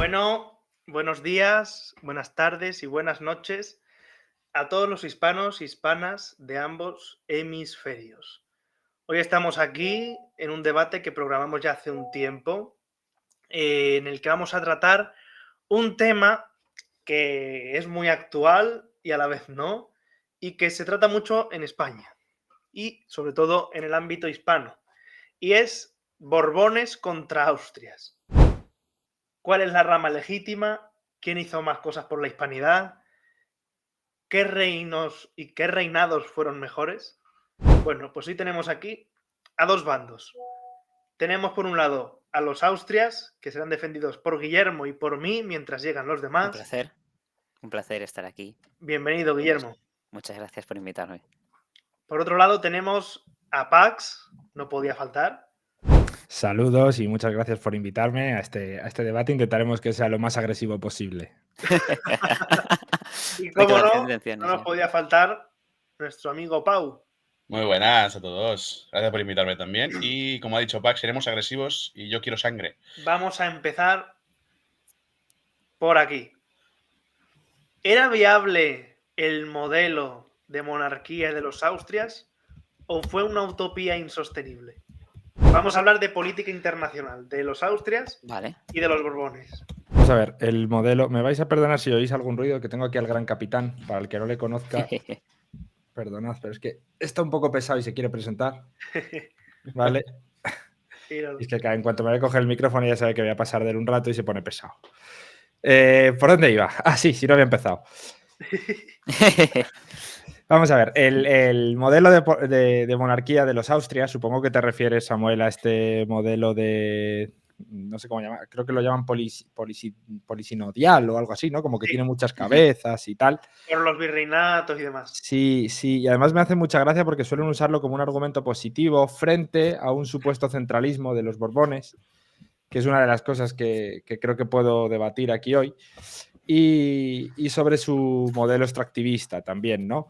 Bueno, buenos días, buenas tardes y buenas noches a todos los hispanos y hispanas de ambos hemisferios. Hoy estamos aquí en un debate que programamos ya hace un tiempo, en el que vamos a tratar un tema que es muy actual y a la vez no, y que se trata mucho en España y sobre todo en el ámbito hispano, y es Borbones contra Austrias. ¿Cuál es la rama legítima? ¿Quién hizo más cosas por la hispanidad? ¿Qué reinos y qué reinados fueron mejores? Bueno, pues hoy tenemos aquí a dos bandos. Tenemos por un lado a los Austrias, que serán defendidos por Guillermo y por mí mientras llegan los demás. Un placer estar aquí. Bienvenido, Guillermo. Muchas gracias por invitarme. Por otro lado tenemos a Pax, no podía faltar. Saludos y muchas gracias por invitarme a este debate. Intentaremos que sea lo más agresivo posible. Y como no, intenciones, no nos podía faltar nuestro amigo Pau. Muy buenas a todos. Gracias por invitarme también. Y como ha dicho Pax, seremos agresivos y yo quiero sangre. Vamos a empezar por aquí. ¿Era viable el modelo de monarquía de los Austrias o fue una utopía insostenible? Vamos a hablar de política internacional, de los Austrias y de los Borbones. Vamos a ver, el modelo... Me vais a perdonar si oís algún ruido, que tengo aquí al gran capitán, para el que no le conozca. Perdonad, pero es que está un poco pesado y se quiere presentar. Vale. Y es que en cuanto me voy a coger el micrófono ya sabe que voy a pasar de él un rato y se pone pesado. ¿Por dónde iba? Ah, sí, no había empezado. Vamos a ver, el modelo de monarquía de los Austrias, supongo que te refieres, Samuel, a este modelo de... No sé cómo llamar, creo que lo llaman polisinodial o algo así, ¿no? Como que tiene muchas cabezas y tal. Por los virreinatos y demás. Sí, sí, y además me hace mucha gracia porque suelen usarlo como un argumento positivo frente a un supuesto centralismo de los Borbones, que es una de las cosas que creo que puedo debatir aquí hoy, y sobre su modelo extractivista también, ¿no?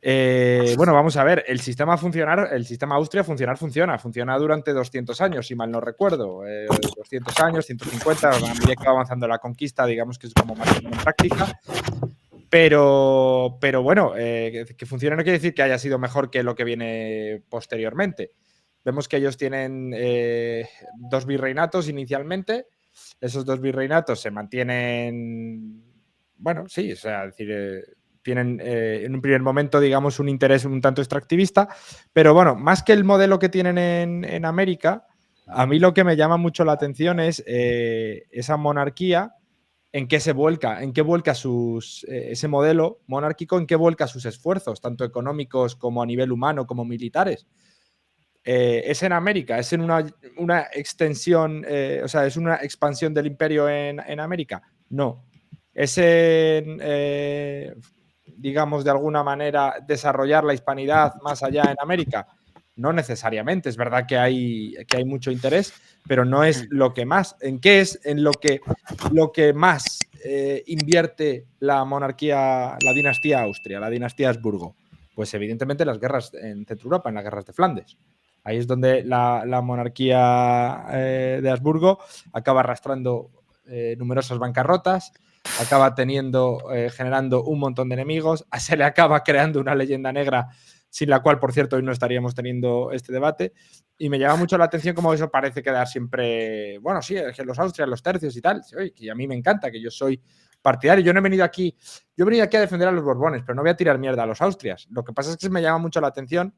Bueno, vamos a ver, el sistema Austria funciona durante 200 años, si mal no recuerdo, 200 años, 150, a medida que va avanzando la conquista, digamos que es como más en práctica, pero bueno, que funcione no quiere decir que haya sido mejor que lo que viene posteriormente. Vemos que ellos tienen 2 virreinatos inicialmente, esos 2 virreinatos se mantienen, bueno, sí, o sea, es decir, tienen en un primer momento, digamos, un interés un tanto extractivista, pero bueno, más que el modelo que tienen en América, a mí lo que me llama mucho la atención es esa monarquía, en qué vuelca ese modelo monárquico, en qué vuelca sus esfuerzos, tanto económicos como a nivel humano, como militares. ¿Es en América? ¿Es en una extensión, o sea, es una expansión del imperio en América? No. ¿Es en, digamos, de alguna manera desarrollar la hispanidad más allá en América? No necesariamente. Es verdad que hay mucho interés, pero no es lo que más. ¿En qué es en lo que más invierte la monarquía, la dinastía Austria, la dinastía Habsburgo? Pues evidentemente las guerras en Centro Europa, en las guerras de Flandes. Ahí es donde la monarquía de Habsburgo acaba arrastrando numerosas bancarrotas, acaba generando un montón de enemigos, se le acaba creando una leyenda negra sin la cual, por cierto, hoy no estaríamos teniendo este debate. Y me llama mucho la atención cómo eso parece quedar siempre, bueno, sí, es que los Austrias, los tercios y tal, sí, que a mí me encanta, que yo soy partidario. Yo he venido aquí a defender a los Borbones, pero no voy a tirar mierda a los Austrias. Lo que pasa es que me llama mucho la atención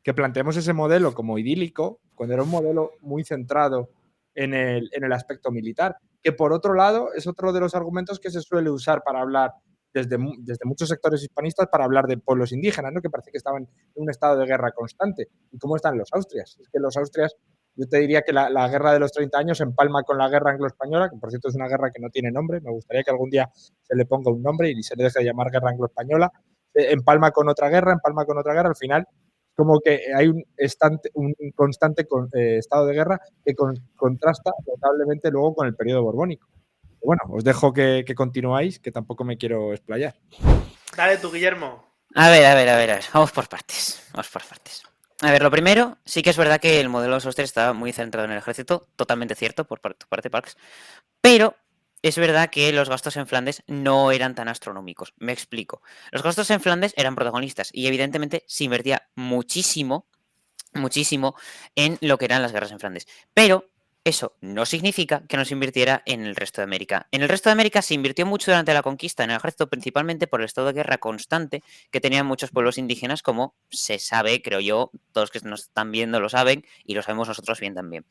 que planteemos ese modelo como idílico, cuando era un modelo muy centrado en el aspecto militar, que por otro lado es otro de los argumentos que se suele usar para hablar desde muchos sectores hispanistas para hablar de pueblos indígenas, ¿no? Que parece que estaban en un estado de guerra constante. ¿Y cómo están los Austrias? Es que los Austrias, yo te diría que la guerra de los 30 años empalma con la guerra anglo-española, que por cierto es una guerra que no tiene nombre, me gustaría que algún día se le ponga un nombre y se le deje de llamar guerra anglo-española, empalma con otra guerra, al final como que hay un constante estado de guerra que contrasta notablemente luego con el periodo borbónico. Bueno, os dejo que continuáis, que tampoco me quiero explayar. Dale tú, Guillermo. A ver. Vamos por partes. A ver, lo primero, sí que es verdad que el modelo Austrias está muy centrado en el ejército, totalmente cierto por tu parte, Pax, pero es verdad que los gastos en Flandes no eran tan astronómicos. Me explico. Los gastos en Flandes eran protagonistas y evidentemente se invertía muchísimo en lo que eran las guerras en Flandes. Pero eso no significa que no se invirtiera en el resto de América. En el resto de América se invirtió mucho durante la conquista en el ejército, principalmente por el estado de guerra constante que tenían muchos pueblos indígenas, como se sabe, creo yo, todos que nos están viendo lo saben y lo sabemos nosotros bien también.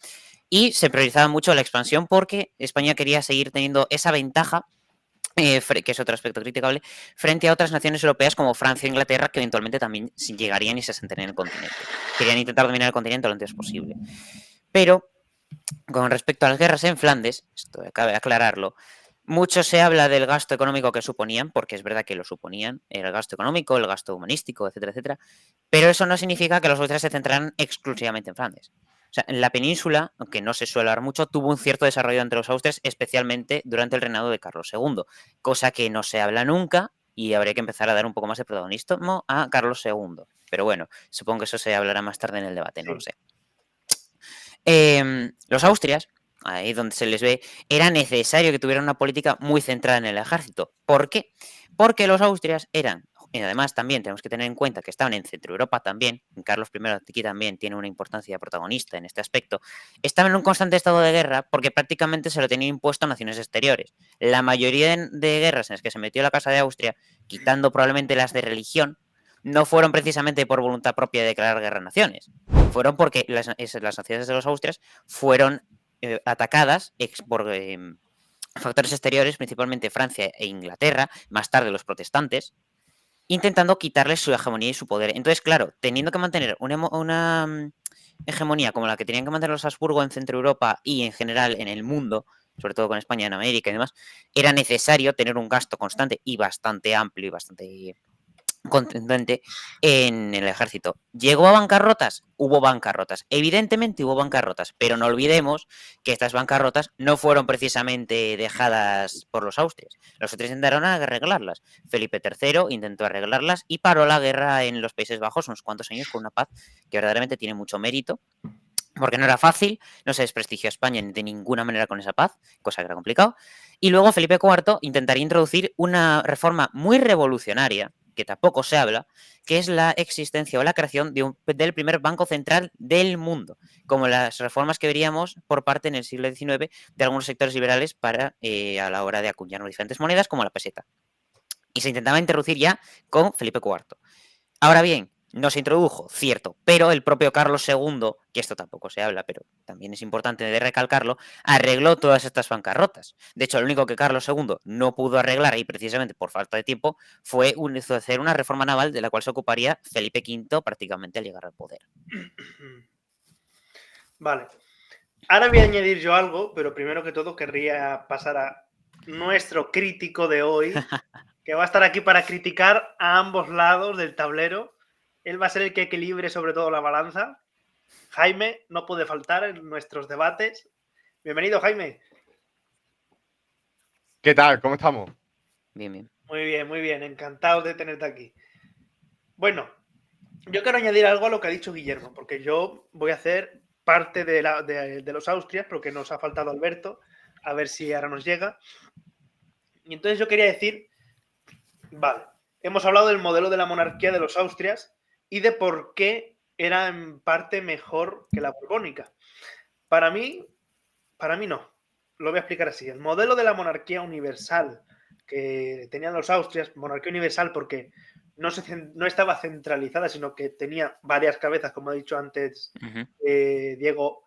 Y se priorizaba mucho la expansión porque España quería seguir teniendo esa ventaja, que es otro aspecto criticable, frente a otras naciones europeas como Francia e Inglaterra, que eventualmente también llegarían y se asentarían en el continente. Querían intentar dominar el continente lo antes posible. Pero, con respecto a las guerras en Flandes, esto cabe aclararlo, mucho se habla del gasto económico que suponían, porque es verdad que lo suponían, el gasto económico, el gasto humanístico, etcétera, etcétera, pero eso no significa que los austrias se centraran exclusivamente en Flandes. O sea, en la península, aunque no se suele hablar mucho, tuvo un cierto desarrollo entre los austrias, especialmente durante el reinado de Carlos II, cosa que no se habla nunca y habría que empezar a dar un poco más de protagonismo a Carlos II. Pero bueno, supongo que eso se hablará más tarde en el debate, no lo sé. Los austrias, ahí donde se les ve, era necesario que tuvieran una política muy centrada en el ejército. ¿Por qué? Porque los austrias eran, y además también tenemos que tener en cuenta que estaban en Centro Europa también, Carlos I aquí también tiene una importancia protagonista en este aspecto, estaban en un constante estado de guerra porque prácticamente se lo tenían impuesto a naciones exteriores. La mayoría de guerras en las que se metió la Casa de Austria, quitando probablemente las de religión, no fueron precisamente por voluntad propia de declarar guerra a naciones. Fueron porque las naciones de los austrias fueron atacadas por factores exteriores, principalmente Francia e Inglaterra, más tarde los protestantes, intentando quitarles su hegemonía y su poder. Entonces, claro, teniendo que mantener una hegemonía como la que tenían que mantener los Habsburgo en Centro Europa y en general en el mundo, sobre todo con España en América y demás, era necesario tener un gasto constante y bastante amplio y bastante contundente en el ejército. ¿Llegó a bancarrotas? Hubo bancarrotas. Evidentemente hubo bancarrotas, pero no olvidemos que estas bancarrotas no fueron precisamente dejadas por los austrias. Los austrias intentaron arreglarlas. Felipe III intentó arreglarlas y paró la guerra en los Países Bajos unos cuantos años con una paz que verdaderamente tiene mucho mérito. Porque no era fácil, no se desprestigió a España de ninguna manera con esa paz, cosa que era complicado. Y luego Felipe IV intentaría introducir una reforma muy revolucionaria, que tampoco se habla, que es la existencia o la creación del primer banco central del mundo, como las reformas que veríamos por parte en el siglo XIX de algunos sectores liberales para a la hora de acuñar diferentes monedas, como la peseta. Y se intentaba introducir ya con Felipe IV. Ahora bien, no se introdujo, cierto, pero el propio Carlos II, que esto tampoco se habla, pero también es importante de recalcarlo, arregló todas estas bancarrotas. De hecho, lo único que Carlos II no pudo arreglar, y precisamente por falta de tiempo, fue hacer una reforma naval de la cual se ocuparía Felipe V prácticamente al llegar al poder. Vale. Ahora voy a añadir yo algo, pero primero que todo querría pasar a nuestro crítico de hoy, que va a estar aquí para criticar a ambos lados del tablero. Él va a ser el que equilibre sobre todo la balanza. Jaime no puede faltar en nuestros debates. Bienvenido, Jaime. ¿Qué tal? ¿Cómo estamos? Bien, bien. Muy bien. Encantado de tenerte aquí. Bueno, yo quiero añadir algo a lo que ha dicho Guillermo, porque yo voy a hacer parte de los Austrias, porque nos ha faltado Alberto, a ver si ahora nos llega. Y entonces yo quería decir, vale, hemos hablado del modelo de la monarquía de los Austrias y de por qué era en parte mejor que la borbónica. Para mí no. Lo voy a explicar así. El modelo de la monarquía universal que tenían los Austrias, monarquía universal porque no estaba centralizada, sino que tenía varias cabezas, como ha dicho antes Diego,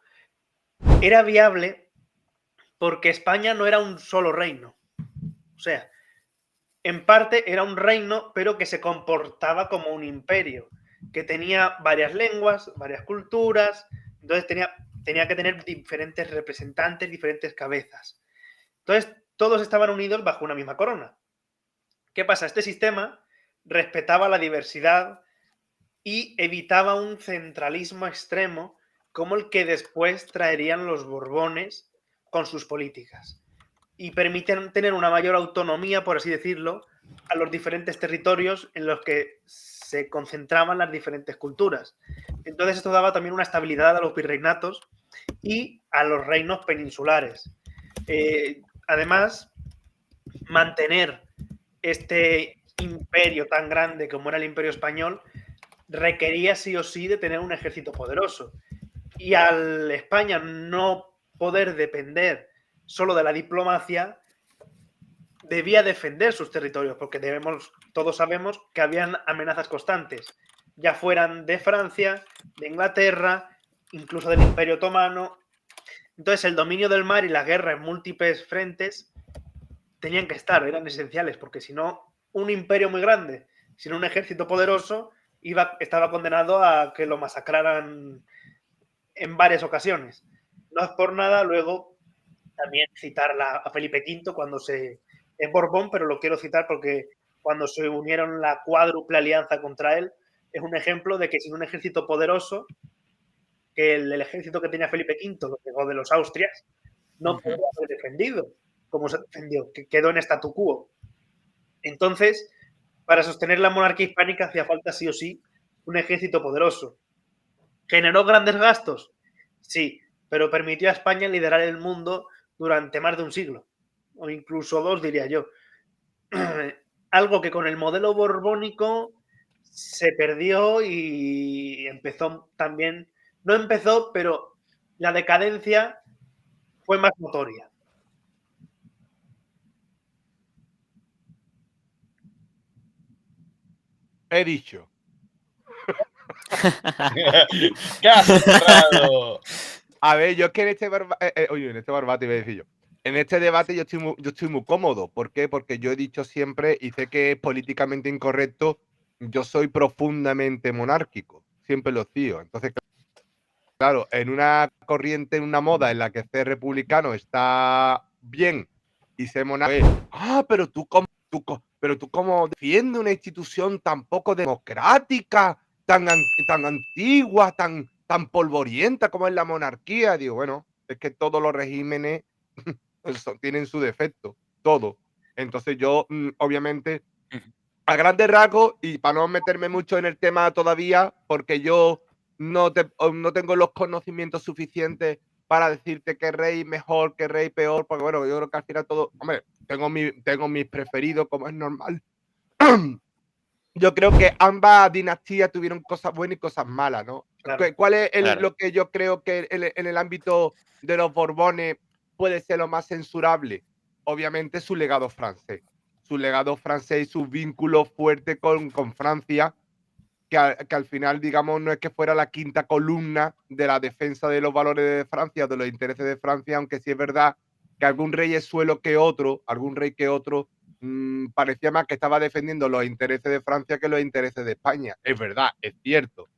era viable porque España no era un solo reino. O sea, en parte era un reino, pero que se comportaba como un imperio, que tenía varias lenguas, varias culturas, entonces tenía que tener diferentes representantes, diferentes cabezas. Entonces, todos estaban unidos bajo una misma corona. ¿Qué pasa? Este sistema respetaba la diversidad y evitaba un centralismo extremo como el que después traerían los Borbones con sus políticas. Y permiten tener una mayor autonomía, por así decirlo, a los diferentes territorios en los que se concentraban las diferentes culturas. Entonces esto daba también una estabilidad a los virreinatos y a los reinos peninsulares. además, mantener este imperio tan grande como era el Imperio Español requería sí o sí de tener un ejército poderoso. Y al España no poder depender solo de la diplomacia, debía defender sus territorios, porque todos sabemos que habían amenazas constantes, ya fueran de Francia, de Inglaterra, incluso del Imperio Otomano. Entonces el dominio del mar y la guerra en múltiples frentes tenían que estar, eran esenciales, porque si no, un imperio muy grande, sin un ejército poderoso, estaba condenado a que lo masacraran en varias ocasiones. No es por nada, luego también citar a Felipe V cuando es Borbón, pero lo quiero citar porque cuando se unieron la cuádruple alianza contra él, es un ejemplo de que sin un ejército poderoso, que el ejército que tenía Felipe V, lo llegó de los Austrias, no podía ser defendido como se defendió, que quedó en statu quo. Entonces, para sostener la monarquía hispánica hacía falta sí o sí un ejército poderoso. ¿Generó grandes gastos? Sí, pero permitió a España liderar el mundo durante más de un siglo, o incluso 2, diría yo. Algo que con el modelo borbónico se perdió y empezó también, no empezó, pero la decadencia fue más notoria. He dicho. ¿Qué has cerrado? A ver, yo es que en este barbate iba a decir yo. En este debate yo estoy muy cómodo. ¿Por qué? Porque yo he dicho siempre, y sé que es políticamente incorrecto, yo soy profundamente monárquico. Siempre lo digo. Entonces, claro, en una corriente, en una moda en la que ser republicano está bien y ser monárquico, pero tú cómo defiendes una institución tan poco democrática, tan antigua, tan polvorienta como es la monarquía. Digo, bueno, es que todos los regímenes tienen su defecto, todo. Entonces yo, obviamente, a grandes rasgos, y para no meterme mucho en el tema todavía, porque yo no tengo los conocimientos suficientes para decirte qué rey mejor, qué rey peor, porque bueno, yo creo que al final todo, hombre, tengo mis preferidos, como es normal. Yo creo que ambas dinastías tuvieron cosas buenas y cosas malas, ¿no? Claro. ¿Cuál es Claro. lo que yo creo que en el ámbito de los Borbones puede ser lo más censurable? Obviamente su legado francés. Su legado francés y su vínculo fuerte con Francia, que al final, digamos, no es que fuera la quinta columna de la defensa de los valores de Francia, de los intereses de Francia, aunque sí es verdad que algún rey que otro, parecía más que estaba defendiendo los intereses de Francia que los intereses de España. Es verdad, es cierto.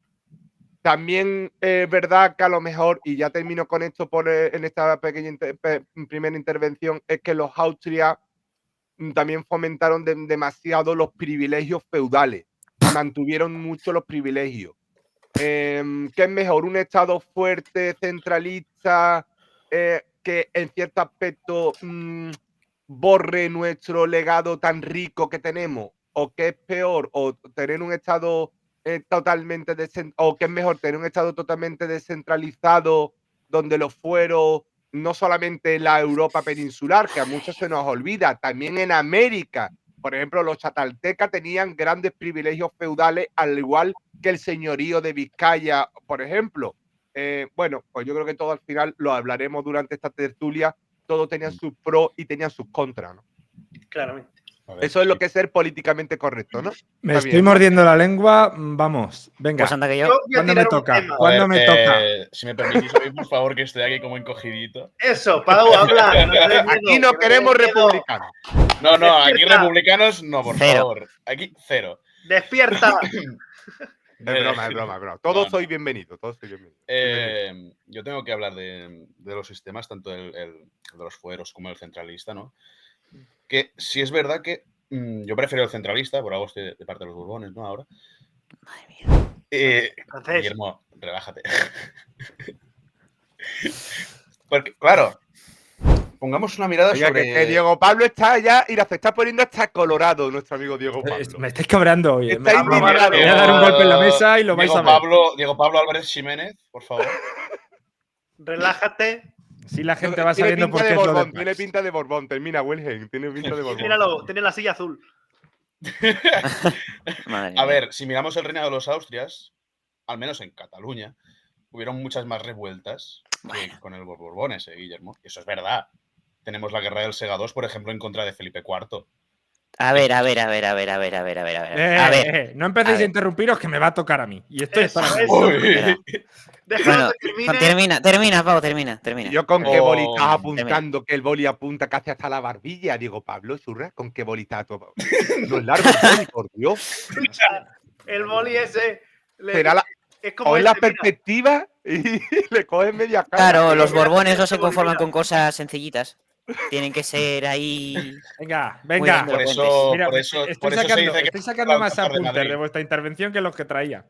También es verdad que a lo mejor, y ya termino con esto en esta pequeña primera intervención, es que los Austrias también fomentaron demasiado los privilegios feudales. Mantuvieron mucho los privilegios. ¿Qué es mejor? ¿Un Estado fuerte, centralista, que en cierto aspecto borre nuestro legado tan rico que tenemos? ¿O qué es peor? ¿O tener un Estado totalmente o qué es mejor? ¿Tener un Estado totalmente descentralizado donde los fueros, no solamente en la Europa peninsular, que a muchos se nos olvida, también en América? Por ejemplo, los chataltecas tenían grandes privilegios feudales, al igual que el señorío de Vizcaya, por ejemplo. Bueno, pues yo creo que todo al final lo hablaremos durante esta tertulia. Todos tenían sus pros y tenían sus contras, ¿no? Claramente. Eso es lo que es ser políticamente correcto, ¿no? Me Está estoy bien, ¿no? mordiendo la lengua. Vamos, venga. Pues anda que yo. Yo voy a ¿Cuándo me tirar un toca? tema. ¿Cuándo me toca? Si me permitís, hoy, por favor, que estoy aquí como encogidito. Eso, Pau, habla. No te des miedo, Aquí no que queremos te des miedo. republicanos. No, aquí Despierta. republicanos no, por Cero. favor. Aquí cero. Despierta. Es broma. Todos No. sois bienvenidos, Yo tengo que hablar de los sistemas, tanto el de los fueros como el centralista, ¿no? Que sí es verdad que yo prefiero el centralista, por algo estoy de parte de los Borbones, ¿no? Ahora. Madre mía. Francés. Guillermo, relájate. Porque, claro, pongamos una mirada Oiga, sobre... que Diego Pablo está ya, y se está poniendo hasta colorado, nuestro amigo Diego Pablo. Me estáis cabreando hoy. Está Me voy indignado. a dar un golpe en la mesa y lo vais a ver. Diego Pablo Álvarez Jiménez, por favor. Relájate. Si la gente va Tiene sabiendo pinta por qué de es lo de Borbón, tiene Pax. pinta de Borbón. Termina, Wilhelm, tiene pinta de Borbón. Míralo, tiene la silla azul. Madre A mía. ver, si miramos el reinado de los Austrias, al menos en Cataluña, hubieron muchas más revueltas que con el Borbones, Guillermo. Y eso es verdad. Tenemos la guerra del Segadós, por ejemplo, en contra de Felipe IV. A ver. A ver. No empecéis a ver. interrumpiros que me va a tocar a mí. Y estoy Eso, esperando. eso. Espera. Déjalo Bueno, que termine. termina, Pau, termina. Yo con qué boli Oh, estás apuntando, que el boli apunta casi hasta la barbilla. Digo, Pablo, churra, ¿con qué boli estás? No es largo el boli, por Dios. El boli ese. Será la, es como o es la este, mira. perspectiva y le coges media cara. Claro, los mira, Borbones no este se boli, conforman mira. con cosas sencillitas. Tienen que ser ahí. Venga, Muy venga. grande. por eso, Mira, por eso, estoy por eso se sacando, dice que estoy sacando más Alcázar de apuntes Madrid. de vuestra intervención que los que traía.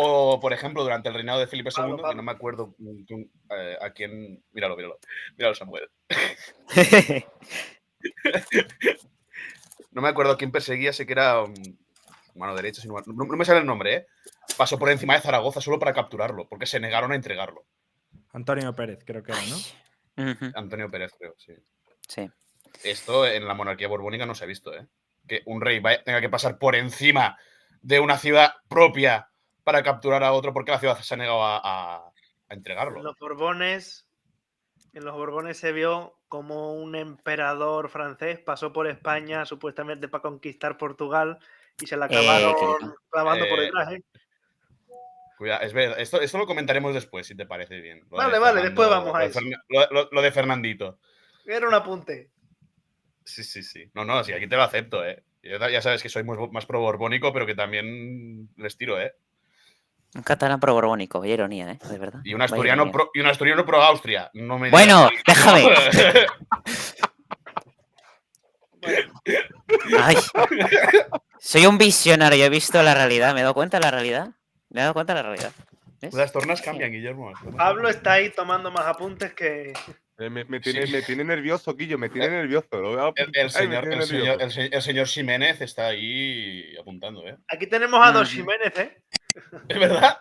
O, por ejemplo, durante el reinado de Felipe II, Pablo, que Pablo. no me acuerdo a quién. Míralo, Samuel. No me acuerdo a quién perseguía, sé que era mano derecha, no me sale el nombre, ¿eh? Pasó por encima de Zaragoza solo para capturarlo, porque se negaron a entregarlo. Antonio Pérez, creo que era, ¿no? Ujú, Antonio Pérez, creo, sí. sí. Esto en la monarquía borbónica no se ha visto, ¿eh? Que un rey tenga que pasar por encima de una ciudad propia para capturar a otro porque la ciudad se ha negado a entregarlo. En los Borbones se vio como un emperador francés pasó por España supuestamente para conquistar Portugal y se la acabaron querido. clavando por detrás. Cuidado, es verdad. Esto lo comentaremos después, si te parece bien. Lo de Vale, después vamos a lo de eso. lo de Fernandito. Era un apunte. Sí. No, sí, aquí te lo acepto, ¿eh? Yo ya sabes que soy más pro borbónico, pero que también les tiro, ¿eh? Un catalán pro borbónico, vaya ironía, ¿eh? De verdad. Y un Vaya asturiano ironía. pro Austria. No me Bueno, digas. déjame. Bueno, Ay. Soy un visionario, he visto la realidad. ¿Me he dado cuenta de la realidad? ¿Me he dado cuenta de la realidad? ¿Ves? Las tornas cambian, Guillermo. Pablo está ahí tomando más apuntes que. Me tiene nervioso, Guillo, me tiene nervioso. Lo voy a apuntar El y me tiene nervioso. señor Ximénez está ahí apuntando, ¿eh? Aquí tenemos a dos Jiménez, ¿eh? ¿Es verdad?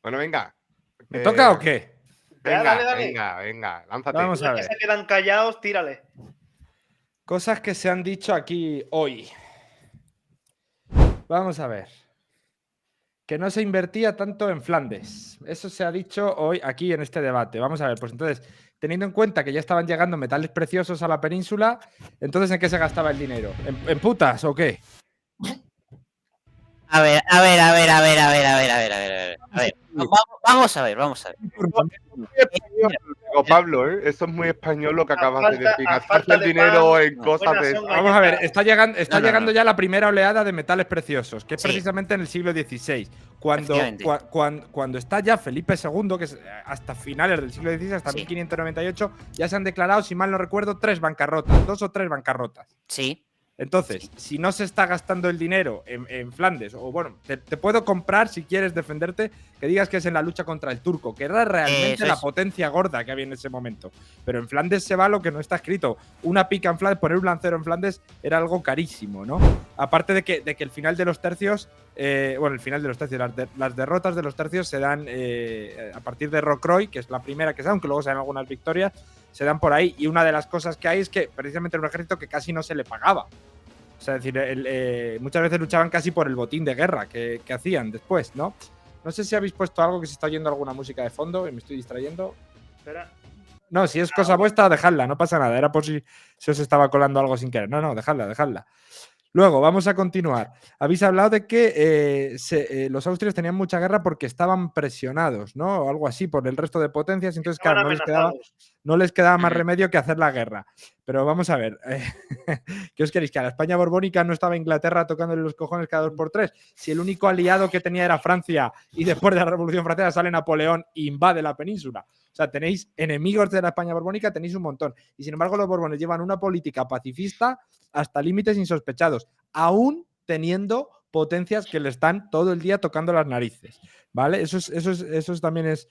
Bueno, venga. ¿Me toca o qué? Venga, Dale. venga, lánzate. Vamos a Los que ver. se quedan callados, tírale. Cosas que se han dicho aquí hoy. Vamos a ver. Que no se invertía tanto en Flandes. Eso se ha dicho hoy aquí en este debate. Vamos a ver, pues entonces, teniendo en cuenta que ya estaban llegando metales preciosos a la península, entonces ¿en qué se gastaba el dinero? ¿En putas o qué? A ver. Vamos a ver. Digo, Pablo, eso es muy español lo que acabas de decir. a Gastarse falta el de dinero pan, en cosas buenas de. son Vamos a ver, galletas. está llegando No. ya la primera oleada de metales preciosos, que es Sí. precisamente en el siglo XVI, cuando, Efectivamente. cuando está ya Felipe II, que es hasta finales del siglo XVI, hasta Sí. 1598, ya se han declarado, si mal no recuerdo, 2 o 3 bancarrotas. Sí. Entonces, si no se está gastando el dinero en Flandes, o bueno, te puedo comprar si quieres defenderte, que digas que es en la lucha contra el turco, que era realmente Eso la es. potencia gorda que había en ese momento. Pero en Flandes se va lo que no está escrito. Una pica en Flandes, poner un lancero en Flandes era algo carísimo, ¿no? Aparte de que el final de los tercios, las derrotas de los tercios se dan a partir de Rocroi, que es la primera que se da, aunque luego se dan algunas victorias, se dan por ahí. Y una de las cosas que hay es que precisamente era un ejército que casi no se le pagaba. O sea, es decir, muchas veces luchaban casi por el botín de guerra que hacían después, ¿no? No sé si habéis puesto algo, que se está oyendo alguna música de fondo y me estoy distrayendo. Espera. No, si es cosa vuestra, dejadla, no pasa nada. Era por si os estaba colando algo sin querer. No, dejadla. Luego, vamos a continuar. Habéis hablado de que los austrias tenían mucha guerra porque estaban presionados, ¿no? O algo así, por el resto de potencias. Entonces, Estaban claro, amenazados. no les quedaba más remedio que hacer la guerra. Pero vamos a ver, ¿qué os queréis? ¿Que a la España borbónica no estaba Inglaterra tocándole los cojones cada 2 por 3? Si el único aliado que tenía era Francia y después de la Revolución Francesa sale Napoleón e invade la península. O sea, tenéis enemigos de la España borbónica, tenéis un montón. Y sin embargo, los borbones llevan una política pacifista hasta límites insospechados, aún teniendo potencias que le están todo el día tocando las narices. ¿Vale? Eso también es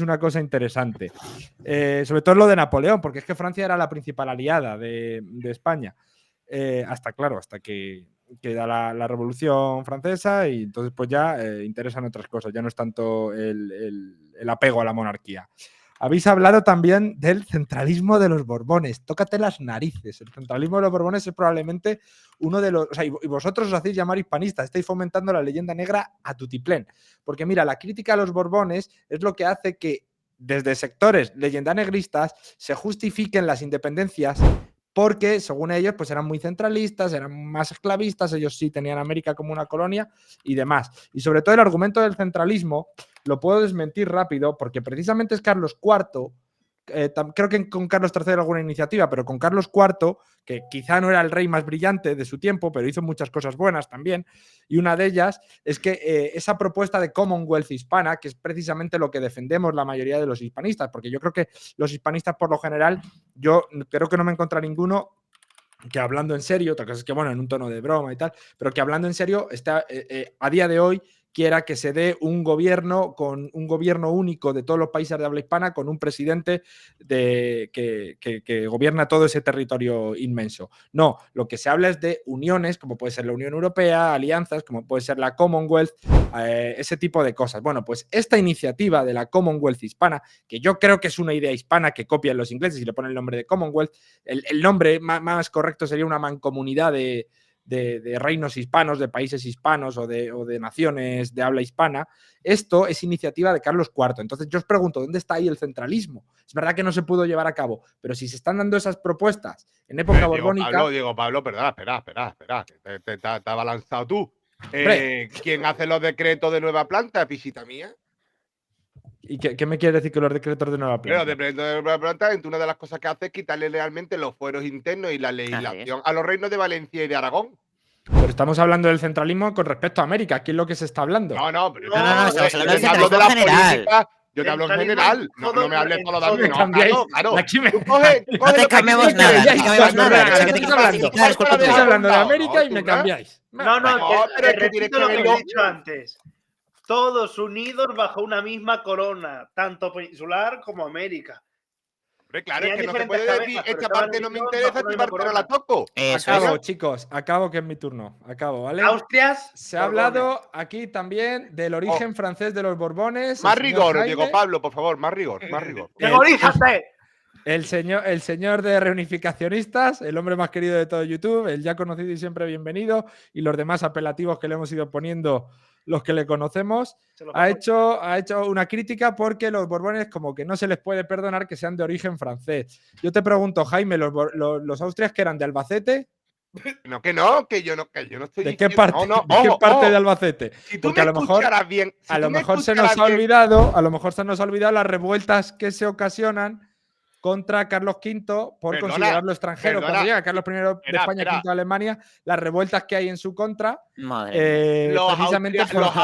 una cosa interesante. Sobre todo lo de Napoleón, porque es que Francia era la principal aliada de España. Hasta que que da la Revolución Francesa y entonces pues ya interesan otras cosas, ya no es tanto el apego a la monarquía. Habéis hablado también del centralismo de los Borbones. Tócate las narices. El centralismo de los Borbones es probablemente uno de los... O sea, y vosotros os hacéis llamar hispanistas. Estáis fomentando la leyenda negra a tutiplén. Porque mira, la crítica a los Borbones es lo que hace que desde sectores leyendanegristas se justifiquen las independencias porque, según ellos, pues eran muy centralistas, eran más esclavistas, ellos sí tenían América como una colonia y demás. Y sobre todo el argumento del centralismo lo puedo desmentir rápido porque precisamente es Carlos IV, creo que con Carlos III alguna iniciativa, pero con Carlos IV, que quizá no era el rey más brillante de su tiempo, pero hizo muchas cosas buenas también, y una de ellas es que esa propuesta de Commonwealth hispana, que es precisamente lo que defendemos la mayoría de los hispanistas, porque yo creo que los hispanistas por lo general, yo creo que no me encontré ninguno que hablando en serio, otra cosa es que, bueno, en un tono de broma y tal, pero que hablando en serio, está a día de hoy quiera que se dé un gobierno con un gobierno único de todos los países de habla hispana, con un presidente que gobierna todo ese territorio inmenso. No, lo que se habla es de uniones, como puede ser la Unión Europea, alianzas, como puede ser la Commonwealth, ese tipo de cosas. Bueno, pues esta iniciativa de la Commonwealth hispana, que yo creo que es una idea hispana que copian los ingleses y le ponen el nombre de Commonwealth, el nombre más correcto sería una mancomunidad de reinos hispanos, de países hispanos o de naciones de habla hispana. Esto es iniciativa de Carlos IV. Entonces yo os pregunto, ¿dónde está ahí el centralismo? Es verdad que no se pudo llevar a cabo, pero si se están dando esas propuestas en época borbónica... Diego Pablo, perdona, espera, que te has abalanzado tú. Hombre. ¿Quién hace los decretos de nueva planta, pisita mía? ¿Y qué me quiere decir que los decretos de nueva planta? Los decretos de nueva planta, una de las cosas que hace es quitarle realmente los fueros internos y la legislación a los reinos de Valencia y de Aragón. Pero estamos hablando del centralismo con respecto a América. ¿Aquí es lo que se está hablando? No, pero No, estamos hablando del yo te hablo de la centralismo general. política. Yo te hablo en general. No me hables solo de a mí. Me cambiáis. Claro. Aquí me... Tú coges No te cambiamos nada. No te cambiamos nada. Estáis hablando de América y me cambiáis. No, pero es que tienes que lo que verlo. he dicho antes. Todos unidos bajo una misma corona, tanto peninsular como América. Hombre, claro, es Tenían que no se diferentes puede decir, cabezas, pero esta estaban parte no me unidos interesa, bajo una esta misma parte no la corona. toco. Acabo, chicos, acabo que es mi turno. Acabo, ¿vale? Austrias. Se ha hablado aquí también del origen francés de los Borbones. Más rigor, Diego Pablo, por favor, más rigor. ¡Rigorízate! El señor de reunificacionistas, el hombre más querido de todo YouTube, el ya conocido y siempre bienvenido, y los demás apelativos que le hemos ido poniendo los que le conocemos, ha hecho una crítica porque los Borbones como que no se les puede perdonar que sean de origen francés. Yo te pregunto, Jaime, ¿los Austrias que eran de Albacete? No, que yo no estoy ¿De qué diciendo. parte, ¿de qué parte de Albacete? Si tú Porque me escucharas bien, a lo mejor se nos ha olvidado las revueltas que se ocasionan contra Carlos V por considerarlo extranjero. Cuando llega Carlos I de España, V de Alemania, las revueltas que hay en su contra. Precisamente los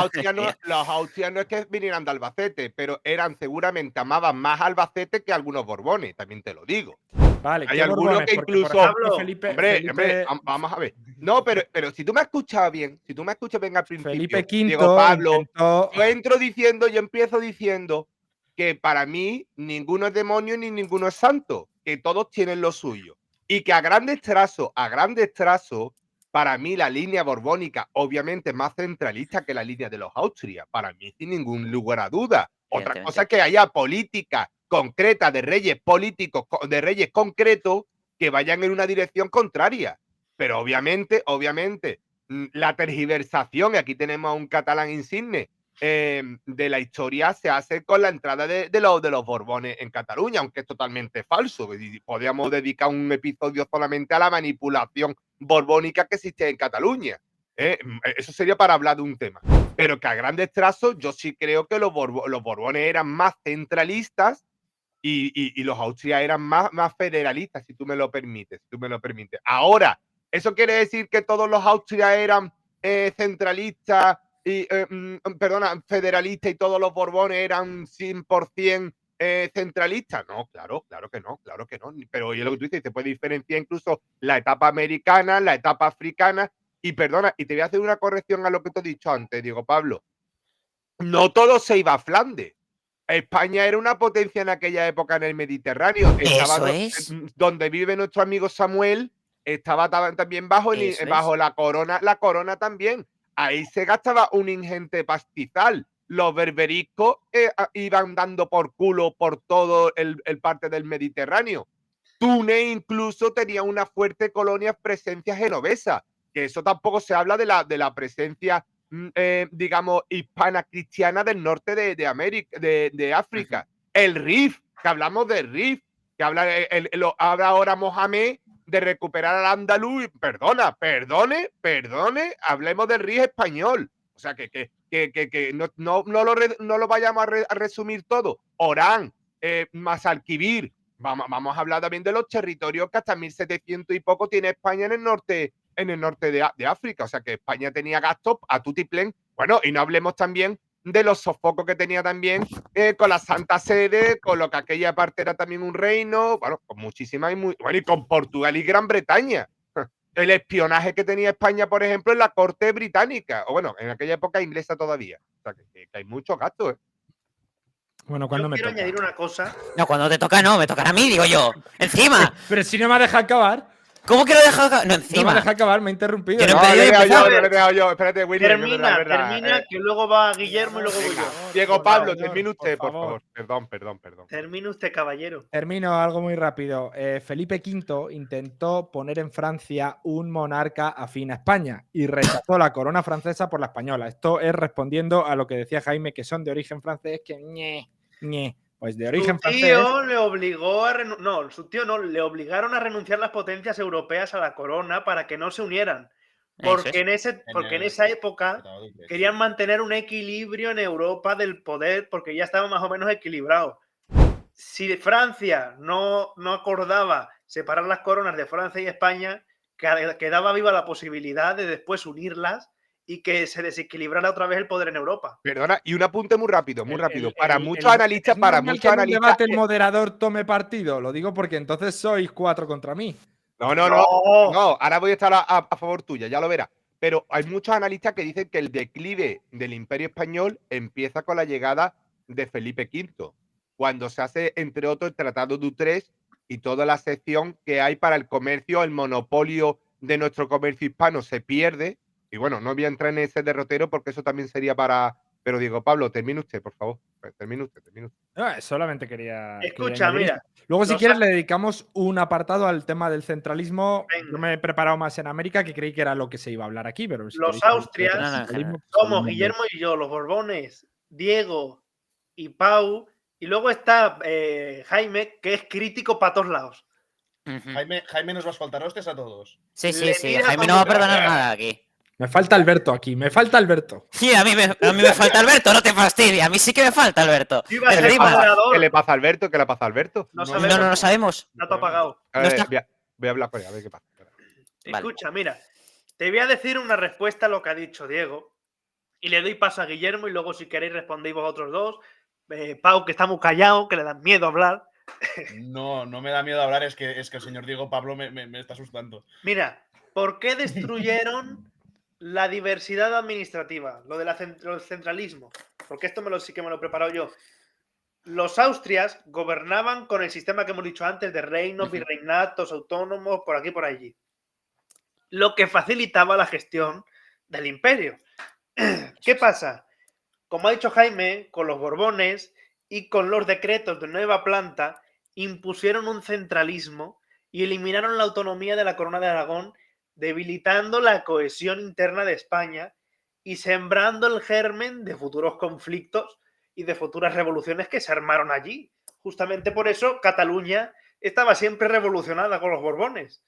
austrianos es que vinieran de Albacete, pero seguramente amaban más Albacete que algunos Borbones, también te lo digo. Vale, hay algunos que incluso. Ejemplo, Felipe, hombre, vamos a ver. No, pero si tú me escuchas bien, al principio, Felipe V, Diego Pablo, yo empiezo diciendo que para mí ninguno es demonio ni ninguno es santo, que todos tienen lo suyo. Y que a grandes trazos, para mí la línea borbónica, obviamente es más centralista que la línea de los Austrias, para mí sin ningún lugar a duda. Otra cosa es que haya política concreta de reyes políticos, de reyes concretos que vayan en una dirección contraria. Pero obviamente, la tergiversación, y aquí tenemos a un catalán insigne, de la historia se hace con la entrada de los Borbones en Cataluña, aunque es totalmente falso. Podríamos dedicar un episodio solamente a la manipulación borbónica que existe en Cataluña. Eso sería para hablar de un tema. Pero que a grandes trazos yo sí creo que los Borbones eran más centralistas y los Austrias eran más federalistas, si tú me lo permites. Ahora, ¿eso quiere decir que todos los Austrias eran centralistas federalistas y todos los Borbones eran 100% centralistas? No, claro que no. Pero oye, lo que tú dices, se puede diferenciar incluso la etapa americana, la etapa africana. Y perdona, y te voy a hacer una corrección a lo que te he dicho antes, Diego Pablo. No todo se iba a Flandes. España era una potencia en aquella época en el Mediterráneo. Eso es. Donde vive nuestro amigo Samuel, estaba también bajo, Eso bajo la corona también. Ahí se gastaba un ingente pastizal. Los berberiscos iban dando por culo por todo el parte del Mediterráneo. Túnez incluso tenía una fuerte presencia genovesa, que eso tampoco se habla de la presencia, digamos, hispana cristiana del norte de América, de África. El Rif, que hablamos del Rif, que habla ahora Mohamed de recuperar al andaluz. Perdone, hablemos del Rif español. O sea, que no lo vayamos a resumir todo. Orán, Mazalquivir. Vamos a hablar también de los territorios que hasta 1700 y poco tiene España en el norte de África. O sea, que España tenía gastos a tutiplén. Bueno, y no hablemos también de los sofocos que tenía también con la Santa Sede, con lo que aquella parte era también un reino, bueno, con muchísimas y con Portugal y Gran Bretaña. El espionaje que tenía España, por ejemplo, en la corte británica, o bueno, en aquella época inglesa todavía. O sea, que hay muchos gastos, ¿eh? Bueno, Yo cuando me quiero toca. añadir una cosa. No, cuando te toca no, me tocará a mí, digo yo. ¡Encima! Pero si no me ha dejado acabar. ¿Cómo que lo he dejado? No, No me ha encima. dejado acabar, me ha interrumpido. Yo no No, he le he pedido dejado empezar. yo, no le he dejado yo. Espérate, Willy, Termina, es verdad. que luego va Guillermo y luego voy yo. Diego Por Pablo, favor, termine usted, por por favor. Perdón. Termine usted, caballero. Termino algo muy rápido. Felipe V intentó poner en Francia un monarca afín a España y rechazó la corona francesa por la española. Esto es respondiendo a lo que decía Jaime, que son de origen francés, que ñe. Pues de origen Su francés. tío le obligó a no, su tío no, le obligaron a renunciar las potencias europeas a la corona para que no se unieran. Porque en esa época querían mantener un equilibrio en Europa del poder, porque ya estaba más o menos equilibrado. Si Francia no acordaba separar las coronas de Francia y España, quedaba viva la posibilidad de después unirlas y que se desequilibrara otra vez el poder en Europa. Perdona, y un apunte muy rápido. Para muchos ¿Es analistas, normal que en un debate el moderador tome partido? Lo digo porque entonces sois 4 contra mí. No, ahora voy a estar a favor tuya, ya lo verás. Pero hay muchos analistas que dicen que el declive del Imperio Español empieza con la llegada de Felipe V, cuando se hace, entre otros, el Tratado de Utrecht y toda la sección que hay para el comercio, el monopolio de nuestro comercio hispano se pierde. Y bueno, no voy a entrar en ese derrotero porque eso también sería para... Pero digo, Pablo, termine usted, por favor. Termine usted. No, solamente quería Escucha, añadir mira. esto. Luego, si quieres, le dedicamos un apartado al tema del centralismo. Venga. Yo me he preparado más en América, que creí que era lo que se iba a hablar aquí, pero si Los queréis, Austrias somos Guillermo y yo, los Borbones, Diego y Pau, y luego está Jaime, que es crítico para todos lados. Jaime nos va a faltar hostias a todos. Sí. tira Jaime como no va a que- perdonar nada aquí. Me falta Alberto aquí, me falta Alberto. Sí, a mí me falta Alberto, no te fastidies. A mí sí que me falta Alberto. Yo iba a ser Encima. moderador. ¿Qué le pasa a Alberto? No No sabemos. lo sabemos. Dato apagado. A No ver, está. voy a hablar con él, a ver qué pasa. Escucha, mira, te voy a decir una respuesta a lo que ha dicho Diego y le doy paso a Guillermo y luego si queréis respondéis vosotros dos. Pau, que está muy callado, que le dan miedo hablar. No me da miedo hablar, es que el señor Diego Pablo me está asustando. Mira, ¿por qué destruyeron la diversidad administrativa? Lo del centralismo. Porque esto sí que me lo he preparado yo. Los Austrias gobernaban con el sistema que hemos dicho antes de reinos, virreinatos, autónomos, por aquí y por allí. Lo que facilitaba la gestión del imperio. ¿Qué pasa? Como ha dicho Jaime, con los Borbones y con los decretos de nueva planta, impusieron un centralismo y eliminaron la autonomía de la Corona de Aragón, debilitando la cohesión interna de España y sembrando el germen de futuros conflictos y de futuras revoluciones que se armaron allí. Justamente por eso Cataluña estaba siempre revolucionada con los Borbones.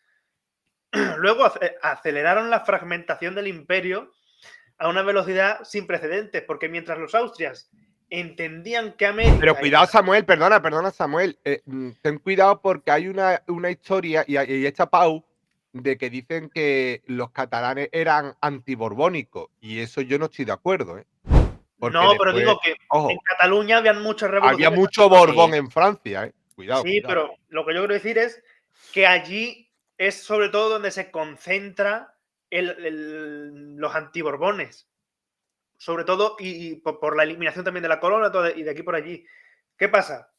Luego aceleraron la fragmentación del imperio a una velocidad sin precedentes, porque mientras los austrias entendían que América... Pero cuidado, Samuel, perdona, Samuel. Ten cuidado porque hay una historia, y está Pau, de que dicen que los catalanes eran antiborbónicos, y eso yo no estoy de acuerdo, ¿eh? Porque no, pero digo que ojo, en Cataluña habían muchas revoluciones. había mucho Borbón en Francia, ¿eh? Cuidado. Sí, pero lo que yo quiero decir es que allí es sobre todo donde se concentra los antiborbones. Sobre todo, y por la eliminación también de la corona y de aquí por allí. ¿Qué pasa?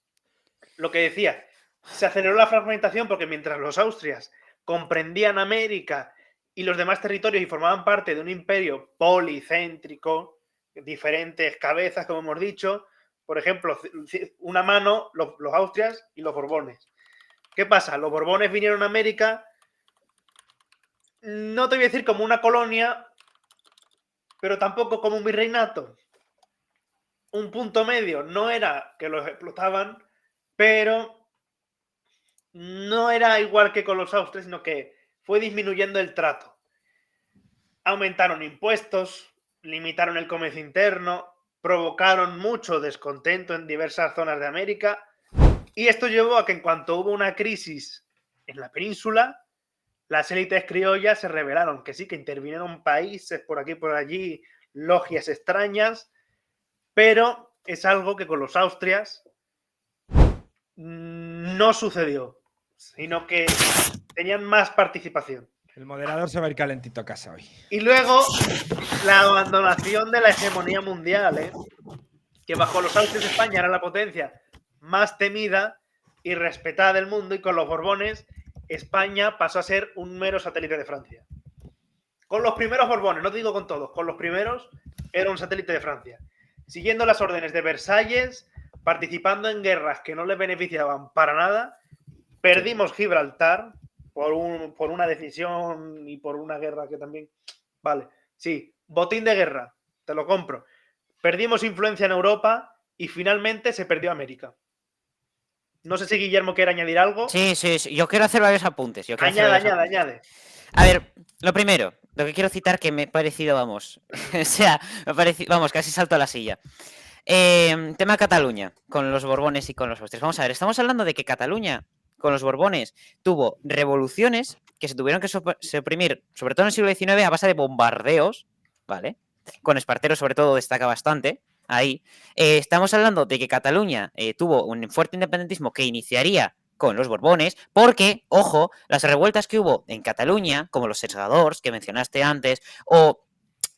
Lo que decía, se aceleró la fragmentación porque mientras los austrias comprendían América y los demás territorios y formaban parte de un imperio policéntrico, diferentes cabezas, como hemos dicho. Por ejemplo, una mano, los Austrias y los Borbones. ¿Qué pasa? Los Borbones vinieron a América, no te voy a decir como una colonia, pero tampoco como un virreinato. Un punto medio, no era que los explotaban, pero no era igual que con los Austrias, sino que fue disminuyendo el trato. Aumentaron impuestos, limitaron el comercio interno, provocaron mucho descontento en diversas zonas de América, y esto llevó a que en cuanto hubo una crisis en la península, las élites criollas se rebelaron, que sí, que intervinieron países por aquí y por allí, logias extrañas, pero es algo que con los Austrias no sucedió, sino que tenían más participación. El moderador se va a ir calentito a casa hoy. Y luego la abandonación de la hegemonía mundial, que bajo los Austrias España era la potencia más temida y respetada del mundo, y con los Borbones España pasó a ser un mero satélite de Francia. Con los primeros Borbones, no te digo con todos, con los primeros era un satélite de Francia. Siguiendo las órdenes de Versalles, participando en guerras que no les beneficiaban para nada, perdimos Gibraltar por una decisión y por una guerra que también... Vale, sí, botín de guerra, te lo compro. Perdimos influencia en Europa y finalmente se perdió América. No sé si Guillermo quiere añadir algo. Sí. Yo quiero hacer varios apuntes. Añade. A ver, lo primero, lo que quiero citar que me ha parecido, vamos, o sea, me ha parecido, vamos, casi salto a la silla. Tema Cataluña, con los Borbones y con los Austrias. Vamos a ver, estamos hablando de que Cataluña, con los Borbones, tuvo revoluciones que se tuvieron que suprimir, sobre todo en el siglo XIX, a base de bombardeos, ¿vale? Con Espartero, sobre todo, destaca bastante. Ahí. Estamos hablando de que Cataluña tuvo un fuerte independentismo que iniciaría con los Borbones, porque, ojo, las revueltas que hubo en Cataluña, como los segadors que mencionaste antes, o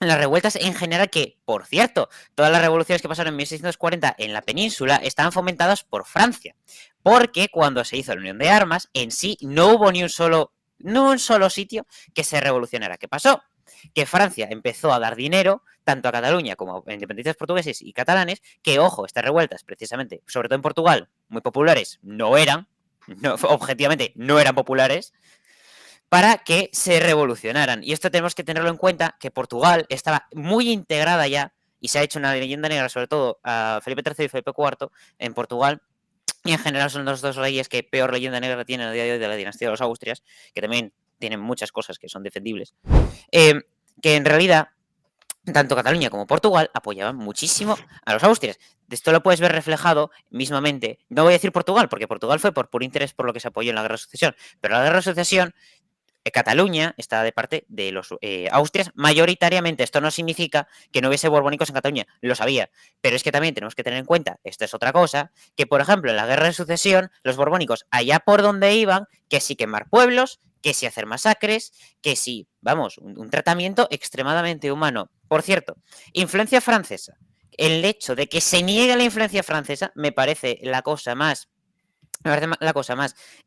las revueltas en general que, por cierto, todas las revoluciones que pasaron en 1640 en la península estaban fomentadas por Francia, porque cuando se hizo la Unión de Armas, en sí no hubo ni un solo sitio que se revolucionara. ¿Qué pasó? Que Francia empezó a dar dinero tanto a Cataluña como a independentistas portugueses y catalanes, que, ojo, estas revueltas, precisamente, sobre todo en Portugal, muy populares, objetivamente no eran populares, para que se revolucionaran. Y esto tenemos que tenerlo en cuenta, que Portugal estaba muy integrada ya, y se ha hecho una leyenda negra, sobre todo a Felipe III y Felipe IV en Portugal, y en general son los dos reyes que peor leyenda negra tienen a día de hoy de la dinastía de los Austrias, que también tienen muchas cosas que son defendibles, que en realidad tanto Cataluña como Portugal apoyaban muchísimo a los Austrias. Esto lo puedes ver reflejado mismamente. No voy a decir Portugal, porque Portugal fue por interés por lo que se apoyó en la Guerra de Sucesión, pero la Guerra de Sucesión, Cataluña está de parte de los Austrias mayoritariamente. Esto no significa que no hubiese borbónicos en Cataluña, lo sabía, pero es que también tenemos que tener en cuenta, esta es otra cosa, que por ejemplo en la Guerra de Sucesión los borbónicos allá por donde iban, que sí quemar pueblos, que sí hacer masacres, que sí, vamos, un tratamiento extremadamente humano. Por cierto, influencia francesa. El hecho de que se niegue la influencia francesa me parece la cosa más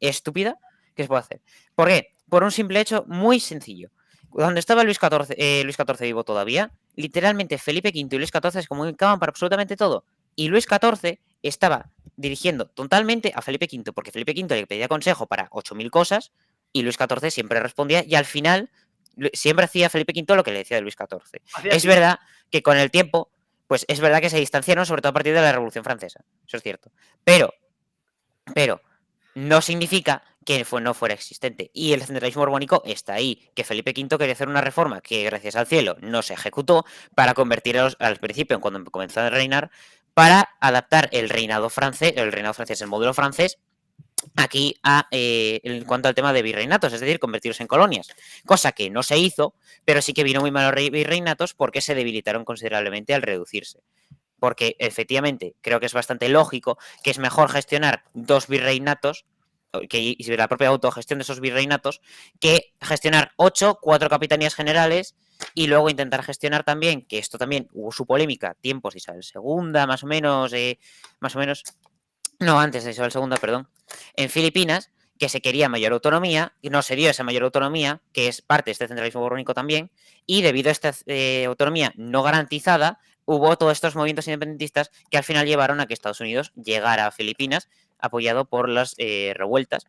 estúpida que se puede hacer. ¿Por qué? Por un simple hecho muy sencillo. Cuando estaba Luis XIV vivo todavía, literalmente Felipe V y Luis XIV se comunicaban para absolutamente todo. Y Luis XIV estaba dirigiendo totalmente a Felipe V, porque Felipe V le pedía consejo para 8.000 cosas y Luis XIV siempre respondía, y al final siempre hacía Felipe V lo que le decía de Luis XIV. Es verdad que con el tiempo, pues es verdad que se distanciaron, sobre todo a partir de la Revolución Francesa. Eso es cierto. Pero no significa que no fuera existente. Y el centralismo borbónico está ahí. Que Felipe V quería hacer una reforma que, gracias al cielo, no se ejecutó, para convertir al principio, cuando comenzó a reinar, para adaptar el reinado francés, el modelo francés, aquí en cuanto al tema de virreinatos, es decir, convertirlos en colonias. Cosa que no se hizo, pero sí que vino muy mal los virreinatos porque se debilitaron considerablemente al reducirse. Porque efectivamente creo que es bastante lógico que es mejor gestionar 2 virreinatos y la propia autogestión de esos virreinatos que gestionar 8, 4 capitanías generales y luego intentar gestionar también, que esto también hubo su polémica, tiempos de Isabel II, más o menos, no, antes de Isabel II, perdón, en Filipinas, que se quería mayor autonomía, y no se dio esa mayor autonomía, que es parte de este centralismo borbónico también, y debido a esta autonomía no garantizada, hubo todos estos movimientos independentistas que al final llevaron a que Estados Unidos llegara a Filipinas, apoyado por las revueltas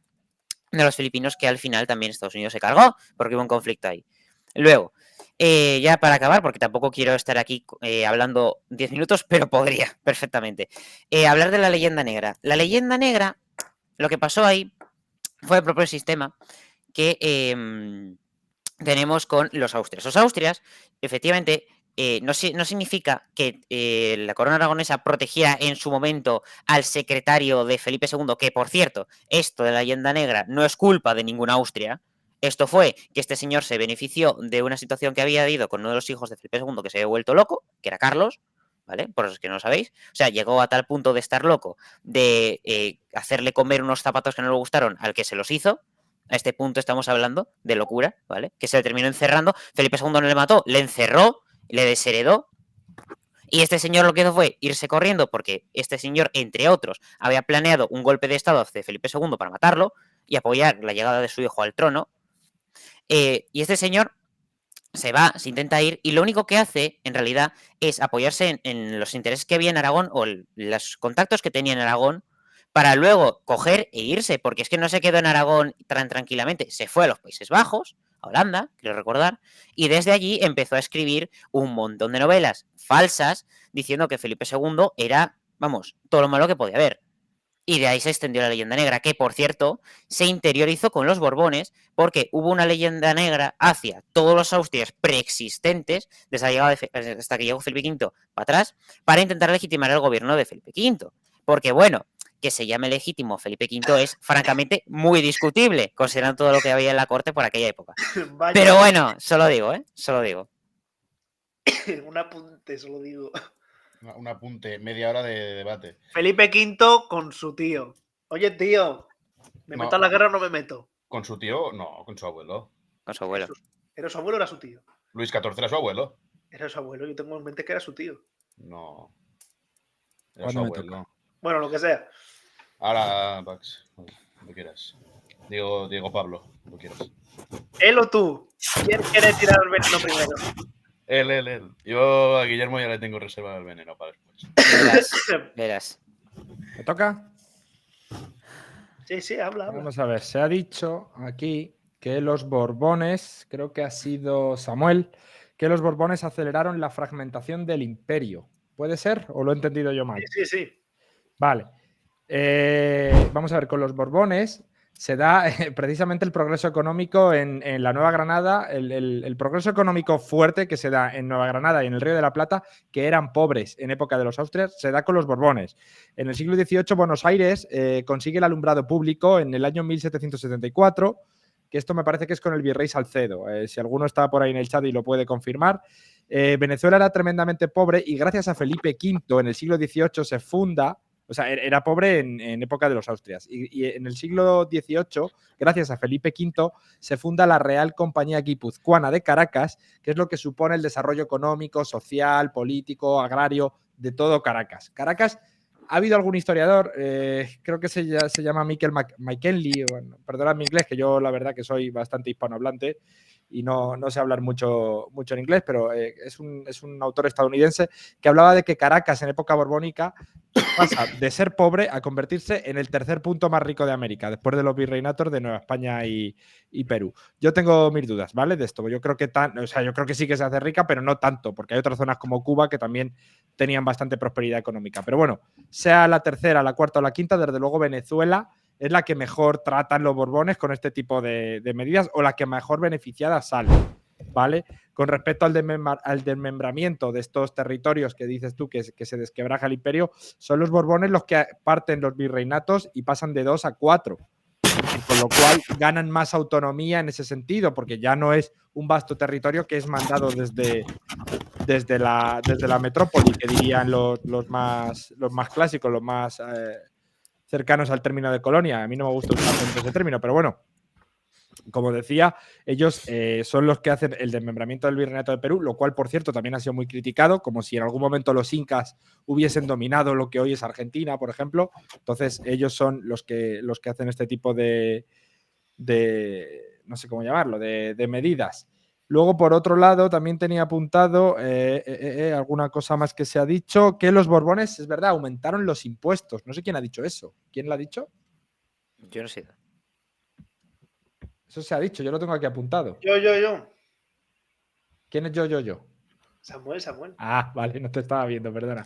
de los filipinos, que al final también Estados Unidos se cargó, porque hubo un conflicto ahí. Luego, ya para acabar, porque tampoco quiero estar aquí hablando 10 minutos, pero podría perfectamente. Hablar de la leyenda negra. La leyenda negra, lo que pasó ahí fue el propio sistema que tenemos con los austrias. Los austrias, efectivamente, no significa que la corona aragonesa protegía en su momento al secretario de Felipe II, que por cierto, esto de la leyenda negra no es culpa de ninguna Austria. Esto fue que este señor se benefició de una situación que había habido con uno de los hijos de Felipe II que se había vuelto loco, que era Carlos, ¿vale? Por los que no lo sabéis. O sea, llegó a tal punto de estar loco, de hacerle comer unos zapatos que no le gustaron al que se los hizo. A este punto estamos hablando de locura, ¿vale? Que se le terminó encerrando. Felipe II no le mató, le encerró, le desheredó. Y este señor lo que hizo fue irse corriendo porque este señor, entre otros, había planeado un golpe de estado de Felipe II para matarlo y apoyar la llegada de su hijo al trono. Y este señor se va, se intenta ir, y lo único que hace, en realidad, es apoyarse en los intereses que había en Aragón o los contactos que tenía en Aragón para luego coger e irse, porque es que no se quedó en Aragón tan tranquilamente, se fue a los Países Bajos, a Holanda, quiero recordar, y desde allí empezó a escribir un montón de novelas falsas diciendo que Felipe II era, vamos, todo lo malo que podía haber. Y de ahí se extendió la leyenda negra, que por cierto se interiorizó con los Borbones, porque hubo una leyenda negra hacia todos los austrias preexistentes hasta que llegó Felipe V para atrás, para intentar legitimar el gobierno de Felipe V. Porque bueno, que se llame legítimo Felipe V es francamente muy discutible, considerando todo lo que había en la corte por aquella época. Vaya, Pero bueno, solo digo, solo digo. un apunte, solo digo. Un apunte, media hora de debate. Felipe V con su tío. Oye, tío, ¿me No. meto a la guerra o no me meto? ¿Con su tío? No, con su abuelo. Con su abuelo. ¿Era su abuelo o era su tío? Luis XIV era su abuelo. Era su abuelo, yo tengo en mente que era su tío. No. Era su ¿Cuándo me abuelo. Bueno, lo que sea. Ahora, Pax, lo quieras. Diego Pablo, lo quieras. ¿Él o tú? ¿Quién quiere tirar el veneno primero? Él. Yo a Guillermo ya le tengo reservado el veneno para después. Verás. ¿Me toca? Sí, habla. Vamos a ver, se ha dicho aquí que los Borbones, creo que ha sido Samuel, que los Borbones aceleraron la fragmentación del imperio. ¿Puede ser? ¿O lo he entendido yo mal? Sí. Vale. Vamos a ver, con los Borbones se da precisamente el progreso económico en la Nueva Granada, el progreso económico fuerte que se da en Nueva Granada y en el Río de la Plata, que eran pobres en época de los Austrias, se da con los Borbones. En el siglo XVIII, Buenos Aires consigue el alumbrado público en el año 1774, que esto me parece que es con el virrey Salcedo. Si alguno está por ahí en el chat y lo puede confirmar. Venezuela era tremendamente pobre y gracias a Felipe V en el siglo XVIII se funda. O sea, era pobre en época de los Austrias. Y en el siglo XVIII, gracias a Felipe V, se funda la Real Compañía Guipuzcoana de Caracas, que es lo que supone el desarrollo económico, social, político, agrario de todo Caracas. Caracas, ha habido algún historiador, creo que se llama Michael McKinley, bueno, perdonad mi inglés, que yo la verdad que soy bastante hispanohablante y no sé hablar mucho en inglés, pero es un autor estadounidense que hablaba de que Caracas en época borbónica pasa de ser pobre a convertirse en el tercer punto más rico de América, después de los virreinatos de Nueva España y Perú. Yo tengo mis dudas, ¿vale? De esto. Yo creo que sí que se hace rica, pero no tanto, porque hay otras zonas como Cuba que también tenían bastante prosperidad económica. Pero bueno, sea la tercera, la cuarta o la quinta, desde luego Venezuela es la que mejor tratan los Borbones con este tipo de medidas o la que mejor beneficiada sale, ¿vale? Con respecto al desmembramiento de estos territorios que dices tú que se desquebraja el imperio, son los Borbones los que parten los virreinatos y pasan de 2 a 4. Con lo cual ganan más autonomía en ese sentido, porque ya no es un vasto territorio que es mandado desde la metrópoli, que dirían los más clásicos, los más cercanos al término de colonia. A mí no me gusta usar ese término, pero bueno. como decía, ellos son los que hacen el desmembramiento del virreinato de Perú, lo cual, por cierto, también ha sido muy criticado, como si en algún momento los incas hubiesen dominado lo que hoy es Argentina, por ejemplo. Entonces, ellos son los que hacen este tipo de no sé cómo llamarlo, de medidas. Luego, por otro lado, también tenía apuntado alguna cosa más que se ha dicho, que los Borbones, es verdad, aumentaron los impuestos. No sé quién ha dicho eso. ¿Quién lo ha dicho? Yo no sé. Eso se ha dicho, yo lo tengo aquí apuntado. Yo. ¿Quién es yo? Samuel. Ah, vale, no te estaba viendo, perdona.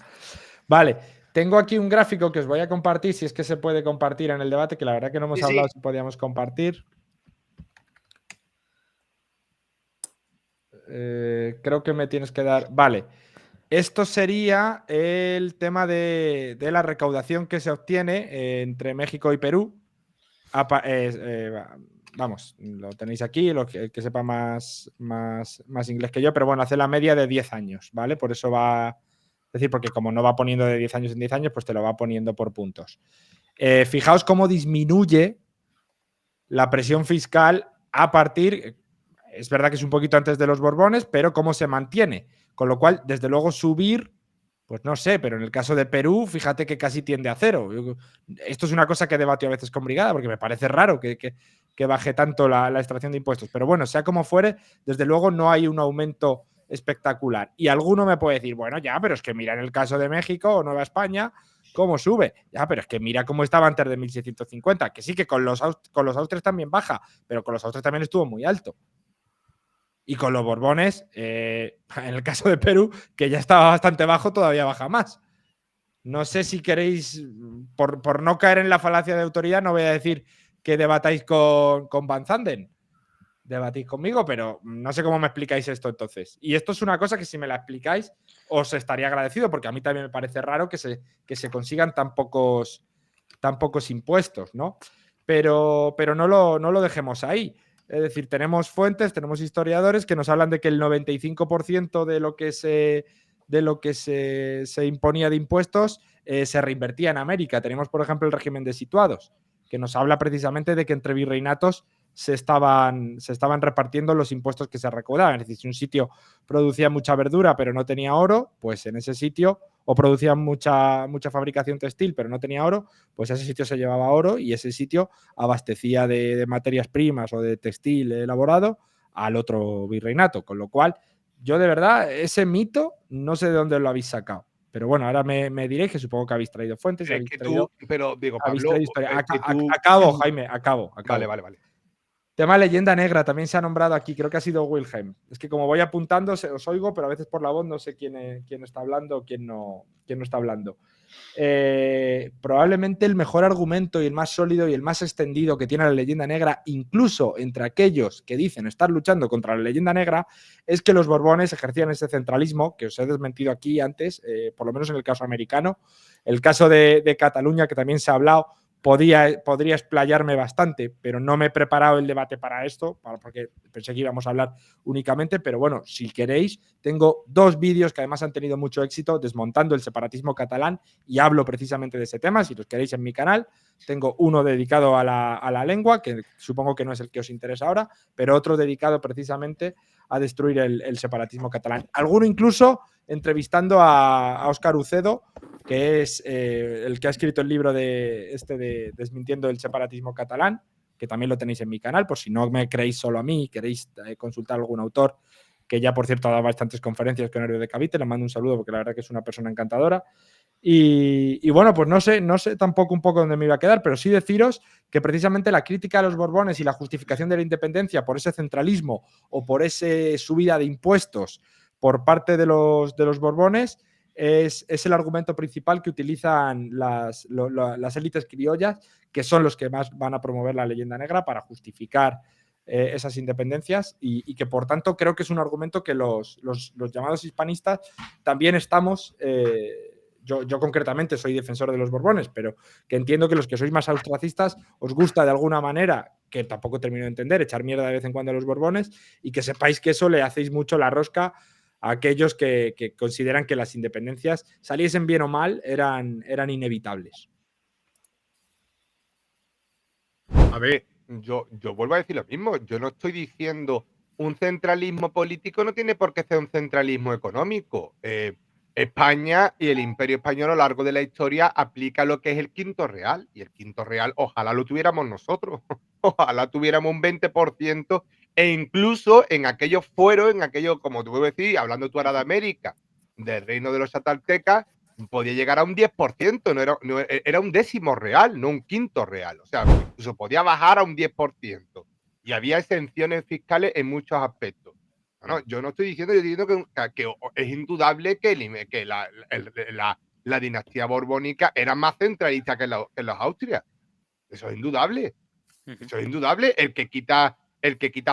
Vale, tengo aquí un gráfico que os voy a compartir, si es que se puede compartir en el debate, que la verdad que no hemos hablado si podíamos compartir. Creo que me tienes que dar... Vale, esto sería el tema de la recaudación que se obtiene entre México y Perú. Vamos, lo tenéis aquí, el que sepa más inglés que yo, pero bueno, hace la media de 10 años, ¿vale? Por eso va... Es decir, porque como no va poniendo de 10 años en 10 años, pues te lo va poniendo por puntos. Fijaos cómo disminuye la presión fiscal a partir... Es verdad que es un poquito antes de los Borbones, pero cómo se mantiene. Con lo cual, desde luego, subir, pues no sé, pero en el caso de Perú, fíjate que casi tiende a cero. Esto es una cosa que debato a veces con Brigada, porque me parece raro que baje tanto la extracción de impuestos. Pero bueno, sea como fuere, desde luego no hay un aumento espectacular. Y alguno me puede decir, bueno, ya, pero es que mira en el caso de México o Nueva España, cómo sube. Ya, pero es que mira cómo estaba antes de 1650. Que sí, que con los austrias también baja, pero con los austrias también estuvo muy alto. Y con los Borbones, en el caso de Perú, que ya estaba bastante bajo, todavía baja más. No sé si queréis, por no caer en la falacia de autoridad, no voy a decir que debatáis con Van Zanden. Debatís conmigo, pero no sé cómo me explicáis esto entonces. Y esto es una cosa que si me la explicáis, os estaría agradecido, porque a mí también me parece raro que se consigan tan pocos impuestos, ¿no? Pero no lo dejemos ahí. Es decir, tenemos fuentes, tenemos historiadores que nos hablan de que el 95% de lo que se imponía de impuestos se reinvertía en América. Tenemos, por ejemplo, el régimen de situados, que nos habla precisamente de que entre virreinatos se estaban repartiendo los impuestos que se recaudaban. Es decir, si un sitio producía mucha verdura pero no tenía oro, pues en ese sitio, o producía mucha fabricación textil pero no tenía oro, pues ese sitio se llevaba oro y ese sitio abastecía de materias primas o de textil elaborado al otro virreinato. Con lo cual, yo de verdad, ese mito no sé de dónde lo habéis sacado. Pero bueno, ahora me diréis que supongo que habéis traído fuentes. Es que tú, pero digo, Pablo, Acabo, Jaime, acabo. Vale. Tema leyenda negra, también se ha nombrado aquí, creo que ha sido Wilhelm. Es que como voy apuntando, os oigo, pero a veces por la voz no sé quién está hablando o quién no está hablando. Probablemente el mejor argumento y el más sólido y el más extendido que tiene la leyenda negra, incluso entre aquellos que dicen estar luchando contra la leyenda negra, es que los Borbones ejercían ese centralismo, que os he desmentido aquí antes, por lo menos en el caso americano. El caso de Cataluña, que también se ha hablado, podría explayarme bastante, pero no me he preparado el debate para esto, porque pensé que íbamos a hablar únicamente, pero bueno, si queréis, tengo 2 vídeos que además han tenido mucho éxito desmontando el separatismo catalán y hablo precisamente de ese tema, si los queréis en mi canal. Tengo uno dedicado a la lengua, que supongo que no es el que os interesa ahora, pero otro dedicado precisamente a destruir el separatismo catalán. Alguno incluso entrevistando a Óscar Ucedo, que es el que ha escrito el libro de Desmintiendo el separatismo catalán, que también lo tenéis en mi canal, por si no me creéis solo a mí y queréis consultar a algún autor, que ya por cierto ha dado bastantes conferencias con Héroe de Cavite. Le mando un saludo porque la verdad que es una persona encantadora. Y bueno, pues no sé tampoco un poco dónde me iba a quedar, pero sí deciros que precisamente la crítica a los Borbones y la justificación de la independencia por ese centralismo o por esa subida de impuestos por parte de los Borbones es el argumento principal que utilizan las élites criollas, que son los que más van a promover la leyenda negra para justificar esas independencias y que por tanto creo que es un argumento que los llamados hispanistas también estamos... Yo concretamente soy defensor de los Borbones, pero que entiendo que los que sois más austracistas os gusta de alguna manera, que tampoco termino de entender, echar mierda de vez en cuando a los Borbones y que sepáis que eso le hacéis mucho la rosca a aquellos que consideran que las independencias, saliesen bien o mal, eran inevitables. A ver, yo vuelvo a decir lo mismo. Yo no estoy diciendo un centralismo político no tiene por qué ser un centralismo económico. España y el Imperio Español a lo largo de la historia aplica lo que es el quinto real. Y el quinto real, ojalá lo tuviéramos nosotros. Ojalá tuviéramos un 20%. E incluso en aquellos fueros, en aquellos, como tú puedes decir, hablando tú ahora de América, del reino de los Chataltecas, podía llegar a un 10%, era un décimo real, no un quinto real. O sea, incluso podía bajar a un 10%. Y había exenciones fiscales en muchos aspectos. No, yo no estoy diciendo, yo estoy diciendo que es indudable que la dinastía borbónica era más centralista que los Austrias. Eso es indudable. Eso es indudable. El que quita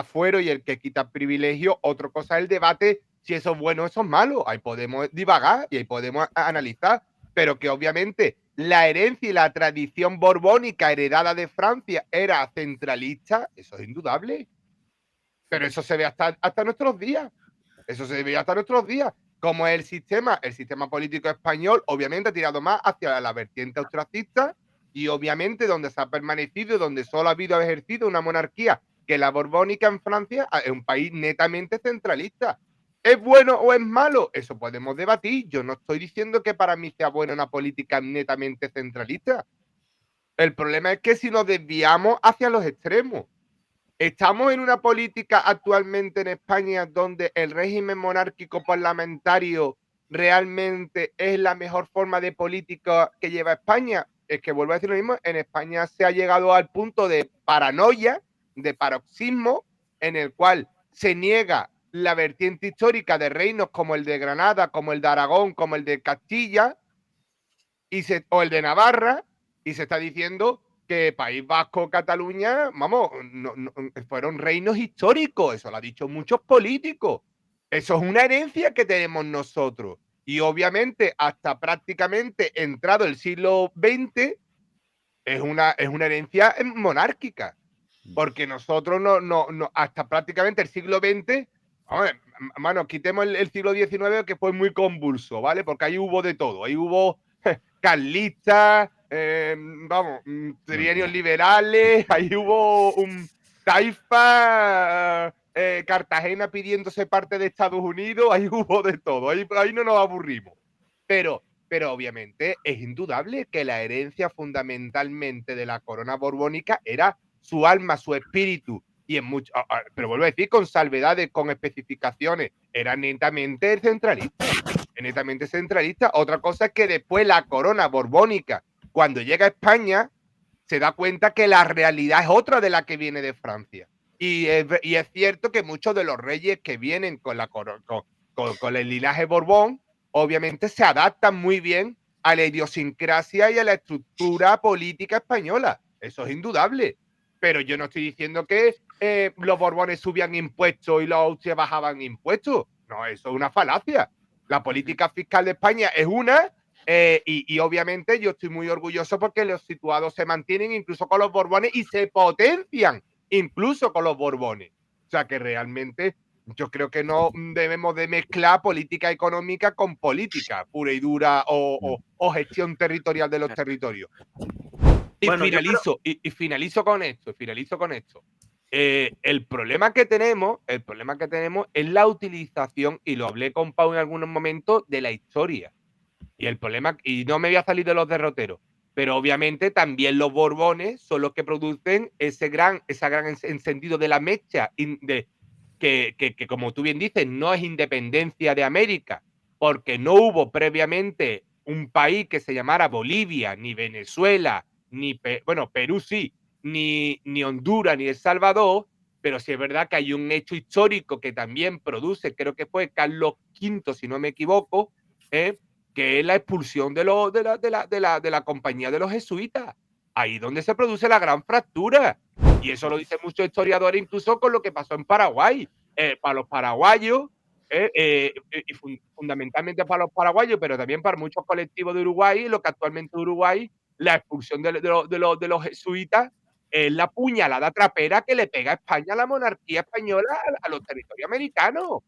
fuero y el que quita privilegio, otra cosa es el debate si eso es bueno o eso es malo. Ahí podemos divagar y ahí podemos analizar, pero que obviamente la herencia y la tradición borbónica heredada de Francia era centralista, eso es indudable. Pero eso se ve hasta nuestros días. Eso se ve hasta nuestros días. Como es el sistema político español, obviamente ha tirado más hacia la vertiente austracista y obviamente donde se ha permanecido, donde solo ha habido ejercido una monarquía que la borbónica en Francia, es un país netamente centralista. ¿Es bueno o es malo? Eso podemos debatir. Yo no estoy diciendo que para mí sea buena una política netamente centralista. El problema es que si nos desviamos hacia los extremos, estamos en una política actualmente en España donde el régimen monárquico parlamentario realmente es la mejor forma de política que lleva España. Es que vuelvo a decir lo mismo, en España se ha llegado al punto de paranoia, de paroxismo, en el cual se niega la vertiente histórica de reinos como el de Granada, como el de Aragón, como el de Castilla o el de Navarra, y se está diciendo que País Vasco, Cataluña, vamos, fueron reinos históricos, eso lo han dicho muchos políticos. Eso es una herencia que tenemos nosotros. Y obviamente, hasta prácticamente entrado el siglo XX, es una herencia monárquica. Porque nosotros hasta prácticamente el siglo XX, mano, quitemos el siglo XIX, que fue muy convulso, ¿vale? Porque ahí hubo de todo. Ahí hubo carlistas, vamos, trienios liberales, ahí hubo un taifa, Cartagena pidiéndose parte de Estados Unidos, ahí hubo de todo, ahí no nos aburrimos. Pero obviamente es indudable que la herencia fundamentalmente de la corona borbónica era su alma, su espíritu, y en mucho, pero vuelvo a decir, con salvedades, con especificaciones, era netamente centralista. Netamente centralista. Otra cosa es que después la corona borbónica, cuando llega a España, se da cuenta que la realidad es otra de la que viene de Francia. Y es cierto que muchos de los reyes que vienen con el linaje Borbón, obviamente se adaptan muy bien a la idiosincrasia y a la estructura política española. Eso es indudable. Pero yo no estoy diciendo que los Borbones subían impuestos y los Austrias bajaban impuestos. No, eso es una falacia. La política fiscal de España es una, y obviamente yo estoy muy orgulloso porque los situados se mantienen incluso con los Borbones y se potencian incluso con los Borbones. O sea que realmente yo creo que no debemos de mezclar política económica con política pura y dura o gestión territorial de los territorios. Y Bueno, finalizo con esto. El problema que tenemos es la utilización, y lo hablé con Pau en algunos momentos, de la historia. Y el problema, y no me voy a salir de los derroteros, pero obviamente también los Borbones son los que producen ese gran encendido de la mecha, que como tú bien dices, no es independencia de América, porque no hubo previamente un país que se llamara Bolivia, ni Venezuela, bueno, Perú sí, ni Honduras, ni El Salvador, pero sí es verdad que hay un hecho histórico que también produce, creo que fue Carlos V, si no me equivoco, que es la expulsión de la compañía de los jesuitas. Ahí donde se produce la gran fractura. Y eso lo dicen muchos historiadores, incluso con lo que pasó en Paraguay. Para los paraguayos, y fundamentalmente para los paraguayos, pero también para muchos colectivos de Uruguay, lo que actualmente Uruguay, la expulsión de los jesuitas es la puñalada trapera que le pega a España, a la monarquía española, a los territorios americanos.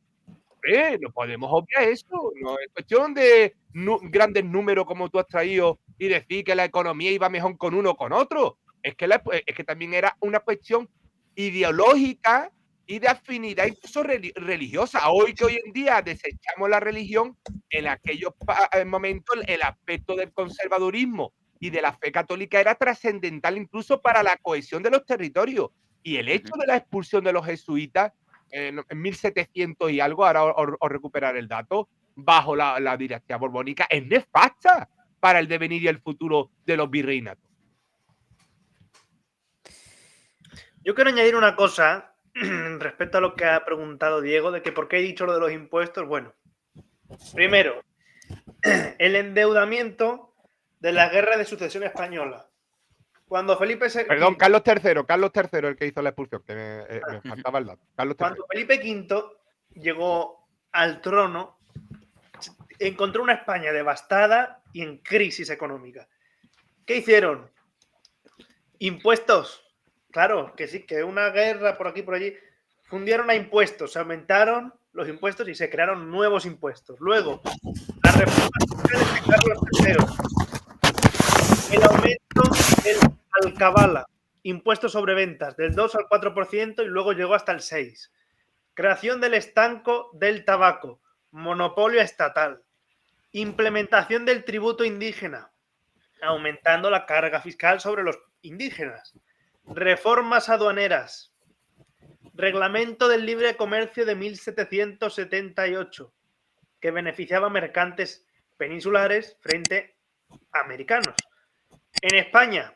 No podemos obviar eso. No es cuestión de grandes números como tú has traído y decir que la economía iba mejor con uno o con otro. es que también era una cuestión ideológica y de afinidad incluso religiosa. Hoy en día desechamos la religión, en aquellos momentos el aspecto del conservadurismo y de la fe católica era trascendental incluso para la cohesión de los territorios. Y el hecho de la expulsión de los jesuitas en 1700 y algo, ahora os recuperaré el dato, bajo la dinastía borbónica, es nefasta para el devenir y el futuro de los virreinatos. Yo quiero añadir una cosa respecto a lo que ha preguntado Diego, de que por qué he dicho lo de los impuestos. Bueno, primero, el endeudamiento de la guerra de sucesión española. Cuando Felipe Perdón, Carlos III, el que hizo la expulsión, que me faltaba el dato. Carlos III. Cuando Felipe V llegó al trono, encontró una España devastada y en crisis económica. ¿Qué hicieron? Impuestos. Claro, que sí, que una guerra por aquí por allí. Fundieron a impuestos, se aumentaron los impuestos y se crearon nuevos impuestos. Luego, la reforma fiscal de Carlos III, el aumento del alcabala, impuestos sobre ventas, del 2 al 4% y luego llegó hasta el 6%. Creación del estanco del tabaco, monopolio estatal. Implementación del tributo indígena, aumentando la carga fiscal sobre los indígenas. Reformas aduaneras. Reglamento del libre comercio de 1778, que beneficiaba a mercantes peninsulares frente a americanos. En España,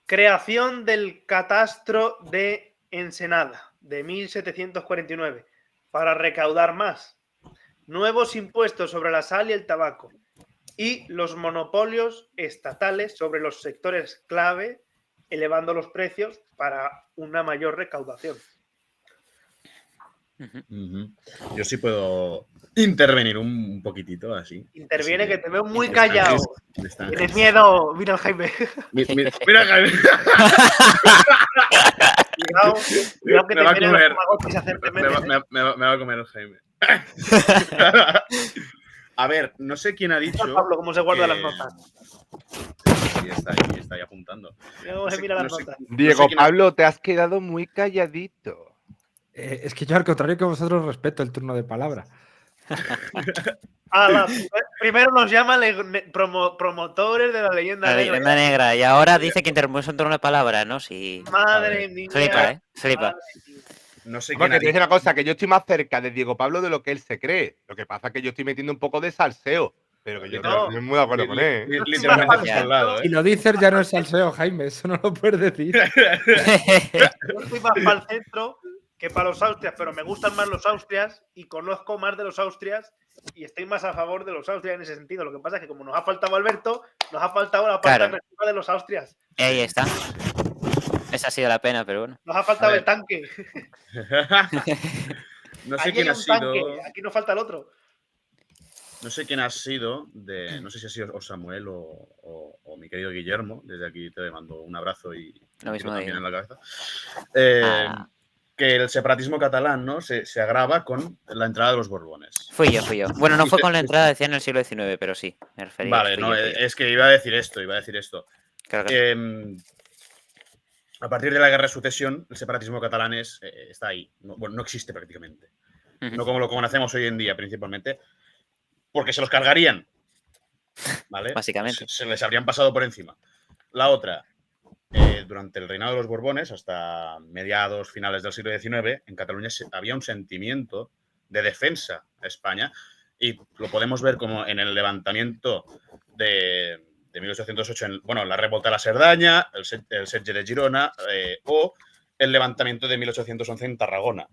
creación del catastro de Ensenada de 1749 para recaudar más. Nuevos impuestos sobre la sal y el tabaco. Y los monopolios estatales sobre los sectores clave, elevando los precios para una mayor recaudación. Yo sí puedo intervenir un poquitito así. Interviene, así que te veo muy callado. Tienes Tienes miedo. Mira al Jaime. Mira, Jaime. Cuidado que Me te va a vienen comer. los tamagotchis a hacerte memes, ¿eh? Me va a comer el Jaime. A ver, no sé quién ha dicho. Pablo, cómo se guarda que... las notas. Sí, está ahí apuntando. Mira cómo se mira las notas. Diego Pablo, te has quedado muy calladito. Es que yo, al contrario que vosotros, respeto el turno de palabra. Primero nos llaman promotores de la leyenda La negra. leyenda negra. Y ahora dice que interpuso un turno de palabra, ¿no? Sí. Madre mía. Flipa, ¿eh? Flipa. Madre mía. No sé Porque quién ha te dice una dicho. cosa, que yo estoy más cerca de Diego Pablo de lo que él se cree. Lo que pasa es que yo estoy metiendo un poco de salseo. Pero que yo no estoy muy de acuerdo con él. Literalmente Yo estás al lado, Si lo dices ya no es salseo, Jaime, eso no lo puedes decir. Yo estoy más para el centro que para los Austrias, pero me gustan más los Austrias y conozco más de los Austrias y estoy más a favor de los Austrias en ese sentido. Lo que pasa es que como nos ha faltado Alberto, nos ha faltado la parte agresiva de los Austrias. Ahí está. Esa ha sido la pena, pero bueno. Nos ha faltado el tanque. No sé Allí quién hay ha un sido. tanque, aquí nos falta el otro. No sé quién ha sido, no sé si ha sido o Samuel o mi querido Guillermo. Desde aquí te mando un abrazo y Lo mismo también digo. en la cabeza. Que el separatismo catalán, ¿no? se agrava con la entrada de los Borbones. Fui yo. Bueno, no fue con la entrada, decía en el siglo XIX, pero sí, me refería. Vale, no, es que iba a decir esto. Claro que A partir de la guerra de sucesión, el separatismo catalán está ahí. No existe prácticamente. No como lo conocemos hoy en día, principalmente. Porque se los cargarían. ¿Vale? Básicamente. Se les habrían pasado por encima. La otra, durante el reinado de los Borbones, hasta mediados, finales del siglo XIX, en Cataluña había un sentimiento de defensa a España y lo podemos ver como en el levantamiento de 1808, la revolta de la Cerdaña, el setge de Girona o el levantamiento de 1811 en Tarragona.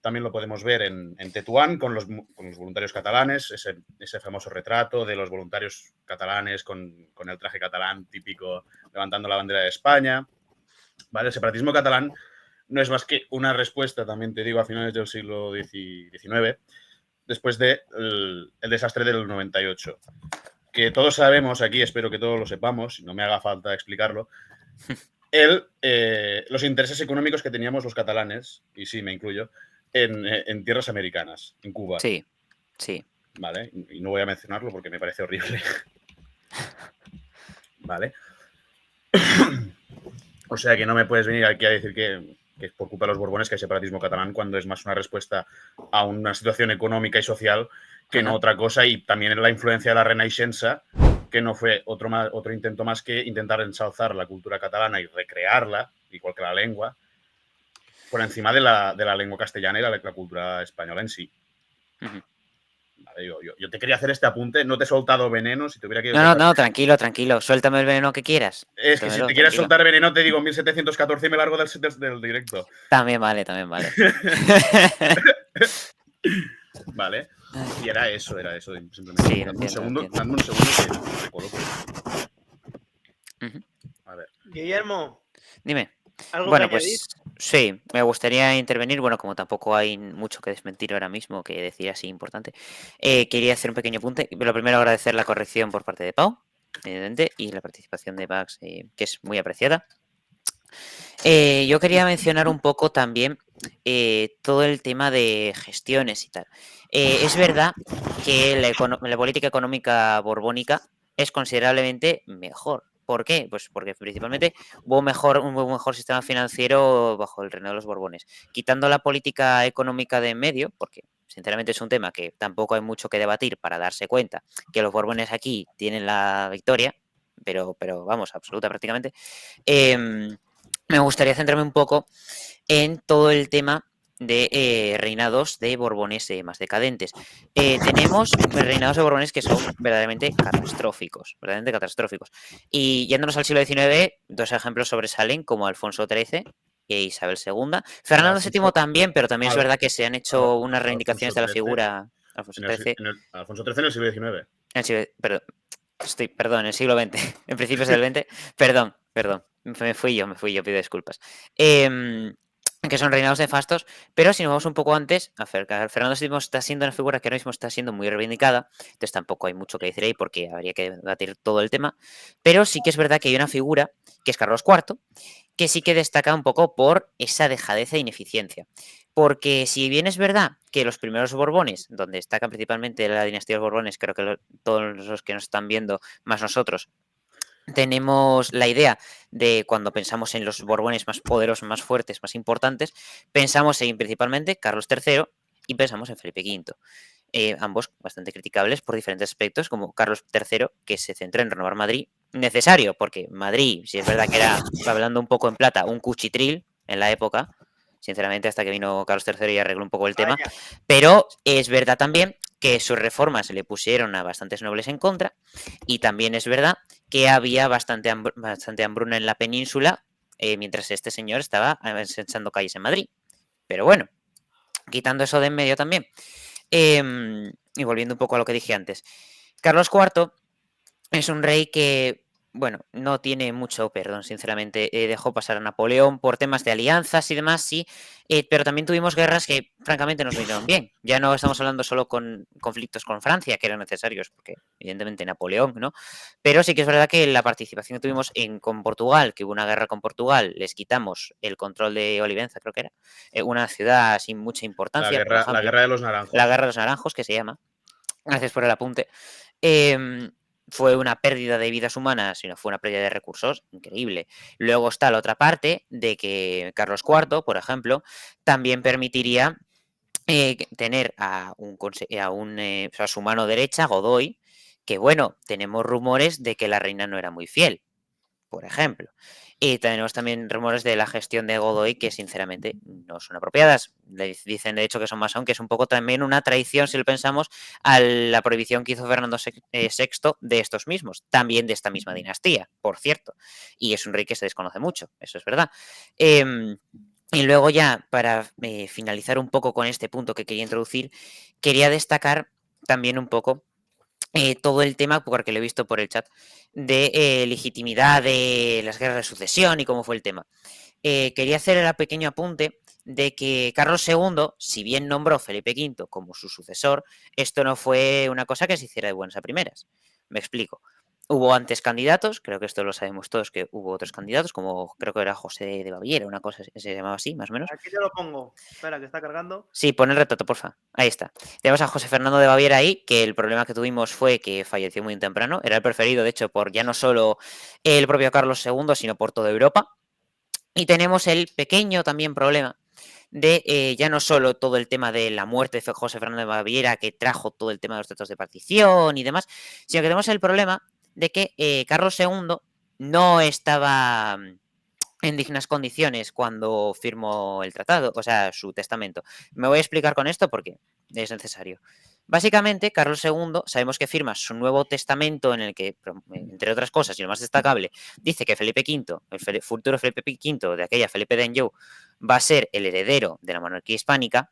También lo podemos ver en Tetuán con los voluntarios catalanes, ese famoso retrato de los voluntarios catalanes con el traje catalán típico levantando la bandera de España. ¿Vale? El separatismo catalán no es más que una respuesta, también te digo, a finales del siglo XIX, después del desastre del 98. Que todos sabemos aquí, espero que todos lo sepamos, no me haga falta explicarlo, los intereses económicos que teníamos los catalanes, y sí, me incluyo, en tierras americanas, en Cuba. Sí. Vale, y no voy a mencionarlo porque me parece horrible. Vale. O sea que no me puedes venir aquí a decir que es por culpa de los Borbones que hay separatismo catalán cuando es más una respuesta a una situación económica y social que no otra cosa, y también la influencia de la Renaixença, que no fue otro intento más que intentar ensalzar la cultura catalana y recrearla, igual que la lengua, por encima de la lengua castellana y la cultura española en sí. Vale, yo te quería hacer este apunte, no te he soltado veneno, si tuviera que... No, tranquilo, suéltame el veneno que quieras. Es que si te quieres soltar veneno te digo 1714 y me largo del directo. También vale. Vale. Y era eso, simplemente. Sí, Dame entiendo. un segundo que te coloco. A ver. Guillermo, Dime. ¿algo Bueno, que añadir? pues sí, me gustaría intervenir. Bueno, como tampoco hay mucho que desmentir ahora mismo, que decir así importante, quería hacer un pequeño apunte. Lo primero, agradecer la corrección por parte de Pau, evidentemente, y la participación de Bax, que es muy apreciada. Yo quería mencionar un poco también todo el tema de gestiones y tal. Es verdad que la política económica borbónica es considerablemente mejor. ¿Por qué? Pues porque principalmente hubo un mejor sistema financiero bajo el reinado de los Borbones. Quitando la política económica de en medio, porque sinceramente es un tema que tampoco hay mucho que debatir para darse cuenta que los Borbones aquí tienen la victoria, pero vamos, absoluta prácticamente. Me gustaría centrarme un poco en todo el tema de reinados de Borbones más decadentes. Tenemos reinados de Borbones que son verdaderamente catastróficos. Y yéndonos al siglo XIX, dos ejemplos sobresalen como Alfonso XIII e Isabel II. Fernando VII también, pero también es verdad que se han hecho unas reivindicaciones de la figura. Alfonso XIII. Alfonso XIII en el siglo XIX. Perdón, en el siglo XX, en principios del XX. Perdón. Me fui yo, pido disculpas. Que son reinados nefastos, pero si nos vamos un poco antes, Fernando VII está siendo una figura que ahora mismo está siendo muy reivindicada, entonces tampoco hay mucho que decir ahí porque habría que debatir todo el tema, pero sí que es verdad que hay una figura, que es Carlos IV, que sí que destaca un poco por esa dejadez e ineficiencia. Porque si bien es verdad que los primeros Borbones, donde destacan principalmente la dinastía de los Borbones, creo que todos los que nos están viendo, más nosotros, tenemos la idea de cuando pensamos en los Borbones más poderosos, más fuertes, más importantes, pensamos en principalmente Carlos III y pensamos en Felipe V. Ambos bastante criticables por diferentes aspectos, como Carlos III, que se centró en renovar Madrid, necesario, porque Madrid, si es verdad que era, hablando un poco en plata, un cuchitril en la época, sinceramente, hasta que vino Carlos III y arregló un poco el tema, pero es verdad también que sus reformas le pusieron a bastantes nobles en contra, y también es verdad que había bastante hambruna en la península mientras este señor estaba echando calles en Madrid. Pero bueno, quitando eso de en medio también, y volviendo un poco a lo que dije antes, Carlos IV es un rey que, bueno, no tiene mucho perdón, sinceramente. Dejó pasar a Napoleón por temas de alianzas y demás, sí, pero también tuvimos guerras que, francamente, nos vinieron bien. Ya no estamos hablando solo con conflictos con Francia, que eran necesarios, porque, evidentemente, Napoleón, ¿no? Pero sí que es verdad que la participación que tuvimos con Portugal, que hubo una guerra con Portugal, les quitamos el control de Olivenza, creo que era, una ciudad sin mucha importancia. La guerra de los naranjos. La guerra de los naranjos, que se llama. Gracias por el apunte. Fue una pérdida de vidas humanas y no fue una pérdida de recursos increíble. Luego está la otra parte de que Carlos IV, por ejemplo, también permitiría tener a su mano derecha, Godoy, que bueno, tenemos rumores de que la reina no era muy fiel, por ejemplo. Y tenemos también rumores de la gestión de Godoy que sinceramente no son apropiadas. Le dicen de hecho que son masón, que es un poco también una traición, si lo pensamos, a la prohibición que hizo Fernando VI de estos mismos, también de esta misma dinastía, por cierto. Y es un rey que se desconoce mucho, eso es verdad. Y luego ya, para finalizar un poco con este punto que quería introducir, quería destacar también un poco todo el tema, porque lo he visto por el chat, de legitimidad de las guerras de sucesión y cómo fue el tema. Quería hacer el pequeño apunte de que Carlos II, si bien nombró a Felipe V como su sucesor, esto no fue una cosa que se hiciera de buenas a primeras. Me explico. Hubo antes candidatos, creo que esto lo sabemos todos, que hubo otros candidatos, como creo que era José de Baviera, una cosa se llamaba así, más o menos. Aquí te lo pongo. Espera, que está cargando. Sí, pon el retrato, porfa. Ahí está. Tenemos a José Fernando de Baviera ahí, que el problema que tuvimos fue que falleció muy temprano. Era el preferido, de hecho, por ya no solo el propio Carlos II, sino por toda Europa. Y tenemos el pequeño también problema de ya no solo todo el tema de la muerte de José Fernando de Baviera, que trajo todo el tema de los tratados de partición y demás, sino que tenemos el problema de que Carlos II no estaba en dignas condiciones cuando firmó el tratado, o sea, su testamento. Me voy a explicar con esto porque es necesario. Básicamente, Carlos II, sabemos que firma su nuevo testamento en el que, entre otras cosas, y lo más destacable, dice que Felipe V, el futuro Felipe V de aquella Felipe d'Anjou, va a ser el heredero de la monarquía hispánica,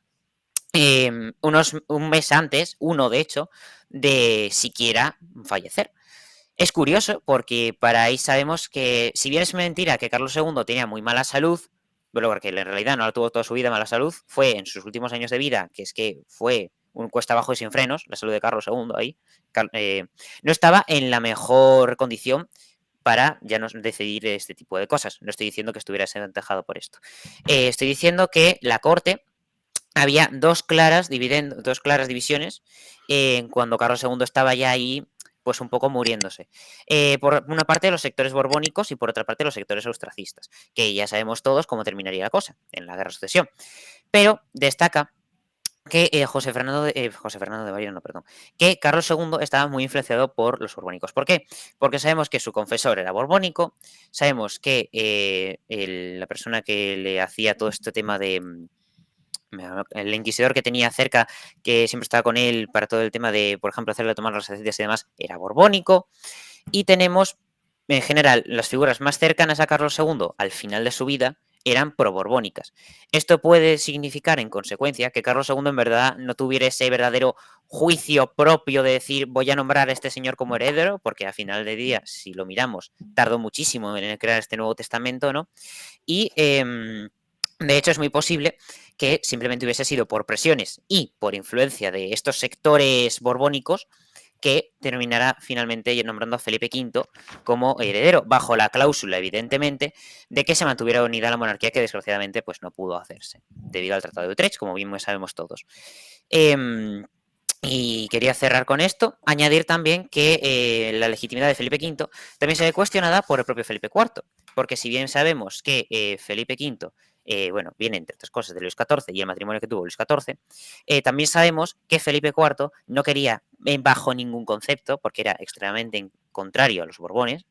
un mes antes, uno de hecho, de siquiera fallecer. Es curioso porque para ahí sabemos que, si bien es mentira que Carlos II tenía muy mala salud, bueno, porque en realidad no la tuvo toda su vida mala salud, fue en sus últimos años de vida, que es que fue un cuesta abajo y sin frenos, la salud de Carlos II ahí, no estaba en la mejor condición para ya no decidir este tipo de cosas. No estoy diciendo que estuviera aventajado por esto. Estoy diciendo que la corte había dos claras divisiones cuando Carlos II estaba ya ahí pues un poco muriéndose. Por una parte los sectores borbónicos y por otra parte los sectores austracistas, que ya sabemos todos cómo terminaría la cosa en la guerra de sucesión. Pero destaca que José Fernando de Baviera, no, perdón, que Carlos II estaba muy influenciado por los borbónicos. ¿Por qué? Porque sabemos que su confesor era borbónico, sabemos que la persona que le hacía todo este tema de el inquisidor que tenía cerca, que siempre estaba con él para todo el tema de, por ejemplo, hacerle tomar las recetas y demás, era borbónico. Y tenemos, en general, las figuras más cercanas a Carlos II al final de su vida eran pro-borbónicas. Esto puede significar, en consecuencia, que Carlos II en verdad no tuviera ese verdadero juicio propio de decir voy a nombrar a este señor como heredero, porque al final de día, si lo miramos, tardó muchísimo en crear este Nuevo Testamento, ¿no? Y de hecho es muy posible que simplemente hubiese sido por presiones y por influencia de estos sectores borbónicos que terminará finalmente nombrando a Felipe V como heredero, bajo la cláusula, evidentemente, de que se mantuviera unida la monarquía, que desgraciadamente pues, no pudo hacerse, debido al Tratado de Utrecht, como bien sabemos todos. Y quería cerrar con esto, añadir también que la legitimidad de Felipe V también se ve cuestionada por el propio Felipe IV, porque si bien sabemos que Felipe V bueno, viene entre otras cosas de Luis XIV y el matrimonio que tuvo Luis XIV, también sabemos que Felipe IV no quería bajo ningún concepto, porque era extremadamente contrario a los Borbones,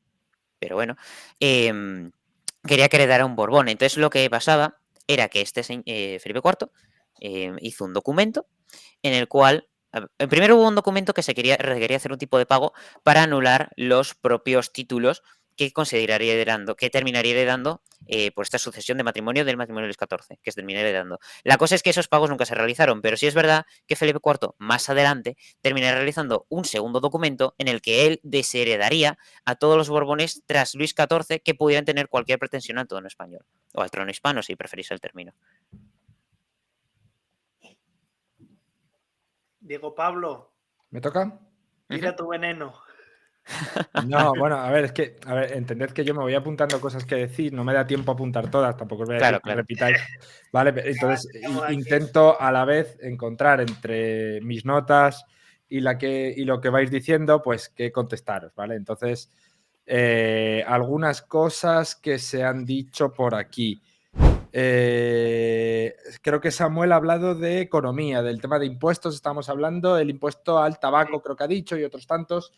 pero bueno, quería que heredara un Borbón. Entonces lo que pasaba era que Felipe IV hizo un documento en el cual, primero hubo un documento que se requería hacer un tipo de pago para anular los propios títulos que terminaría heredando por esta sucesión de matrimonio del matrimonio de Luis XIV, que se terminaría heredando. La cosa es que esos pagos nunca se realizaron, pero sí es verdad que Felipe IV más adelante terminaría realizando un segundo documento en el que él desheredaría a todos los Borbones tras Luis XIV que pudieran tener cualquier pretensión al trono español, o al trono hispano, si preferís el término. Diego Pablo, ¿Me toca? tira tu veneno. No, bueno, a ver, entended que yo me voy apuntando cosas que decir, no me da tiempo a apuntar todas, tampoco os voy a decir que repitáis. Vale, entonces intento a la vez encontrar entre mis notas y lo que vais diciendo, pues qué contestaros, ¿vale? Entonces, algunas cosas que se han dicho por aquí. Creo que Samuel ha hablado de economía, del tema de impuestos, estamos hablando, el impuesto al tabaco, creo que ha dicho, y otros tantos.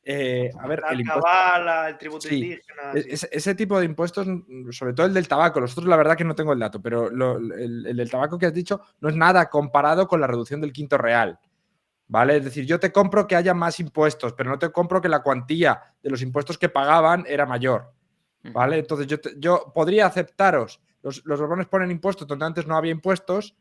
A ver, el impuesto, el tributo indígena. Ese tipo de impuestos, sobre todo el del tabaco, los otros la verdad que no tengo el dato, pero el del tabaco que has dicho no es nada comparado con la reducción del quinto real, ¿vale? Es decir, yo te compro que haya más impuestos, pero no te compro que la cuantía de los impuestos que pagaban era mayor, ¿vale? Entonces yo podría aceptaros, los Borbones ponen impuestos donde antes no había impuestos,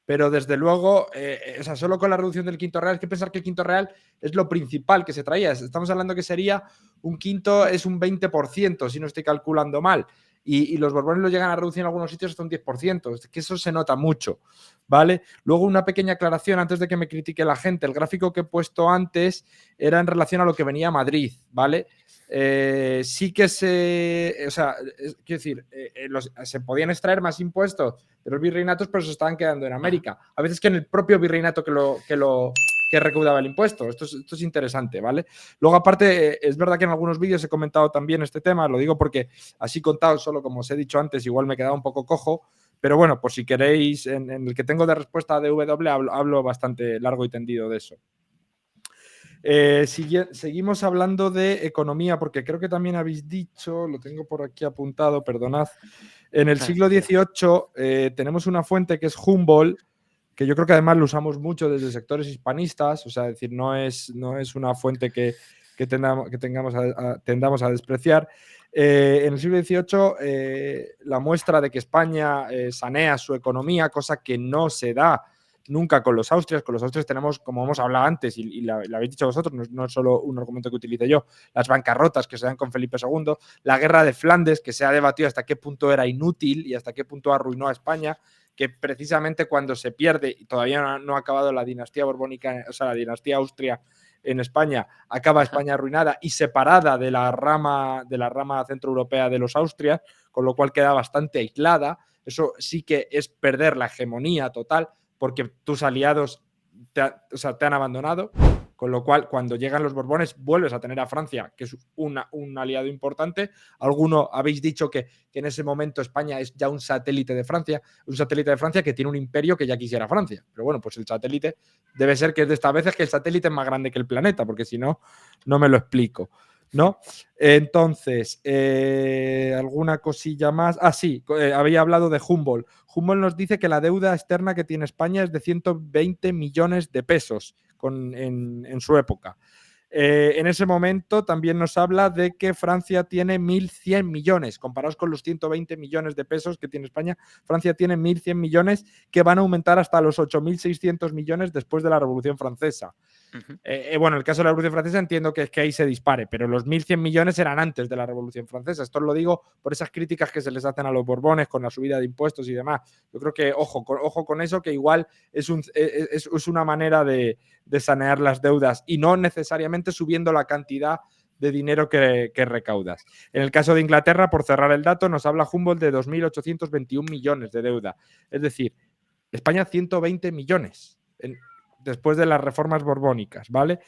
pero desde luego, o sea, solo con la reducción del quinto real, hay que pensar que el quinto real es lo principal que se traía. Estamos hablando que sería un quinto, es un 20%, si no estoy calculando mal. Y los Borbones lo llegan a reducir en algunos sitios hasta un 10%, es que eso se nota mucho, ¿vale? Luego una pequeña aclaración antes de que me critique la gente. El gráfico que he puesto antes era en relación a lo que venía a Madrid, ¿vale? sí que se. O sea, quiero decir, se podían extraer más impuestos de los virreinatos, pero se estaban quedando en América. A veces que en el propio virreinato que recaudaba el impuesto. Esto es interesante, ¿vale? Luego, aparte, es verdad que en algunos vídeos he comentado también este tema, lo digo porque así contado, solo como os he dicho antes, igual me quedaba un poco cojo. Pero bueno, por si queréis, en el que tengo de respuesta de W, hablo bastante largo y tendido de eso. Seguimos hablando de economía, porque creo que también habéis dicho, lo tengo por aquí apuntado, perdonad. En el siglo XVIII tenemos una fuente que es Humboldt, que yo creo que además lo usamos mucho desde sectores hispanistas, o sea, es decir, no es una fuente que tendamos a despreciar. En el siglo XVIII, la muestra de que España sanea su economía, cosa que no se da nunca con los austrias. Con los austrias tenemos, como hemos hablado antes, y lo habéis dicho vosotros, no es solo un argumento que utilice yo, las bancarrotas que se dan con Felipe II, la guerra de Flandes, que se ha debatido hasta qué punto era inútil y hasta qué punto arruinó a España, que precisamente cuando se pierde, y todavía no ha acabado la dinastía borbónica, o sea, la dinastía austria en España, acaba España arruinada y separada de la rama centroeuropea de los austrias, con lo cual queda bastante aislada. Eso sí que es perder la hegemonía total, porque tus aliados te han abandonado, con lo cual cuando llegan los Borbones vuelves a tener a Francia, que es un aliado importante. Alguno habéis dicho que en ese momento España es ya un satélite de Francia que tiene un imperio que ya quisiera Francia. Pero bueno, pues el satélite debe ser que es de estas veces que el satélite es más grande que el planeta, porque si no, no me lo explico, ¿no? Entonces, ¿alguna cosilla más? Sí, había hablado de Humboldt. Humboldt nos dice que la deuda externa que tiene España es de 120 millones de pesos en su época. En ese momento también nos habla de que Francia tiene 1.100 millones. Comparados con los 120 millones de pesos que tiene España, Francia tiene 1.100 millones que van a aumentar hasta los 8.600 millones después de la Revolución Francesa. Bueno, en el caso de la Revolución Francesa entiendo que es que ahí se dispare, pero los 1.100 millones eran antes de la Revolución Francesa. Esto lo digo por esas críticas que se les hacen a los Borbones con la subida de impuestos y demás. Yo creo que ojo con eso, que igual es una manera de sanear las deudas y no necesariamente subiendo la cantidad de dinero que recaudas. En el caso de Inglaterra, por cerrar el dato, nos habla Humboldt de 2.821 millones de deuda. Es decir, España 120 millones después de las reformas borbónicas, ¿vale?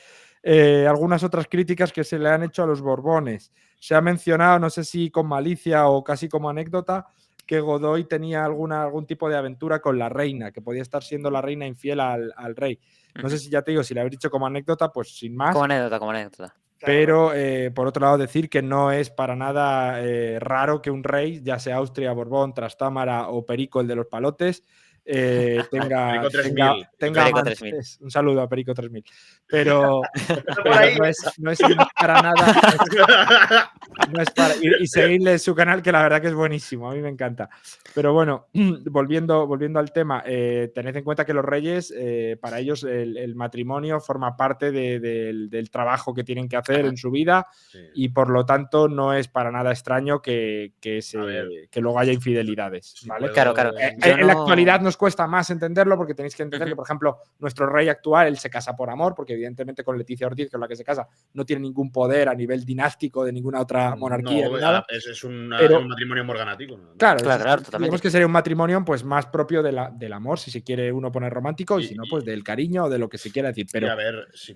Algunas otras críticas que se le han hecho a los Borbones. Se ha mencionado, no sé si con malicia o casi como anécdota, que Godoy tenía algún tipo de aventura con la reina, que podía estar siendo la reina infiel al rey. No sé si ya te digo, si le habéis dicho como anécdota, pues sin más. Como anécdota. Pero, por otro lado, decir que no es para nada raro que un rey, ya sea Austria, Borbón, Trastámara o Perico, el de los palotes, tenga Perico 3000. Un saludo a Perico 3000. Pero no es para nada. Y seguirle su canal, que la verdad que es buenísimo, a mí me encanta. Pero bueno, volviendo al tema, tened en cuenta que los reyes, para ellos el matrimonio forma parte del trabajo que tienen que hacer en su vida, y por lo tanto no es para nada extraño que luego haya infidelidades, ¿vale? Claro. En la actualidad nos cuesta más entenderlo, porque tenéis que entender que, por ejemplo, nuestro rey actual, él se casa por amor, porque evidentemente con Leticia Ortiz, que es la que se casa, no tiene ningún poder a nivel dinástico de ninguna otra monarquía. No, ni nada. es un matrimonio morganático. Claro, totalmente. digamos que sería un matrimonio pues más propio del amor, si se quiere uno poner romántico, y si no, pues del cariño o de lo que se quiera decir. Pero,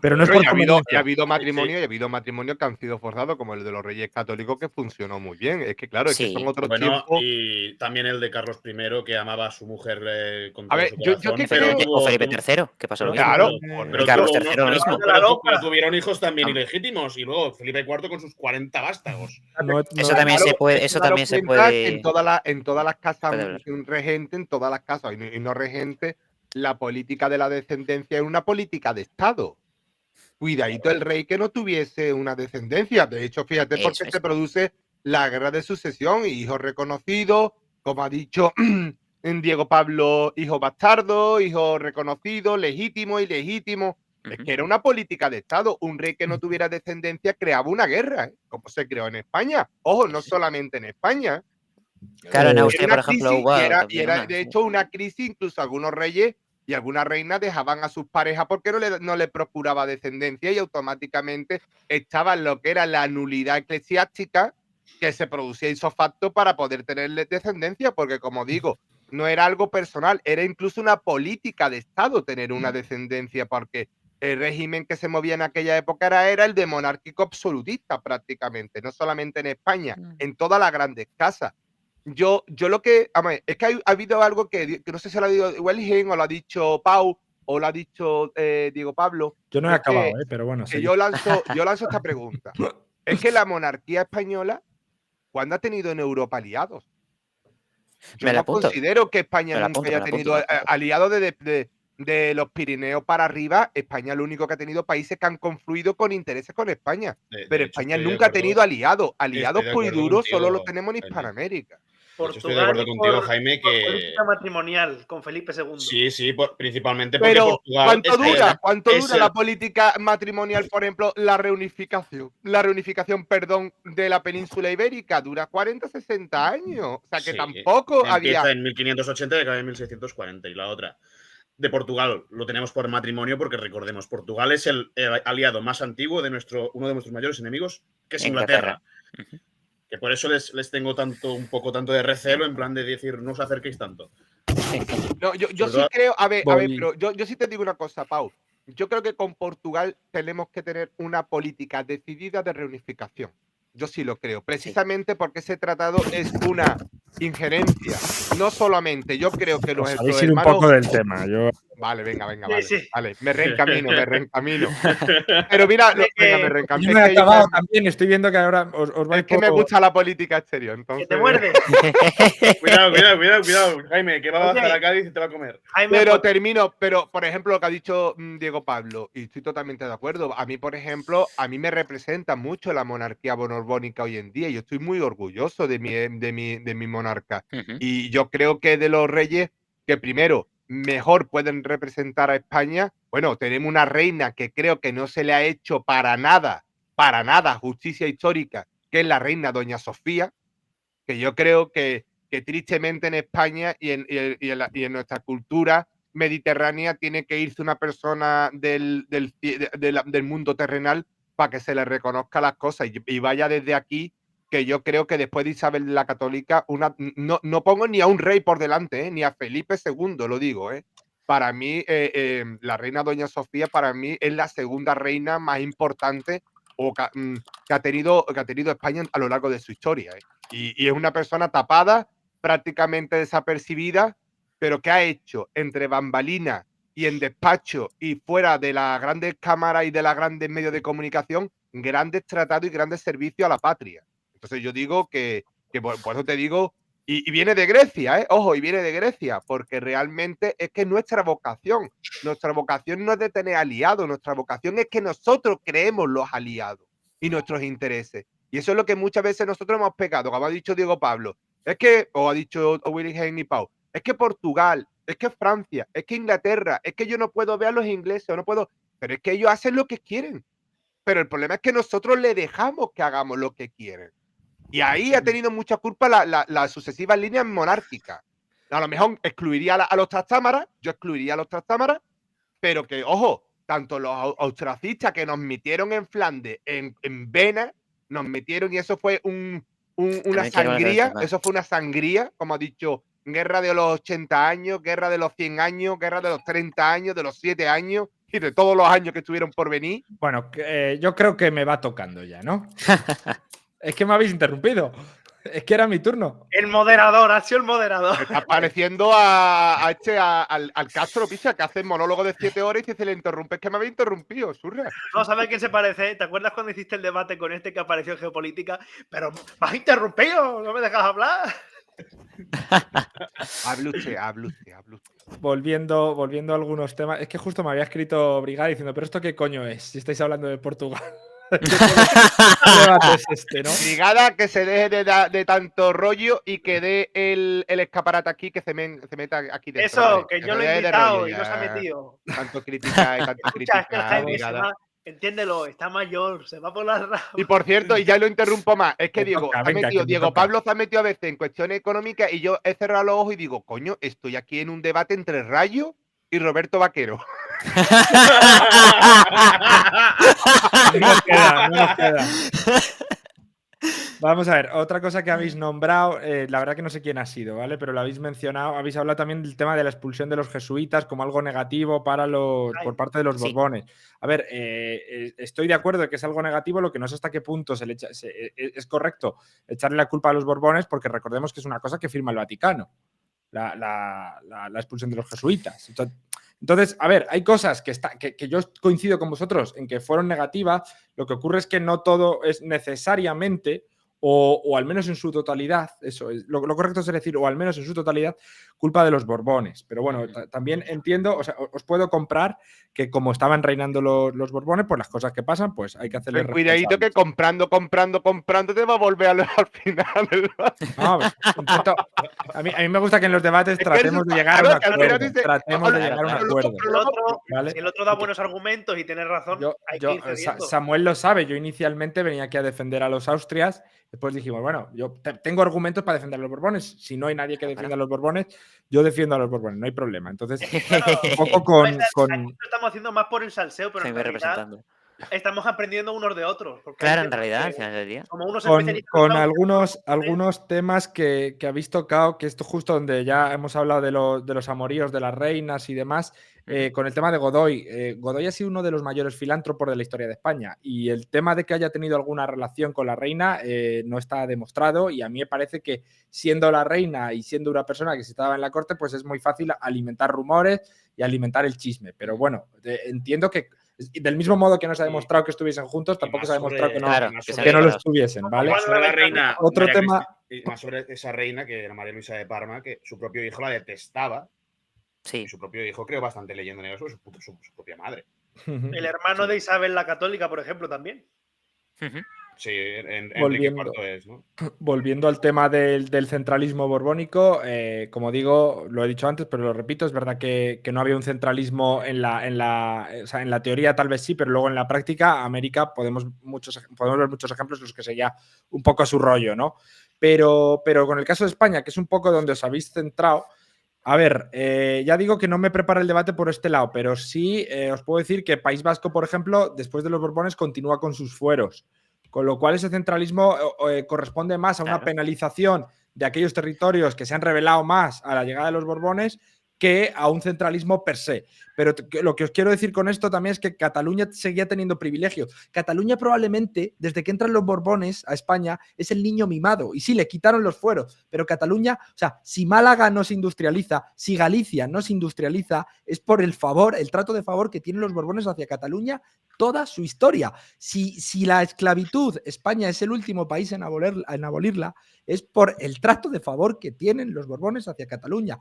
pero no es por ha habido matrimonios que han sido forzados, como el de los Reyes Católicos, que funcionó muy bien. Es que claro, es que son otros tiempos. Y también el de Carlos I, que amaba a su mujer con todo ver, su corazón. O Felipe III, que pasó lo mismo. Claro. Pero Carlos III lo mismo. Pero tuvieron hijos también ilegítimos. Y luego Felipe IV con sus 40 vástagos. Eso también se puede. En todas las casas, un regente, en todas las casas, y no regente, la política de la descendencia es una política de Estado. Cuidadito el rey que no tuviese una descendencia. De hecho, fíjate, porque se produce la guerra de sucesión, hijos reconocidos, como ha dicho en Diego Pablo, hijo bastardo, hijo reconocido, legítimo, ilegítimo. Es que era una política de Estado. Un rey que no tuviera descendencia creaba una guerra, como se creó en España. Ojo, no solamente en España. Claro, en Austria, por ejemplo, y era de hecho una crisis, incluso algunos reyes y algunas reinas dejaban a sus parejas porque no le procuraba descendencia y automáticamente estaban lo que era la nulidad eclesiástica que se producía ipso facto para poder tener descendencia, porque como digo, no era algo personal, era incluso una política de Estado tener una descendencia, porque el régimen que se movía en aquella época era el de monárquico absolutista prácticamente, no solamente en España, en todas las grandes casas. Yo lo que, es que ha habido algo que no sé si lo ha dicho Welgen o lo ha dicho Pau o lo ha dicho Diego Pablo. Yo no he acabado, pero bueno. Que yo lanzo esta pregunta. Es que la monarquía española, ¿cuándo ha tenido en Europa aliados? Yo no considero que España nunca haya tenido aliados de los Pirineos para arriba. España lo único que ha tenido países que han confluido con intereses con España. Pero España nunca ha tenido aliados. Aliados puro y duros solo los tenemos en Hispanoamérica. Estoy de acuerdo contigo, Jaime, que... política matrimonial con Felipe II. Sí, principalmente porque pero Portugal... ¿cuánto dura la política matrimonial, por ejemplo, la reunificación? La reunificación, de la península ibérica dura 40, 60 años. O sea, que tampoco había... Empieza en 1580 y acaba en 1640. Y la otra, de Portugal, lo tenemos por matrimonio porque, recordemos, Portugal es el aliado más antiguo de uno de nuestros mayores enemigos, que es Inglaterra. Que por eso les tengo un poco tanto de recelo, en plan de decir, no os acerquéis tanto. No, yo sí creo, a ver, pero yo sí te digo una cosa, Pau. Yo creo que con Portugal tenemos que tener una política decidida de reunificación. Yo sí lo creo, precisamente porque ese tratado es una injerencia. No solamente, yo creo que nuestros hermanos... ir un poco del tema. Vale, venga, vale. Sí. Vale, me reencamino. Pero mira, venga, me reencamino. Yo me he acabado también, estoy viendo que ahora os vais. Es que me gusta la política exterior, entonces... ¡Que te muerde! Cuidado, Jaime, que va a bajar a Cádiz y te va a comer. Jaime, pero termino, por ejemplo, lo que ha dicho Diego Pablo, y estoy totalmente de acuerdo. A mí, por ejemplo, me representa mucho la monarquía borbónica hoy en día. Yo estoy muy orgulloso de mi monarca. Y yo creo que de los reyes que primero mejor pueden representar a España, bueno, tenemos una reina que creo que no se le ha hecho para nada justicia histórica, que es la reina Doña Sofía, que yo creo que tristemente en España y en nuestra cultura mediterránea tiene que irse una persona del mundo terrenal para que se le reconozca las cosas y vaya desde aquí, que yo creo que después de Isabel la Católica, no pongo ni a un rey por delante, ni a Felipe II, lo digo. Para mí, la reina Doña Sofía, para mí, es la segunda reina más importante que ha tenido España a lo largo de su historia. Y es una persona tapada, prácticamente desapercibida, pero que ha hecho entre bambalinas y en despacho y fuera de las grandes cámaras y de los grandes medios de comunicación, grandes tratados y grandes servicios a la patria. Entonces yo digo que por eso te digo, y viene de Grecia, ojo, y viene de Grecia, porque realmente es que nuestra vocación no es de tener aliados, nuestra vocación es que nosotros creemos los aliados y nuestros intereses. Y eso es lo que muchas veces nosotros hemos pecado, como ha dicho Diego Pablo, o ha dicho William y Pau, es que Portugal, es que Francia, es que Inglaterra, es que yo no puedo ver a los ingleses, no puedo, pero es que ellos hacen lo que quieren. Pero el problema es que nosotros le dejamos que hagamos lo que quieren. Y ahí ha tenido mucha culpa las sucesivas líneas monárquicas. A lo mejor excluiría a los trastámaras, yo excluiría a los trastámaras, pero que, ojo, tanto los austracistas que nos metieron en Flandes, en Vena, nos metieron y eso fue una sangría, como ha dicho, guerra de los 80 años, guerra de los 100 años, guerra de los 30 años, de los 7 años y de todos los años que estuvieron por venir. Bueno, yo creo que me va tocando ya, ¿no? Es que me habéis interrumpido. Es que era mi turno. El moderador, ha sido el moderador. Me está pareciendo al Castro Pisa, que hace monólogo de 7 horas y se le interrumpe. Es que me había interrumpido, surra. No, ¿sabes a quién se parece? ¿Te acuerdas cuando hiciste el debate con este que apareció en Geopolítica? Pero me has interrumpido, no me dejas hablar. Hable usted. Volviendo a algunos temas. Es que justo me había escrito Brigada diciendo, ¿pero esto qué coño es? Si estáis hablando de Portugal. ¿Qué debate es este, no? Brigada, que se deje de tanto rollo y que dé el escaparate aquí, que se meta aquí dentro. Eso, vale. Que yo lo he invitado y no se ha metido. Tanto crítica y tanto crítica. Entiéndelo, está mayor, se va por las ramas. Y por cierto, y ya lo interrumpo más, es que Diego Pablo se ha metido a veces en cuestiones económicas y yo he cerrado los ojos y digo, coño, estoy aquí en un debate entre rayos y Roberto Vaquero. No nos queda, no nos queda. Vamos a ver, otra cosa que habéis nombrado, la verdad que no sé quién ha sido, ¿vale? Pero lo habéis mencionado, habéis hablado también del tema de la expulsión de los jesuitas como algo negativo para por parte de los Sí. Borbones. A ver, estoy de acuerdo de que es algo negativo, lo que no sé hasta qué punto es correcto echarle la culpa a los Borbones, porque recordemos que es una cosa que firma el Vaticano, la expulsión de los jesuitas. Entonces, a ver, hay cosas que yo coincido con vosotros en que fueron negativas, lo que ocurre es que no todo es necesariamente, o al menos en su totalidad, eso es, lo correcto es decir, o al menos en su totalidad, culpa de los Borbones. Pero bueno, también entiendo, o sea, os puedo comprar que como estaban reinando los Borbones, pues las cosas que pasan, pues hay que hacerles Ten cuidadito que responsables. comprando te va a volver al final. No, pues, a mí me gusta que en los debates Es que tratemos de llegar a un claro, que al final acuerdo. dice, Tratemos de claro, llegar a un claro. acuerdo. ¿vale? Si el otro da buenos argumentos y tiene razón, hay que ir cediendo. Samuel lo sabe, yo inicialmente venía aquí a defender a los Austrias, después dijimos, bueno, yo tengo argumentos para defender a los Borbones, si no hay nadie que defienda a los Borbones, yo defiendo a los Borbones, no hay problema. Entonces, un poco Aquí lo estamos haciendo más por el salseo, pero en Seguimos realidad representando. estamos aprendiendo unos de otros. porque Claro, hay en temas realidad, que, al final del día. como unos con especialistas en Austrias, algunos temas que habéis tocado, que esto justo donde ya hemos hablado de los amoríos de las reinas y demás, con el tema de Godoy. Godoy ha sido uno de los mayores filántropos de la historia de España y el tema de que haya tenido alguna relación con la reina no está demostrado, y a mí me parece que siendo la reina y siendo una persona que se estaba en la corte, pues es muy fácil alimentar rumores y alimentar el chisme. Pero bueno, entiendo que del mismo modo que no se ha demostrado que estuviesen juntos, tampoco se ha demostrado que no lo estuviesen, ¿vale? Más sobre la reina, Otro María tema. más sobre esa reina, que era María Luisa de Parma, que su propio hijo la detestaba. Sí. Y su propio hijo creó bastante leyenda negra sobre su propia madre. El hermano de Isabel la Católica, por ejemplo, también. Sí, Enrique Volviendo. IV es, ¿no? Volviendo al tema del centralismo borbónico, como digo, lo he dicho antes, pero lo repito, es verdad que no había un centralismo en la teoría tal vez sí, pero luego en la práctica, América podemos ver muchos ejemplos en los que seguía un poco a su rollo, ¿no? Pero con el caso de España, que es un poco donde os habéis centrado, a ver, ya digo que no me prepara el debate por este lado, pero sí os puedo decir que País Vasco, por ejemplo, después de los Borbones, continúa con sus fueros. Con lo cual ese centralismo corresponde más a una penalización de aquellos territorios que se han rebelado más a la llegada de los Borbones que a un centralismo per se. Pero lo que os quiero decir con esto también es que Cataluña seguía teniendo privilegios. Cataluña probablemente, desde que entran los Borbones a España, es el niño mimado. Y sí, le quitaron los fueros, pero Cataluña, o sea, si Málaga no se industrializa, si Galicia no se industrializa, es por el trato de favor que tienen los Borbones hacia Cataluña toda su historia. Si la esclavitud, España es el último país en abolirla, es por el trato de favor que tienen los Borbones hacia Cataluña.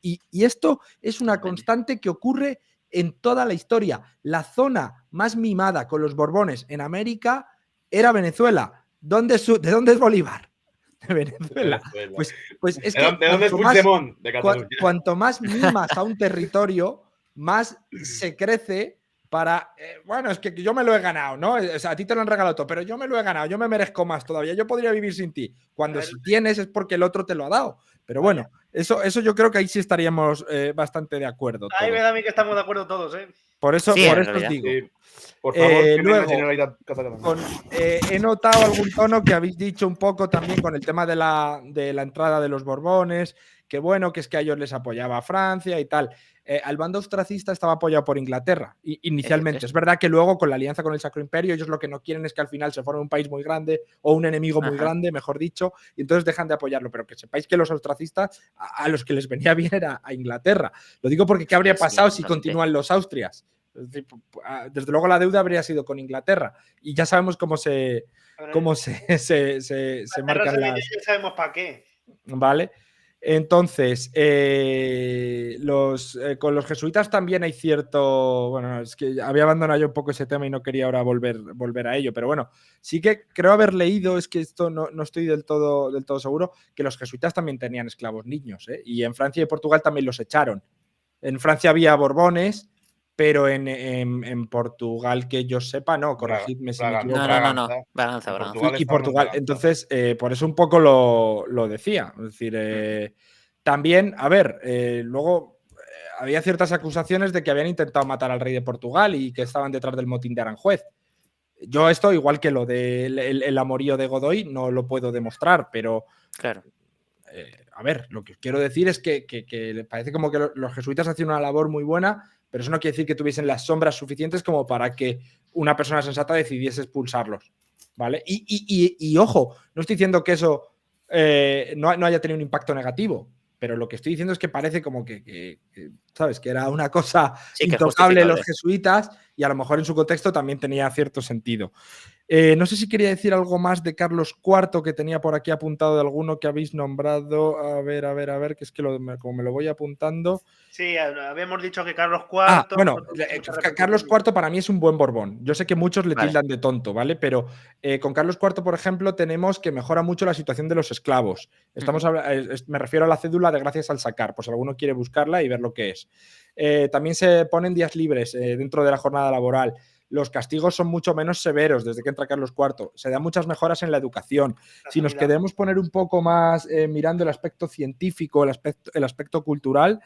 Y esto es una constante que ocurre en toda la historia. La zona más mimada con los Borbones en América era Venezuela. ¿De dónde es Bolívar? De Venezuela. Pues es que ¿De dónde es Puigdemont? De Cataluña. Cuanto más mimas a un territorio, más se crece para, bueno, es que yo me lo he ganado, ¿no? O sea, a ti te lo han regalado todo, pero yo me lo he ganado, yo me merezco más todavía, yo podría vivir sin ti. Cuando si tienes es porque el otro te lo ha dado. Pero bueno, eso yo creo que ahí sí estaríamos bastante de acuerdo. Ahí me da a mí que estamos de acuerdo todos, ¿eh? Por eso, Sí, os digo. Sí. Por favor, luego, catalana. he notado algún tono que habéis dicho un poco también con el tema de la entrada de los Borbones, que bueno, que es que a ellos les apoyaba Francia y tal. Al bando austracista estaba apoyado por Inglaterra inicialmente. Es verdad que luego con la alianza con el Sacro Imperio ellos lo que no quieren es que al final se forme un país muy grande o un enemigo muy grande, mejor dicho, y entonces dejan de apoyarlo. Pero que sepáis que los austracistas a los que les venía bien era a Inglaterra. Lo digo porque ¿qué habría pasado si continúan los Austrias? Es decir, desde luego la deuda habría sido con Inglaterra y ya sabemos cómo se marcan las... Ya sabemos para qué. ¿Vale? Entonces, con los jesuitas también hay cierto... Bueno, es que había abandonado yo un poco ese tema y no quería ahora volver a ello, pero bueno, sí que creo haber leído, es que esto no estoy del todo seguro, que los jesuitas también tenían esclavos niños, ¿eh? Y en Francia y Portugal también los echaron. En Francia había Borbones, pero en Portugal, que yo sepa, no, corregidme si me equivoco. No. Braganza. Y Portugal. Entonces, por eso un poco lo decía. Es decir, también, a ver, luego había ciertas acusaciones de que habían intentado matar al rey de Portugal y que estaban detrás del motín de Aranjuez. Yo esto, igual que lo del el amorío de Godoy, no lo puedo demostrar, pero Claro. a ver, lo que quiero decir es que parece como que los jesuitas hacían una labor muy buena, pero eso no quiere decir que tuviesen las sombras suficientes como para que una persona sensata decidiese expulsarlos, ¿vale? Y ojo, no estoy diciendo que eso no haya tenido un impacto negativo, pero lo que estoy diciendo es que parece como que ¿sabes? Que era una cosa Sí, que es intocable los justificable. jesuitas y a lo mejor en su contexto también tenía cierto sentido. No sé si quería decir algo más de Carlos IV que tenía por aquí apuntado de alguno que habéis nombrado. A ver, que es que como me lo voy apuntando. Sí, habíamos dicho que Carlos IV. Bueno, mucha Carlos repercusión. IV para mí es un buen Borbón. Yo sé que muchos le Vale. tildan de tonto, ¿vale? Pero con Carlos IV, por ejemplo, tenemos que mejora mucho la situación de los esclavos. Me refiero a la cédula de gracias al sacar, pues si alguno quiere buscarla y ver lo que es. También se ponen días libres dentro de la jornada laboral. Los castigos son mucho menos severos desde que entra Carlos IV. Se dan muchas mejoras en la educación. Si nos queremos poner un poco más mirando el aspecto científico, el aspecto cultural,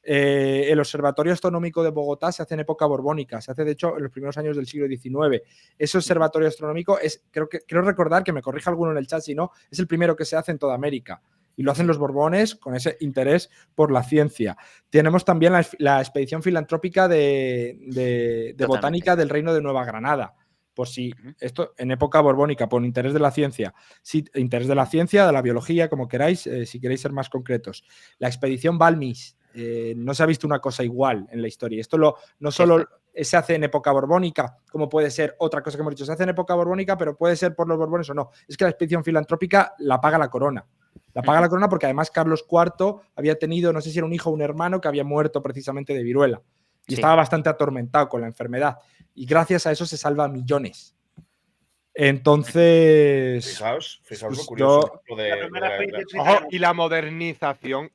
el Observatorio Astronómico de Bogotá se hace en época borbónica. Se hace, de hecho, en los primeros años del siglo XIX. Ese observatorio astronómico creo recordar, que me corrija alguno en el chat si no, es el primero que se hace en toda América. Y lo hacen los Borbones con ese interés por la ciencia. Tenemos también la expedición filantrópica de botánica del Reino de Nueva Granada. Por si esto en época borbónica, por interés de la ciencia, interés de la ciencia, de la biología, como queráis, si queréis ser más concretos. La expedición Balmis, no se ha visto una cosa igual en la historia. Esto no solo se hace en época borbónica, como puede ser otra cosa que hemos dicho, se hace en época borbónica, pero puede ser por los Borbones o no. Es que la expedición filantrópica la paga la corona. La paga la corona porque además Carlos IV había tenido, no sé si era un hijo o un hermano, que había muerto precisamente de viruela. Y estaba bastante atormentado con la enfermedad. Y gracias a eso se salva a millones. Entonces. Fijaos pues lo curioso. Ojo, y la modernización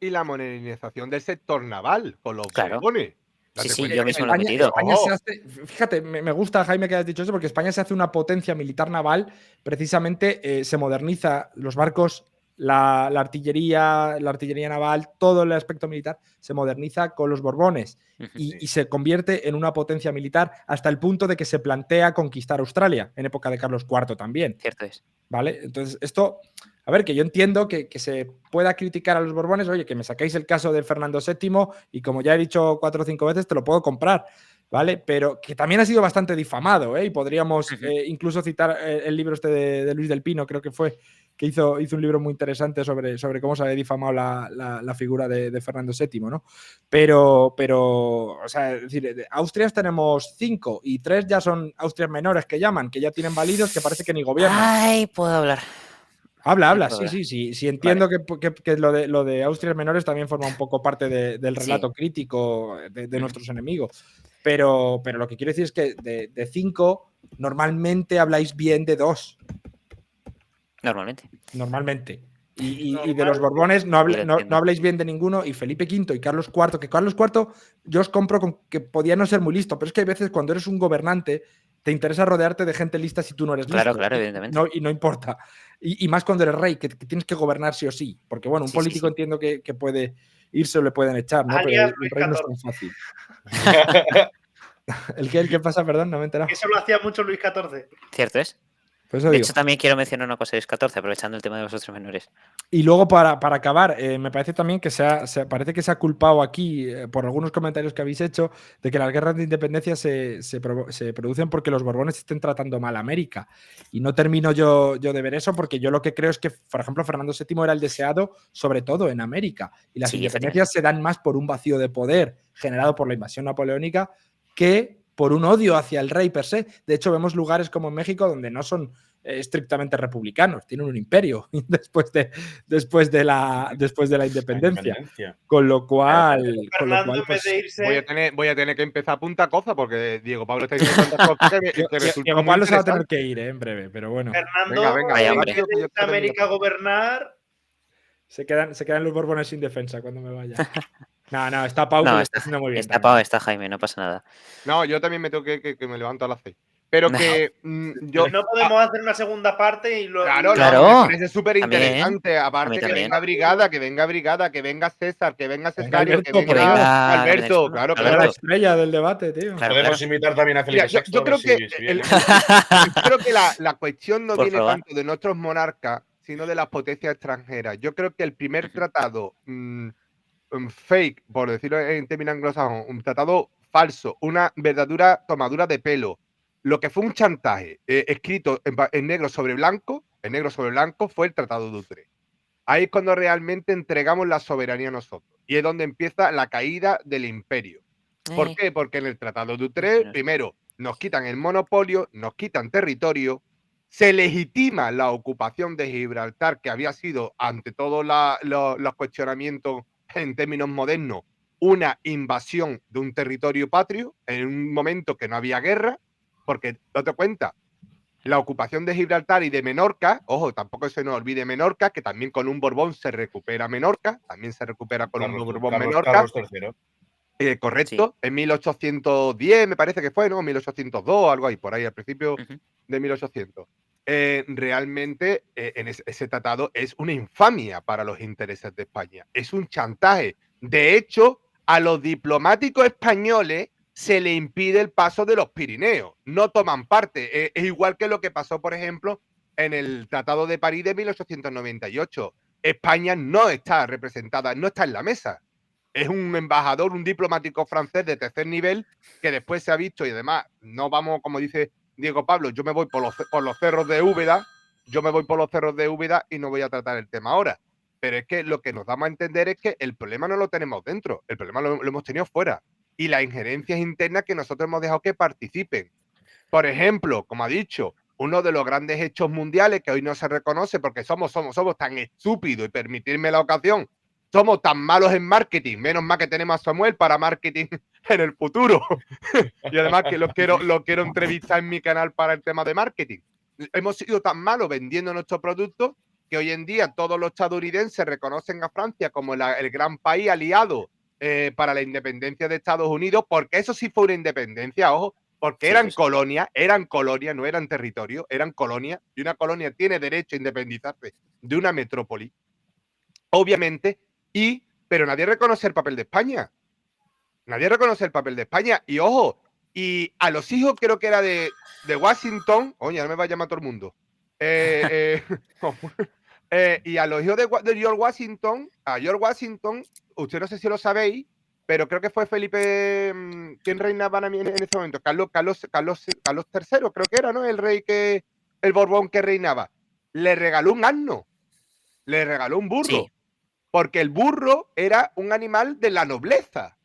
del sector naval con los Borbones. Sí, yo mismo lo he metido. España se hace, fíjate, me gusta, Jaime, que hayas dicho eso, porque España se hace una potencia militar naval, precisamente se moderniza los barcos, la artillería naval, todo el aspecto militar se moderniza con los Borbones y se convierte en una potencia militar hasta el punto de que se plantea conquistar Australia en época de Carlos IV también. Cierto es. ¿Vale? Entonces, esto, a ver, que yo entiendo que se pueda criticar a los Borbones, oye, que me sacáis el caso de Fernando VII y como ya he dicho 4 o 5 veces, te lo puedo comprar, ¿vale? Pero que también ha sido bastante difamado, ¿eh? Y podríamos incluso citar el libro este de Luis del Pino, creo que fue, que hizo un libro muy interesante sobre cómo se había difamado la figura de Fernando VII, ¿no? Pero, o sea, es decir, Austrias tenemos 5 y 3 ya son Austrias menores que llaman, que ya tienen válidos que parece que ni gobiernan. Ay, puedo hablar. Habla, sí, entiendo que lo de Austrias menores también forma un poco parte del relato crítico de nuestros enemigos. Pero lo que quiero decir es que de 5 normalmente habláis bien de 2. Normalmente. Y de los Borbones no habláis bien de ninguno. Y Felipe V y Carlos IV, que Carlos IV yo os compro con que podía no ser muy listo, pero es que hay veces cuando eres un gobernante te interesa rodearte de gente lista si tú no eres listo. Claro, evidentemente. Y no importa. Y más cuando eres rey, que tienes que gobernar sí o sí. Porque bueno, un político entiendo que puede irse o le pueden echar, ¿no? Pero el rey no es tan fácil. ¿El qué pasa? Perdón, no me he enterado. Eso lo hacía mucho Luis XIV. Cierto es. Pues de hecho, también quiero mencionar una cosa de Luis XIV, aprovechando el tema de los Austrias menores. Y luego, para acabar, me parece también que parece que se ha culpado aquí, por algunos comentarios que habéis hecho, de que las guerras de independencia se producen porque los Borbones estén tratando mal a América. Y no termino yo de ver eso, porque yo lo que creo es que, por ejemplo, Fernando VII era el deseado, sobre todo en América. Y las independencias se dan más por un vacío de poder generado por la invasión napoleónica que por un odio hacia el rey per se. De hecho, vemos lugares como en México donde no son estrictamente republicanos, tienen un imperio después de la independencia. Con lo cual, pues, voy a tener que empezar a punta cosa porque Diego Pablo está diciendo tantas cosas que Diego Pablo se va a tener que ir en breve, pero bueno. Venga, a América a gobernar. Se quedan los Borbones sin defensa cuando me vaya. No, está Pau, que lo está haciendo muy bien. Está Pau, está Jaime, no pasa nada. No, yo también me tengo que me levanto a las 6. Pero No. que yo... No podemos hacer una segunda parte y lo. Claro, Claro, no, me parece súper también, interesante. Aparte que también. venga Brigada, que venga Brigada, que venga César, que venga Cesario, Alberto, que por Que venga Dios. venga Alberto, Alberto, claro, Era la claro. estrella del debate, tío. Claro, Podemos claro. invitar también a Mira, Felipe VI, yo a ver creo que si viene. yo creo que la cuestión no Por viene probar. tanto de nuestros monarcas, sino de las potencias extranjeras. Yo creo que el primer Ujú. tratado fake, por decirlo en términos anglosajones, un tratado falso, una verdadera tomadura de pelo, lo que fue un chantaje escrito en negro sobre blanco, fue el Tratado de Utrecht. Ahí es cuando realmente entregamos la soberanía a nosotros. Y es donde empieza la caída del imperio. ¿Por qué? Porque en el Tratado de Utrecht, primero, nos quitan el monopolio, nos quitan territorio, se legitima la ocupación de Gibraltar, que había sido, ante todos los cuestionamientos en términos modernos, una invasión de un territorio patrio en un momento que no había guerra, porque, date cuenta, la ocupación de Gibraltar y de Menorca, ojo, tampoco se nos olvide Menorca, que también con un Borbón se recupera Menorca, también se recupera con un Borbón Menorca. Carlos III. Correcto, en 1810 me parece que fue, ¿no? 1802, algo ahí, por ahí, al principio Ujú. de 1800. Realmente en ese tratado es una infamia para los intereses de España, es un chantaje. De hecho, a los diplomáticos españoles se le impide el paso de los Pirineos, no toman parte. Es igual que lo que pasó, por ejemplo, en el Tratado de París de 1898. España no está representada, no está en la mesa. Es un embajador, un diplomático francés de tercer nivel que después se ha visto y además no vamos, como dice Diego Pablo, yo me voy por los cerros de Úbeda, y no voy a tratar el tema ahora. Pero es que lo que nos damos a entender es que el problema no lo tenemos dentro, el problema lo hemos tenido fuera. Y las injerencias internas que nosotros hemos dejado que participen. Por ejemplo, como ha dicho, uno de los grandes hechos mundiales que hoy no se reconoce porque somos tan estúpidos, y permitirme la ocasión, somos tan malos en marketing, menos mal que tenemos a Samuel para marketing en el futuro. Y además que lo quiero entrevistar en mi canal para el tema de marketing. Hemos sido tan malos vendiendo nuestros productos que hoy en día todos los estadounidenses reconocen a Francia como el gran país aliado para la independencia de Estados Unidos, porque eso sí fue una independencia, ojo, porque Sí, eran sí, sí. colonias, no eran territorio, eran colonias, y una colonia tiene derecho a independizarse de una metrópoli, obviamente, pero nadie reconoce el papel de España. Nadie reconoce el papel de España. Y ojo, y a los hijos creo que era de Washington, oye, no me va a llamar todo el mundo. Y a los hijos de George Washington, usted no sé si lo sabéis, pero creo que fue Felipe, ¿quién reinaba en ese momento? Carlos III, creo que era, ¿no? El Borbón que reinaba. Le regaló un asno, le regaló un burro, Sí. porque el burro era un animal de la nobleza.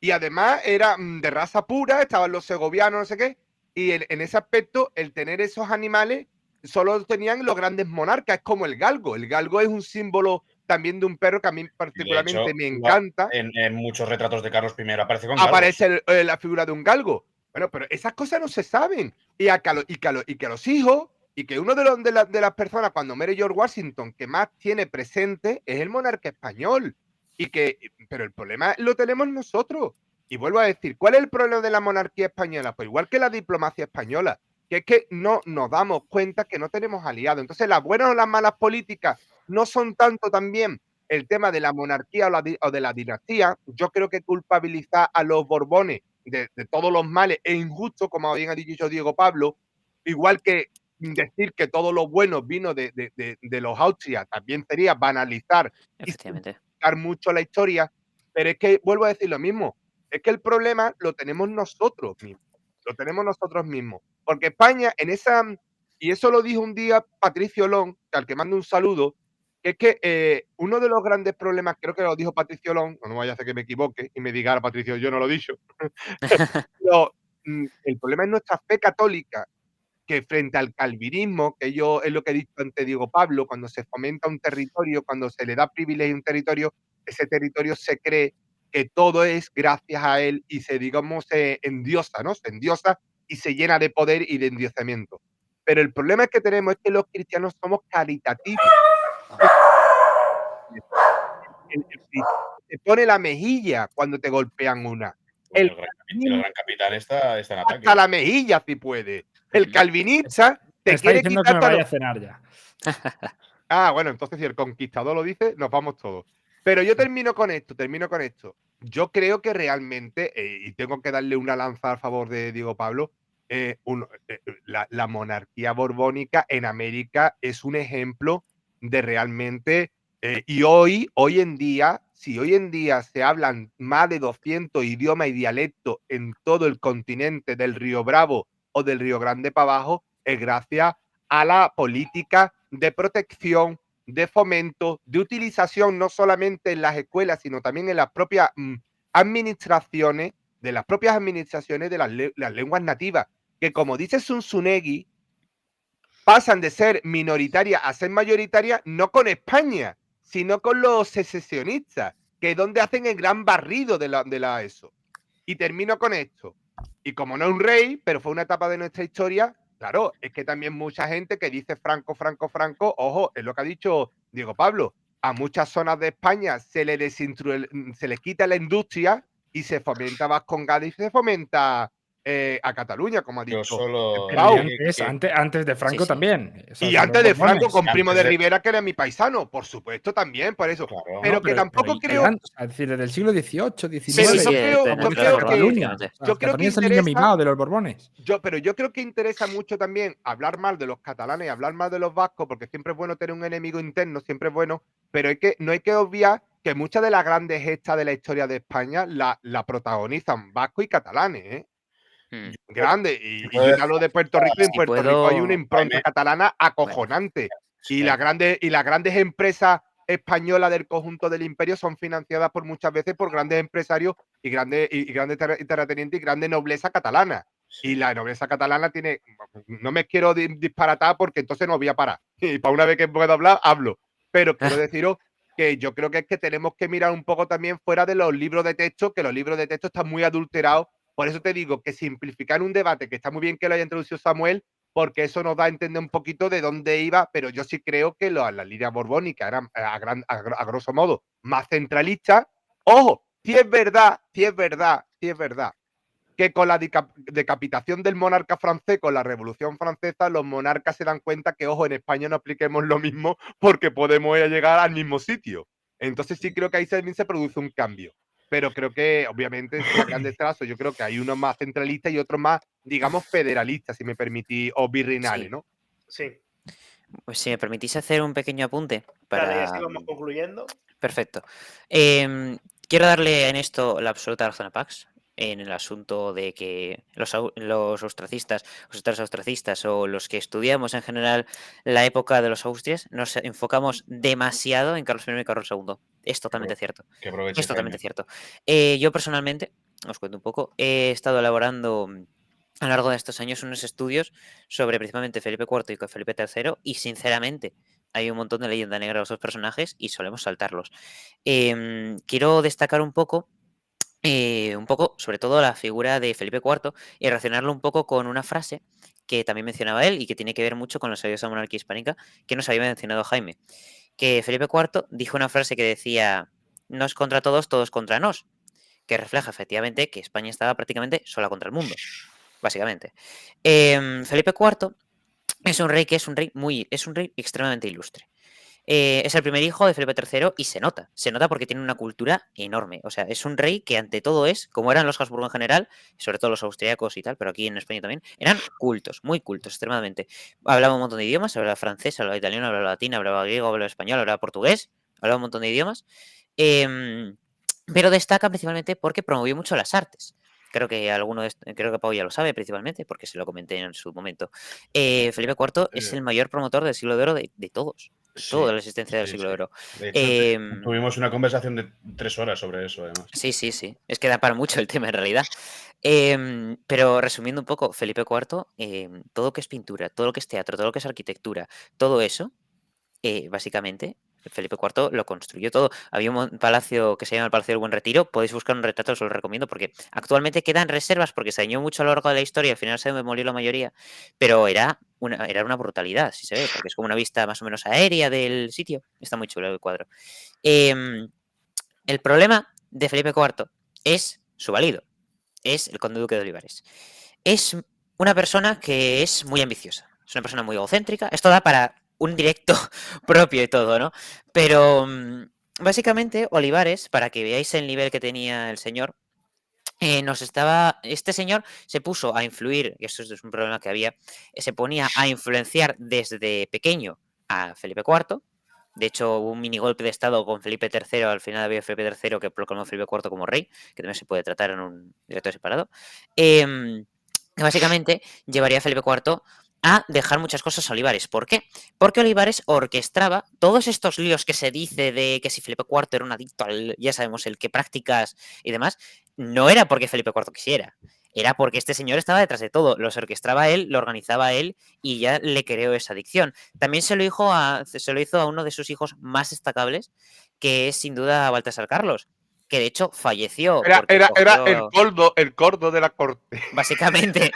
Y además era de raza pura, estaban los segovianos, no sé qué. Y en ese aspecto, el tener esos animales solo tenían los grandes monarcas, es como el galgo. El galgo es un símbolo también de un perro que a mí particularmente me encanta. En muchos retratos de Carlos I aparece con Aparece la figura de un galgo. Bueno, pero esas cosas no se saben. Y que los hijos, y que uno de las personas cuando muere George Washington que más tiene presente es el monarca español. Pero el problema lo tenemos nosotros. Y vuelvo a decir, ¿cuál es el problema de la monarquía española? Pues igual que la diplomacia española, que es que no nos damos cuenta que no tenemos aliados. Entonces, las buenas o las malas políticas no son tanto también el tema de la monarquía o de la dinastía. Yo creo que culpabilizar a los Borbones de todos los males es injusto, como bien ha dicho Diego Pablo, igual que decir que todo lo bueno vino de los Austria, también sería banalizar y Efectivamente. simplificar mucho la historia, pero es que vuelvo a decir lo mismo, es que el problema lo tenemos nosotros mismos, porque España y eso lo dijo un día Patricio Long, al que mando un saludo, que es que uno de los grandes problemas, creo que lo dijo Patricio Long, no vaya a hacer que me equivoque y me diga, "Ahora, Patricio, yo no lo he dicho", pero el problema es nuestra fe católica, que frente al calvinismo, que yo es lo que he dicho antes Diego Pablo, cuando se fomenta un territorio, cuando se le da privilegio a un territorio, ese territorio se cree que todo es gracias a él y se, digamos, se endiosa, ¿no? Se endiosa y se llena de poder y de endiosamiento. Pero el problema que tenemos es que los cristianos somos caritativos. El cristiano te pone la mejilla cuando te golpean una. El El gran capitán está en ataque. hasta la mejilla si puede. El calvinista Me te está quiere diciendo quitar que me hasta vaya a los- cenar ya. Ah, bueno, entonces si el conquistador lo dice, nos vamos todos. Pero yo termino con esto. Yo creo que realmente, y tengo que darle una lanza a favor de Diego Pablo, la monarquía borbónica en América es un ejemplo de realmente, y hoy en día, si hoy en día se hablan más de 200 idiomas y dialectos en todo el continente del Río Bravo o del Río Grande para abajo, es gracias a la política de protección, de fomento, de utilización no solamente en las escuelas, sino también en las propias administraciones, de las propias administraciones de las lenguas nativas, que como dice Zunzunegui, pasan de ser minoritarias a ser mayoritarias no con España, sino con los secesionistas, que es donde hacen el gran barrido de la ESO. Y termino con esto. Y como no es un rey, pero fue una etapa de nuestra historia, claro, es que también mucha gente que dice Franco, ojo, es lo que ha dicho Diego Pablo, a muchas zonas de España se les quita la industria y se fomenta Vascongadas y se fomenta a Cataluña, como ha Yo dicho. solo. Pero y Pau. antes de Franco Sí. también. O sea, Y son antes los de Franco, Borbones. con Primo Antes de de- Rivera, que era mi paisano, por supuesto, también, por eso. Claro. Pero No, que tampoco y creo. antes, es decir, desde el siglo XVIII, XIX. Pero Sí, yo creo, en yo el creo Borbón, que. efectivamente. Yo creo que Cataluña es el niño interesa. mimado de los Borbones. Pero yo creo que interesa mucho también hablar mal de los catalanes y hablar mal de los vascos, porque siempre es bueno tener un enemigo interno, siempre es bueno, pero no hay que obviar que muchas de las grandes gestas de la historia de España la protagonizan vascos y catalanes, ¿eh? Mm. Grande. Yo Y puedo yo te hablo de Puerto Rico, y en Si Puerto Rico hay una puedo. impronta Jaime. catalana acojonante. Y las grandes empresas españolas del conjunto del imperio son financiadas muchas veces por grandes empresarios y grandes terratenientes y grande nobleza catalana. Sí. Y la nobleza catalana tiene. No me quiero disparatar porque entonces no voy a parar. Y para una vez que puedo hablar, hablo. Pero quiero deciros que yo creo que es que tenemos que mirar un poco también fuera de los libros de texto, que los libros de texto están muy adulterados. Por eso te digo que simplificar un debate, que está muy bien que lo haya introducido Samuel, porque eso nos da a entender un poquito de dónde iba, pero yo sí creo que las líneas borbónicas eran a grosso modo más centralistas. Ojo, si es verdad que con la decapitación del monarca francés, con la Revolución Francesa, los monarcas se dan cuenta que, ojo, en España no apliquemos lo mismo porque podemos llegar al mismo sitio. Entonces sí creo que ahí también se produce un cambio. Pero creo que, obviamente, en sus grandes trazos, yo creo que hay unos más centralistas y otros más, digamos, federalistas, si me permitís, o virreinales, Sí. ¿no? Sí, Pues si me permitís hacer un pequeño apunte dale, y para. así vamos concluyendo. Perfecto. Quiero darle en esto la absoluta razón a Pax, en el asunto de que los austracistas, los estados austracistas o los que estudiamos en general la época de los Austrias, nos enfocamos demasiado en Carlos I y Carlos II. Es totalmente cierto. Que aproveche, Es totalmente Jaime. cierto. Yo personalmente, os cuento un poco, he estado elaborando a lo largo de estos años unos estudios sobre principalmente Felipe IV y Felipe III y sinceramente hay un montón de leyenda negra de los dos personajes y solemos saltarlos. Quiero destacar un poco, sobre todo la figura de Felipe IV y relacionarlo un poco con una frase que también mencionaba él y que tiene que ver mucho con la sabiduría monarquía hispánica que nos había mencionado Jaime. Que Felipe IV dijo una frase que decía, nos contra todos, todos contra nos, que refleja efectivamente que España estaba prácticamente sola contra el mundo, básicamente. Felipe IV es un rey que es un rey extremadamente ilustre. Es el primer hijo de Felipe III y se nota porque tiene una cultura enorme. O sea, es un rey que ante todo es, como eran los Habsburgo en general, sobre todo los austríacos y tal, pero aquí en España también, eran cultos, muy cultos, extremadamente. Hablaba un montón de idiomas, hablaba francés, hablaba italiano, hablaba latín, hablaba griego, hablaba español, hablaba portugués, hablaba un montón de idiomas. Pero destaca principalmente porque promovió mucho las artes. Creo que Pau ya lo sabe principalmente, porque se lo comenté en su momento. Felipe IV es el mayor promotor del siglo de oro de todos. Todo de la existencia del siglo de oro. De hecho, tuvimos una conversación de 3 horas sobre eso, además. Sí. Es que da para mucho el tema en realidad. Pero resumiendo un poco, Felipe IV, todo lo que es pintura, todo lo que es teatro, todo lo que es arquitectura, todo eso, básicamente, Felipe IV lo construyó todo. Había un palacio que se llama el Palacio del Buen Retiro. Podéis buscar un retrato, os lo recomiendo, porque actualmente quedan reservas porque se dañó mucho a lo largo de la historia. Al final se demolió la mayoría, pero era una brutalidad, si se ve, porque es como una vista más o menos aérea del sitio. Está muy chulo el cuadro. El problema de Felipe IV es su valido. es el conde duque de Olivares. Es una persona que es muy ambiciosa, es una persona muy egocéntrica. Esto da para un directo propio y todo, ¿no? Pero básicamente Olivares, para que veáis el nivel que tenía el señor, este señor se puso a influir, y esto es un problema que había, se ponía a influenciar desde pequeño a Felipe IV. De hecho, hubo un mini golpe de estado con Felipe III, al final había Felipe III que proclamó a Felipe IV como rey, que también se puede tratar en un directorio separado. Que básicamente llevaría a Felipe IV a dejar muchas cosas a Olivares. ¿Por qué? Porque Olivares orquestaba todos estos líos que se dice de que si Felipe IV era un adicto al, ya sabemos, el que prácticas y demás, no era porque Felipe IV quisiera, era porque este señor estaba detrás de todo, los orquestaba él, lo organizaba él y ya le creó esa adicción. También se lo hizo a uno de sus hijos más destacables, que es sin duda Baltasar Carlos, que de hecho falleció porque Era cogió, el cordo de la corte. básicamente,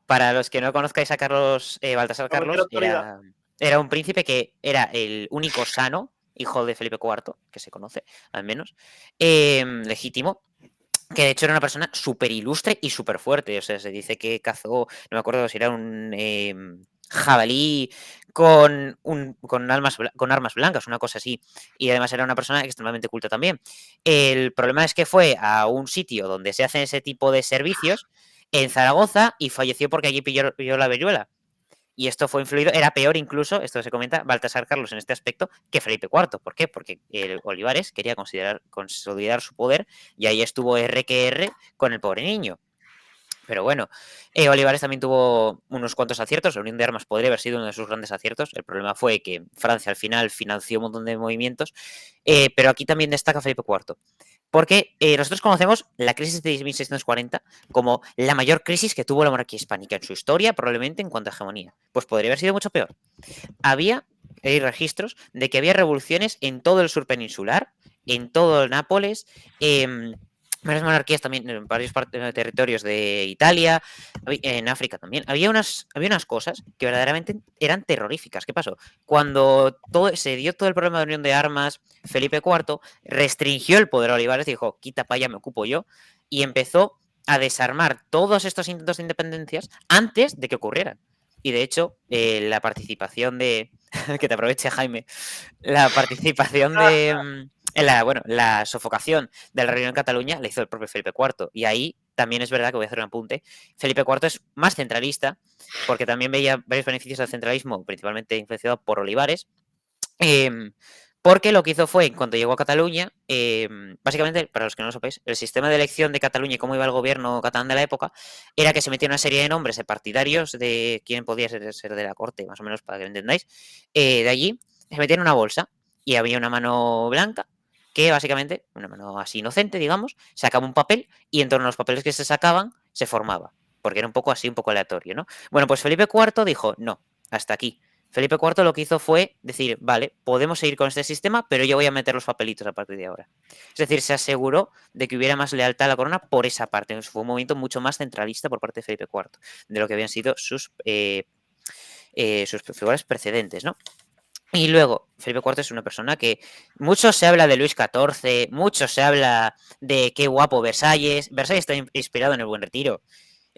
para los que no conozcáis a Carlos, Baltasar Cualquier Carlos, autoridad. era un príncipe que era el único sano, hijo de Felipe IV, que se conoce, al menos, legítimo, que de hecho era una persona súper ilustre y súper fuerte. O sea, se dice que cazó, no me acuerdo si era un jabalí con armas blancas, una cosa así. Y además era una persona extremadamente culta también. El problema es que fue a un sitio donde se hacen ese tipo de servicios, en Zaragoza, y falleció porque allí pilló la viruela. Y esto fue influido, era peor incluso, esto se comenta, Baltasar Carlos en este aspecto, que Felipe IV. ¿Por qué? Porque Olivares quería consolidar su poder y ahí estuvo R que R con el pobre niño. Pero bueno, Olivares también tuvo unos cuantos aciertos. La Unión de Armas podría haber sido uno de sus grandes aciertos. El problema fue que Francia al final financió un montón de movimientos. Pero aquí también destaca Felipe IV. Porque nosotros conocemos la crisis de 1640 como la mayor crisis que tuvo la monarquía hispánica en su historia, probablemente en cuanto a hegemonía. Pues podría haber sido mucho peor. Hay registros de que había revoluciones en todo el sur peninsular, en todo Nápoles, varias monarquías también en varios territorios de Italia, en África también. Había unas cosas que verdaderamente eran terroríficas. ¿Qué pasó? Cuando se dio todo el problema de unión de armas, Felipe IV restringió el poder a Olivares, dijo, quita para allá, me ocupo yo, y empezó a desarmar todos estos intentos de independencias antes de que ocurrieran. Y de hecho, la participación de... que te aproveche, Jaime. La participación de... la sofocación del reino en Cataluña la hizo el propio Felipe IV. Y ahí también es verdad que voy a hacer un apunte. Felipe IV es más centralista, porque también veía varios beneficios del centralismo, principalmente influenciado por Olivares. Porque lo que hizo fue, en cuanto llegó a Cataluña, básicamente, para los que no lo sepáis, el sistema de elección de Cataluña y cómo iba el gobierno catalán de la época, era que se metía una serie de nombres de partidarios de quién podía ser de la corte, más o menos para que lo entendáis, de allí, se metía en una bolsa y había una mano blanca que básicamente, una mano así inocente, digamos, sacaba un papel y en torno a los papeles que se sacaban, se formaba, porque era un poco así, un poco aleatorio, ¿no? Bueno, pues Felipe IV dijo, no, hasta aquí. Felipe IV lo que hizo fue decir, vale, podemos seguir con este sistema, pero yo voy a meter los papelitos a partir de ahora. Es decir, se aseguró de que hubiera más lealtad a la corona por esa parte. Entonces, fue un movimiento mucho más centralista por parte de Felipe IV, de lo que habían sido sus figuras precedentes, ¿no? Y luego, Felipe IV es una persona que mucho se habla de Luis XIV, mucho se habla de qué guapo Versalles. Versalles está inspirado en el Buen Retiro.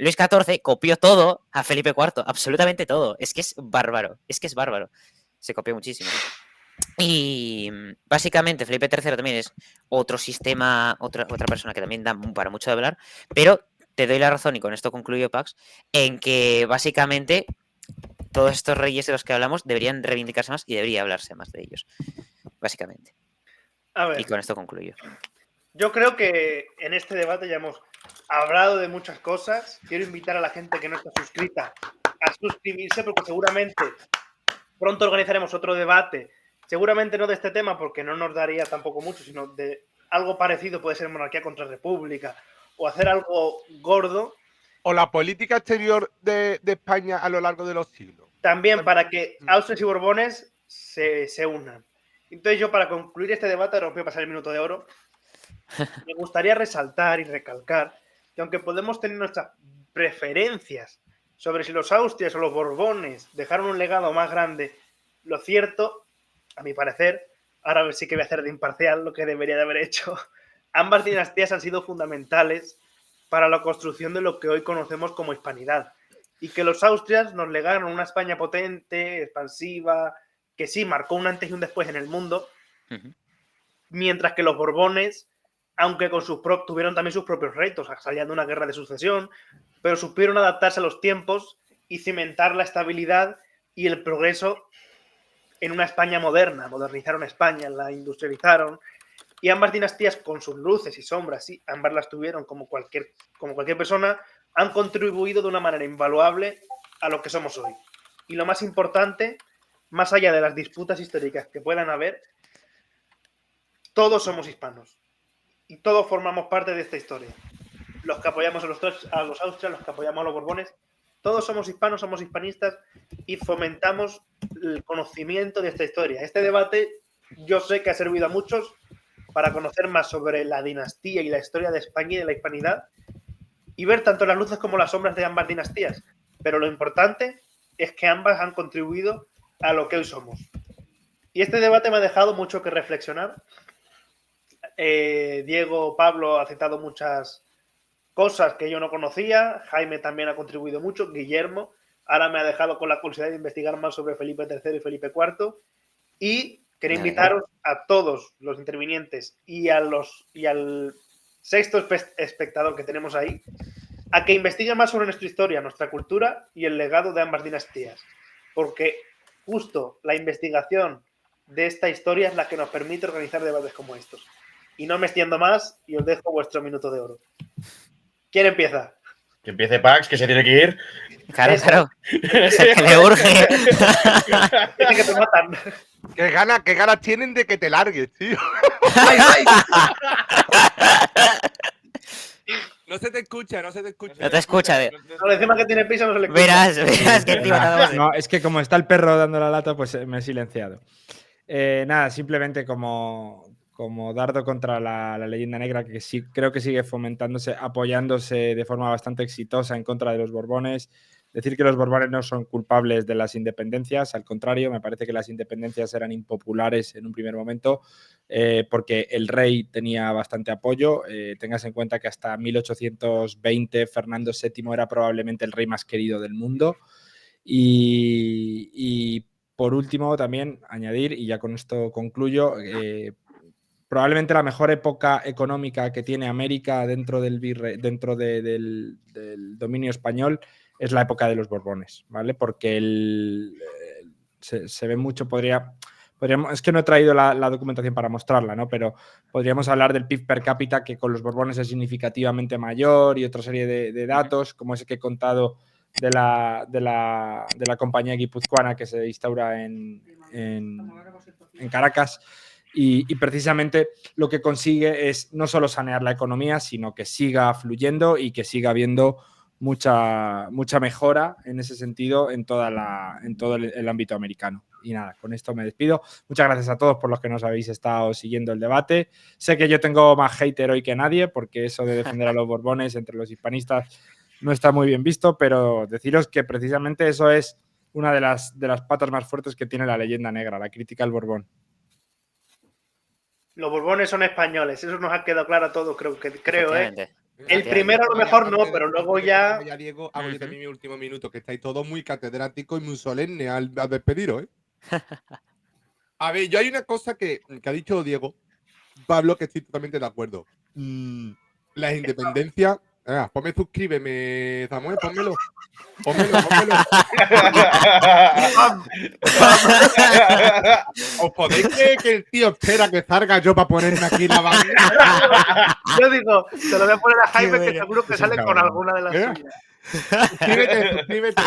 Luis XIV copió todo a Felipe IV, absolutamente todo. Es que es bárbaro, Se copió muchísimo. Y básicamente Felipe III también es otro sistema, otra persona que también da para mucho de hablar, pero te doy la razón, y con esto concluyo, Pax, en que básicamente todos estos reyes de los que hablamos deberían reivindicarse más y debería hablarse más de ellos, básicamente. A ver, Y con esto concluyo. yo creo que en este debate ya hemos hablado de muchas cosas. Quiero invitar a la gente que no está suscrita a suscribirse porque seguramente pronto organizaremos otro debate. Seguramente no de este tema porque no nos daría tampoco mucho, sino de algo parecido, puede ser monarquía contra república o hacer algo gordo. O la política exterior de España a lo largo de los siglos. También para que Austrias y Borbones se unan. Entonces yo, para concluir este debate, ahora os voy a pasar el minuto de oro, me gustaría resaltar y recalcar que aunque podemos tener nuestras preferencias sobre si los Austrias o los Borbones dejaron un legado más grande, lo cierto, a mi parecer, ahora sí que voy a hacer de imparcial lo que debería de haber hecho ambas dinastías han sido fundamentales para la construcción de lo que hoy conocemos como hispanidad. Y que los Austrias nos legaron una España potente, expansiva, que sí marcó un antes y un después en el mundo, mientras que los Borbones, aunque tuvieron también sus propios retos, salían de una guerra de sucesión, pero supieron adaptarse a los tiempos y cimentar la estabilidad y el progreso en una España moderna. Modernizaron España, la industrializaron, y ambas dinastías, con sus luces y sombras, sí, ambas las tuvieron como cualquier persona, han contribuido de una manera invaluable a lo que somos hoy. Y lo más importante, más allá de las disputas históricas que puedan haber, todos somos hispanos y todos formamos parte de esta historia. Los que apoyamos a los Austrias, los que apoyamos a los Borbones, todos somos hispanos, somos hispanistas y fomentamos el conocimiento de esta historia. Este debate yo sé que ha servido a muchos para conocer más sobre la dinastía y la historia de España y de la hispanidad y ver tanto las luces como las sombras de ambas dinastías. Pero lo importante es que ambas han contribuido a lo que hoy somos. Y este debate me ha dejado mucho que reflexionar. Diego, Pablo ha citado muchas cosas que yo no conocía. Jaime también ha contribuido mucho. Guillermo ahora me ha dejado con la curiosidad de investigar más sobre Felipe III y Felipe IV. Y quería invitaros a todos los intervinientes y al sexto espectador que tenemos ahí a que investiguen más sobre nuestra historia, nuestra cultura y el legado de ambas dinastías. Porque justo la investigación de esta historia es la que nos permite organizar debates como estos. Y no me extiendo más y os dejo vuestro minuto de oro. ¿Quién empieza? Que empiece Pax, que se tiene que ir. Claro, claro. Es el que le urge. Dice que te matan. ¿Qué ganas tienen de que te largues, tío? No se te escucha, no se te escucha. No te escucha. No, encima que tiene prisa no se le escucha. Verás que encima te No, es que como está el perro dando la lata, pues me he silenciado. Nada, simplemente como dardo contra la leyenda negra, que sí creo que sigue fomentándose, apoyándose de forma bastante exitosa en contra de los Borbones. Decir que los Borbones no son culpables de las independencias, al contrario, me parece que las independencias eran impopulares en un primer momento porque el rey tenía bastante apoyo. Tengas en cuenta que hasta 1820 Fernando VII era probablemente el rey más querido del mundo. Y por último, también añadir, y ya con esto concluyo, probablemente la mejor época económica que tiene América dentro del dominio español es la época de los Borbones, ¿vale? Porque se ve mucho, es que no he traído la documentación para mostrarla, ¿no? Pero podríamos hablar del PIB per cápita, que con los Borbones es significativamente mayor, y otra serie de datos, como ese que he contado de la compañía guipuzcoana que se instaura en Caracas. Y precisamente lo que consigue es no solo sanear la economía, sino que siga fluyendo y que siga habiendo mucha mejora en ese sentido en todo el ámbito americano. Y nada, con esto me despido. Muchas gracias a todos por los que nos habéis estado siguiendo el debate. Sé que yo tengo más hater hoy que nadie, porque eso de defender a los Borbones entre los hispanistas no está muy bien visto, pero deciros que precisamente eso es una de las patas más fuertes que tiene la leyenda negra, la crítica al Borbón. Los Borbones son españoles, eso nos ha quedado claro a todos, creo, ¿eh? El Efectivamente. primero a lo mejor no, pero luego ya... Diego, hago yo también mi último minuto, que estáis todos muy catedráticos y muy solemnes al despediros, ¿eh? A ver, yo hay una cosa que ha dicho Diego, Pablo, que estoy totalmente de acuerdo. Las independencias... ponme suscríbeme, Samuel, pónmelo. ¿Os podéis creer que el tío espera que salga yo para ponerme aquí la bandera? Yo digo, se lo voy a poner a Jaime, que seguro que sale con alguna de las suyas. Suscríbete.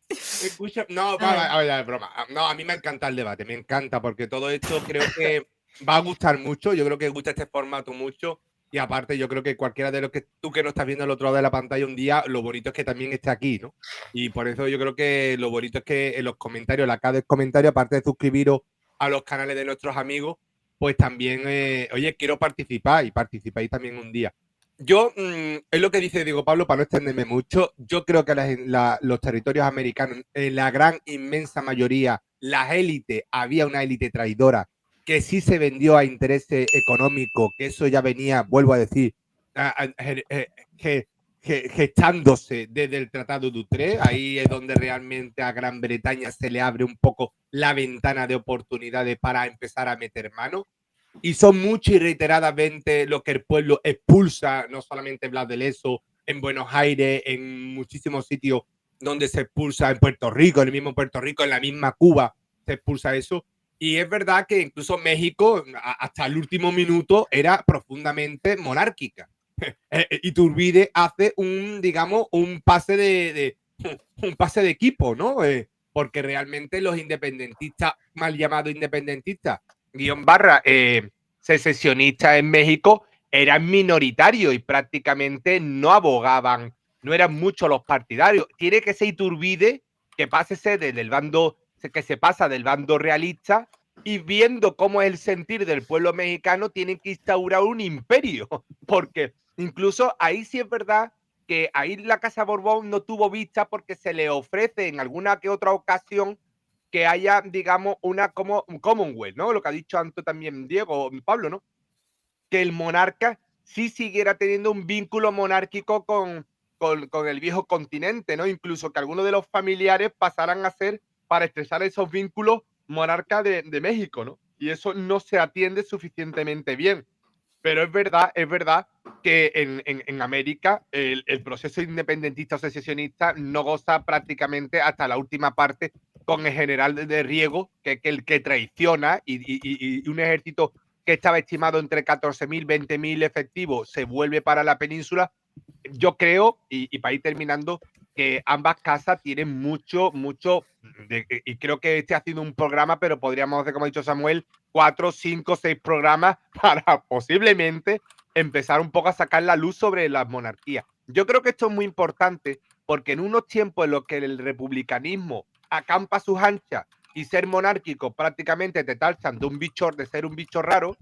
Escucha, no, es broma. No, a mí me encanta el debate, me encanta, porque todo esto creo que va a gustar mucho. Yo creo que gusta este formato mucho. Y aparte, yo creo que cualquiera de los que tú que no estás viendo al otro lado de la pantalla un día, lo bonito es que también esté aquí, ¿no? Y por eso yo creo que lo bonito es que en los comentarios, la cada comentario, aparte de suscribiros a los canales de nuestros amigos, pues también, oye, quiero participar y participáis también un día. Yo, es lo que dice Diego Pablo, para no extenderme mucho, yo creo que los territorios americanos, en la gran inmensa mayoría, las élites, había una élite traidora que sí se vendió a interés económico, que eso ya venía, vuelvo a decir, gestándose desde el Tratado de Utrecht. Ahí es donde realmente a Gran Bretaña se le abre un poco la ventana de oportunidades para empezar a meter mano. Y son muchas y reiteradamente lo que el pueblo expulsa, no solamente en Blas de Lezo, en Buenos Aires, en muchísimos sitios donde se expulsa, en Puerto Rico, en el mismo Puerto Rico, en la misma Cuba, se expulsa eso. Y es verdad que incluso México, hasta el último minuto, era profundamente monárquica. Iturbide hace digamos, un pase de equipo, ¿no? Porque realmente los independentistas, mal llamados independentistas, secesionistas en México, eran minoritarios y prácticamente no abogaban, no eran muchos los partidarios. Tiene que ser Iturbide que se pasa del bando realista, y viendo cómo es el sentir del pueblo mexicano, tienen que instaurar un imperio, porque incluso ahí sí es verdad que ahí la Casa Borbón no tuvo vista, porque se le ofrece en alguna que otra ocasión que haya, digamos, un Commonwealth, ¿no? Lo que ha dicho antes también Diego, Pablo, ¿no? Que el monarca sí siguiera teniendo un vínculo monárquico con el viejo continente, ¿no? Incluso que algunos de los familiares pasaran a ser, para expresar esos vínculos, monarca de México, ¿no? Y eso no se atiende suficientemente bien. Pero es verdad que en América el proceso independentista o secesionista no goza prácticamente hasta la última parte, con el general de Riego, que es el que traiciona, y un ejército que estaba estimado entre 14.000, 20.000 efectivos se vuelve para la península. Yo creo, y para ir terminando, que ambas casas tienen mucho, y creo que estoy haciendo un programa, pero podríamos hacer, como ha dicho Samuel, 4, 5, 6 programas para posiblemente empezar un poco a sacar la luz sobre las monarquías. Yo creo que esto es muy importante, porque en unos tiempos en los que el republicanismo acampa sus anchas y ser monárquico prácticamente te tachan de ser un bicho raro,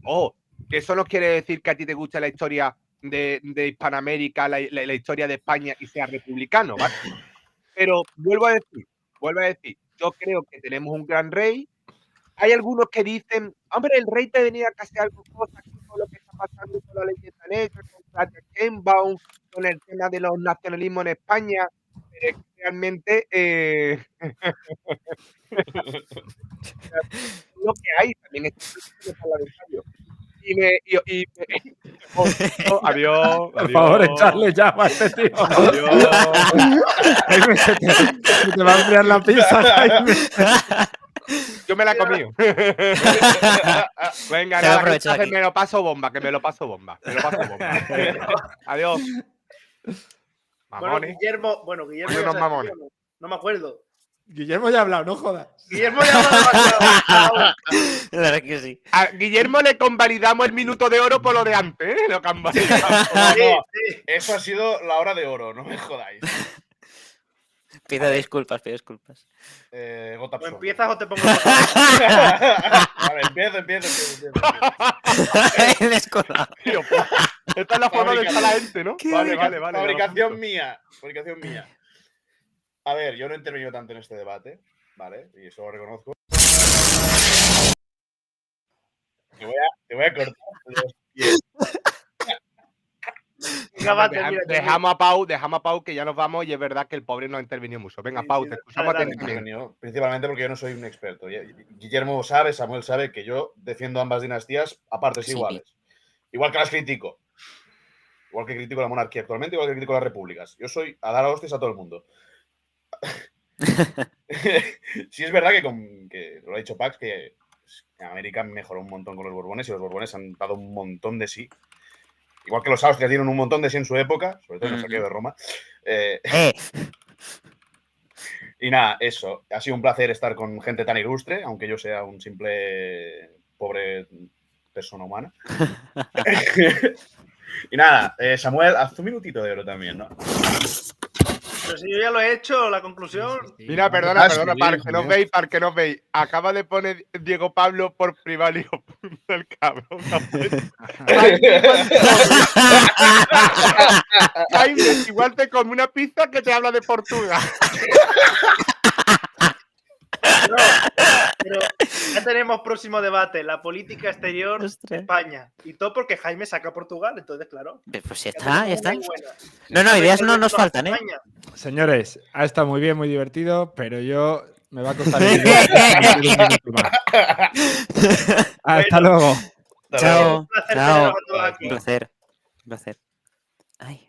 que eso no quiere decir que a ti te guste la historia de Hispanoamérica, la historia de España, y sea republicano, ¿vale? Pero vuelvo a decir, yo creo que tenemos un gran rey. Hay algunos que dicen, hombre, el rey tenía que hacer algo, cosas con lo que está pasando con la leyenda negra, con Francia Sheinbaum, con el tema de los nacionalismos en España, pero es que realmente lo que hay también es parlamentario. Adiós. Por favor, echarle llama a este tío. Jaime, se te va a enfriar la pizza, Jaime. Yo me la he comido. Venga, Te voy a nada, aprovechar que aquí. me lo paso bomba. Adiós. Bueno, Mamones. Guillermo Unos ya se ha mamones. ido, no me acuerdo. Guillermo ya ha hablado, no jodas. Guillermo ya ha demasiado. La verdad que sí. A Guillermo le convalidamos el minuto de oro por lo de antes, ¿eh? Lo convalidamos. No, Sí. eso ha sido la hora de oro, no me jodáis. Pido disculpas. Gota ¿O absorbe. empiezas o te pongo Vale, empiezo. El descolado. Tío, pues, esta es la forma de estar la gente, ¿no? Vale. Fabricación mía. A ver, yo no he intervenido tanto en este debate, ¿vale? Y eso lo reconozco. Te voy a cortar los pies. Dejamos a Pau, que ya nos vamos, y es verdad que el pobre no ha intervenido mucho. Venga, Sí, Pau, sí, te escuchamos dale, atentamente. Principalmente porque yo no soy un experto. Guillermo sabe, Samuel sabe que yo defiendo ambas dinastías a partes Sí. iguales. Igual que las critico. Igual que critico la monarquía actualmente, igual que critico las repúblicas. Yo soy a dar a hostias a todo el mundo. Sí, es verdad que lo ha dicho Pax, que en América mejoró un montón con los Borbones, y los Borbones han dado un montón de sí. Igual que los Austrias dieron un montón de sí en su época, sobre todo en el saqueo de Roma. Y nada, eso. Ha sido un placer estar con gente tan ilustre, aunque yo sea un simple pobre persona humana. Y nada, Samuel, haz un minutito de oro también, ¿no? Pero si yo ya lo he hecho, la conclusión. Mira, perdona, para que nos veis. Acaba de poner Diego Pablo por privado, hijo del cabrón. Jaime, igual te come una pizza que te habla de Portugal. No, pero ya tenemos próximo debate, la política exterior de Ostras. España. Y todo porque Jaime saca a Portugal, entonces, claro. Pues ya ya está, tenemos ya está. una y buena. No, A ver, ideas no nos volvemos a faltan, ¿eh? España. Señores, ha estado muy bien, muy divertido, pero yo me va a costar el video. Hasta luego. Hasta luego. Chao. Un placer Chao. teneros a todos aquí. Un placer. Un placer. Ay.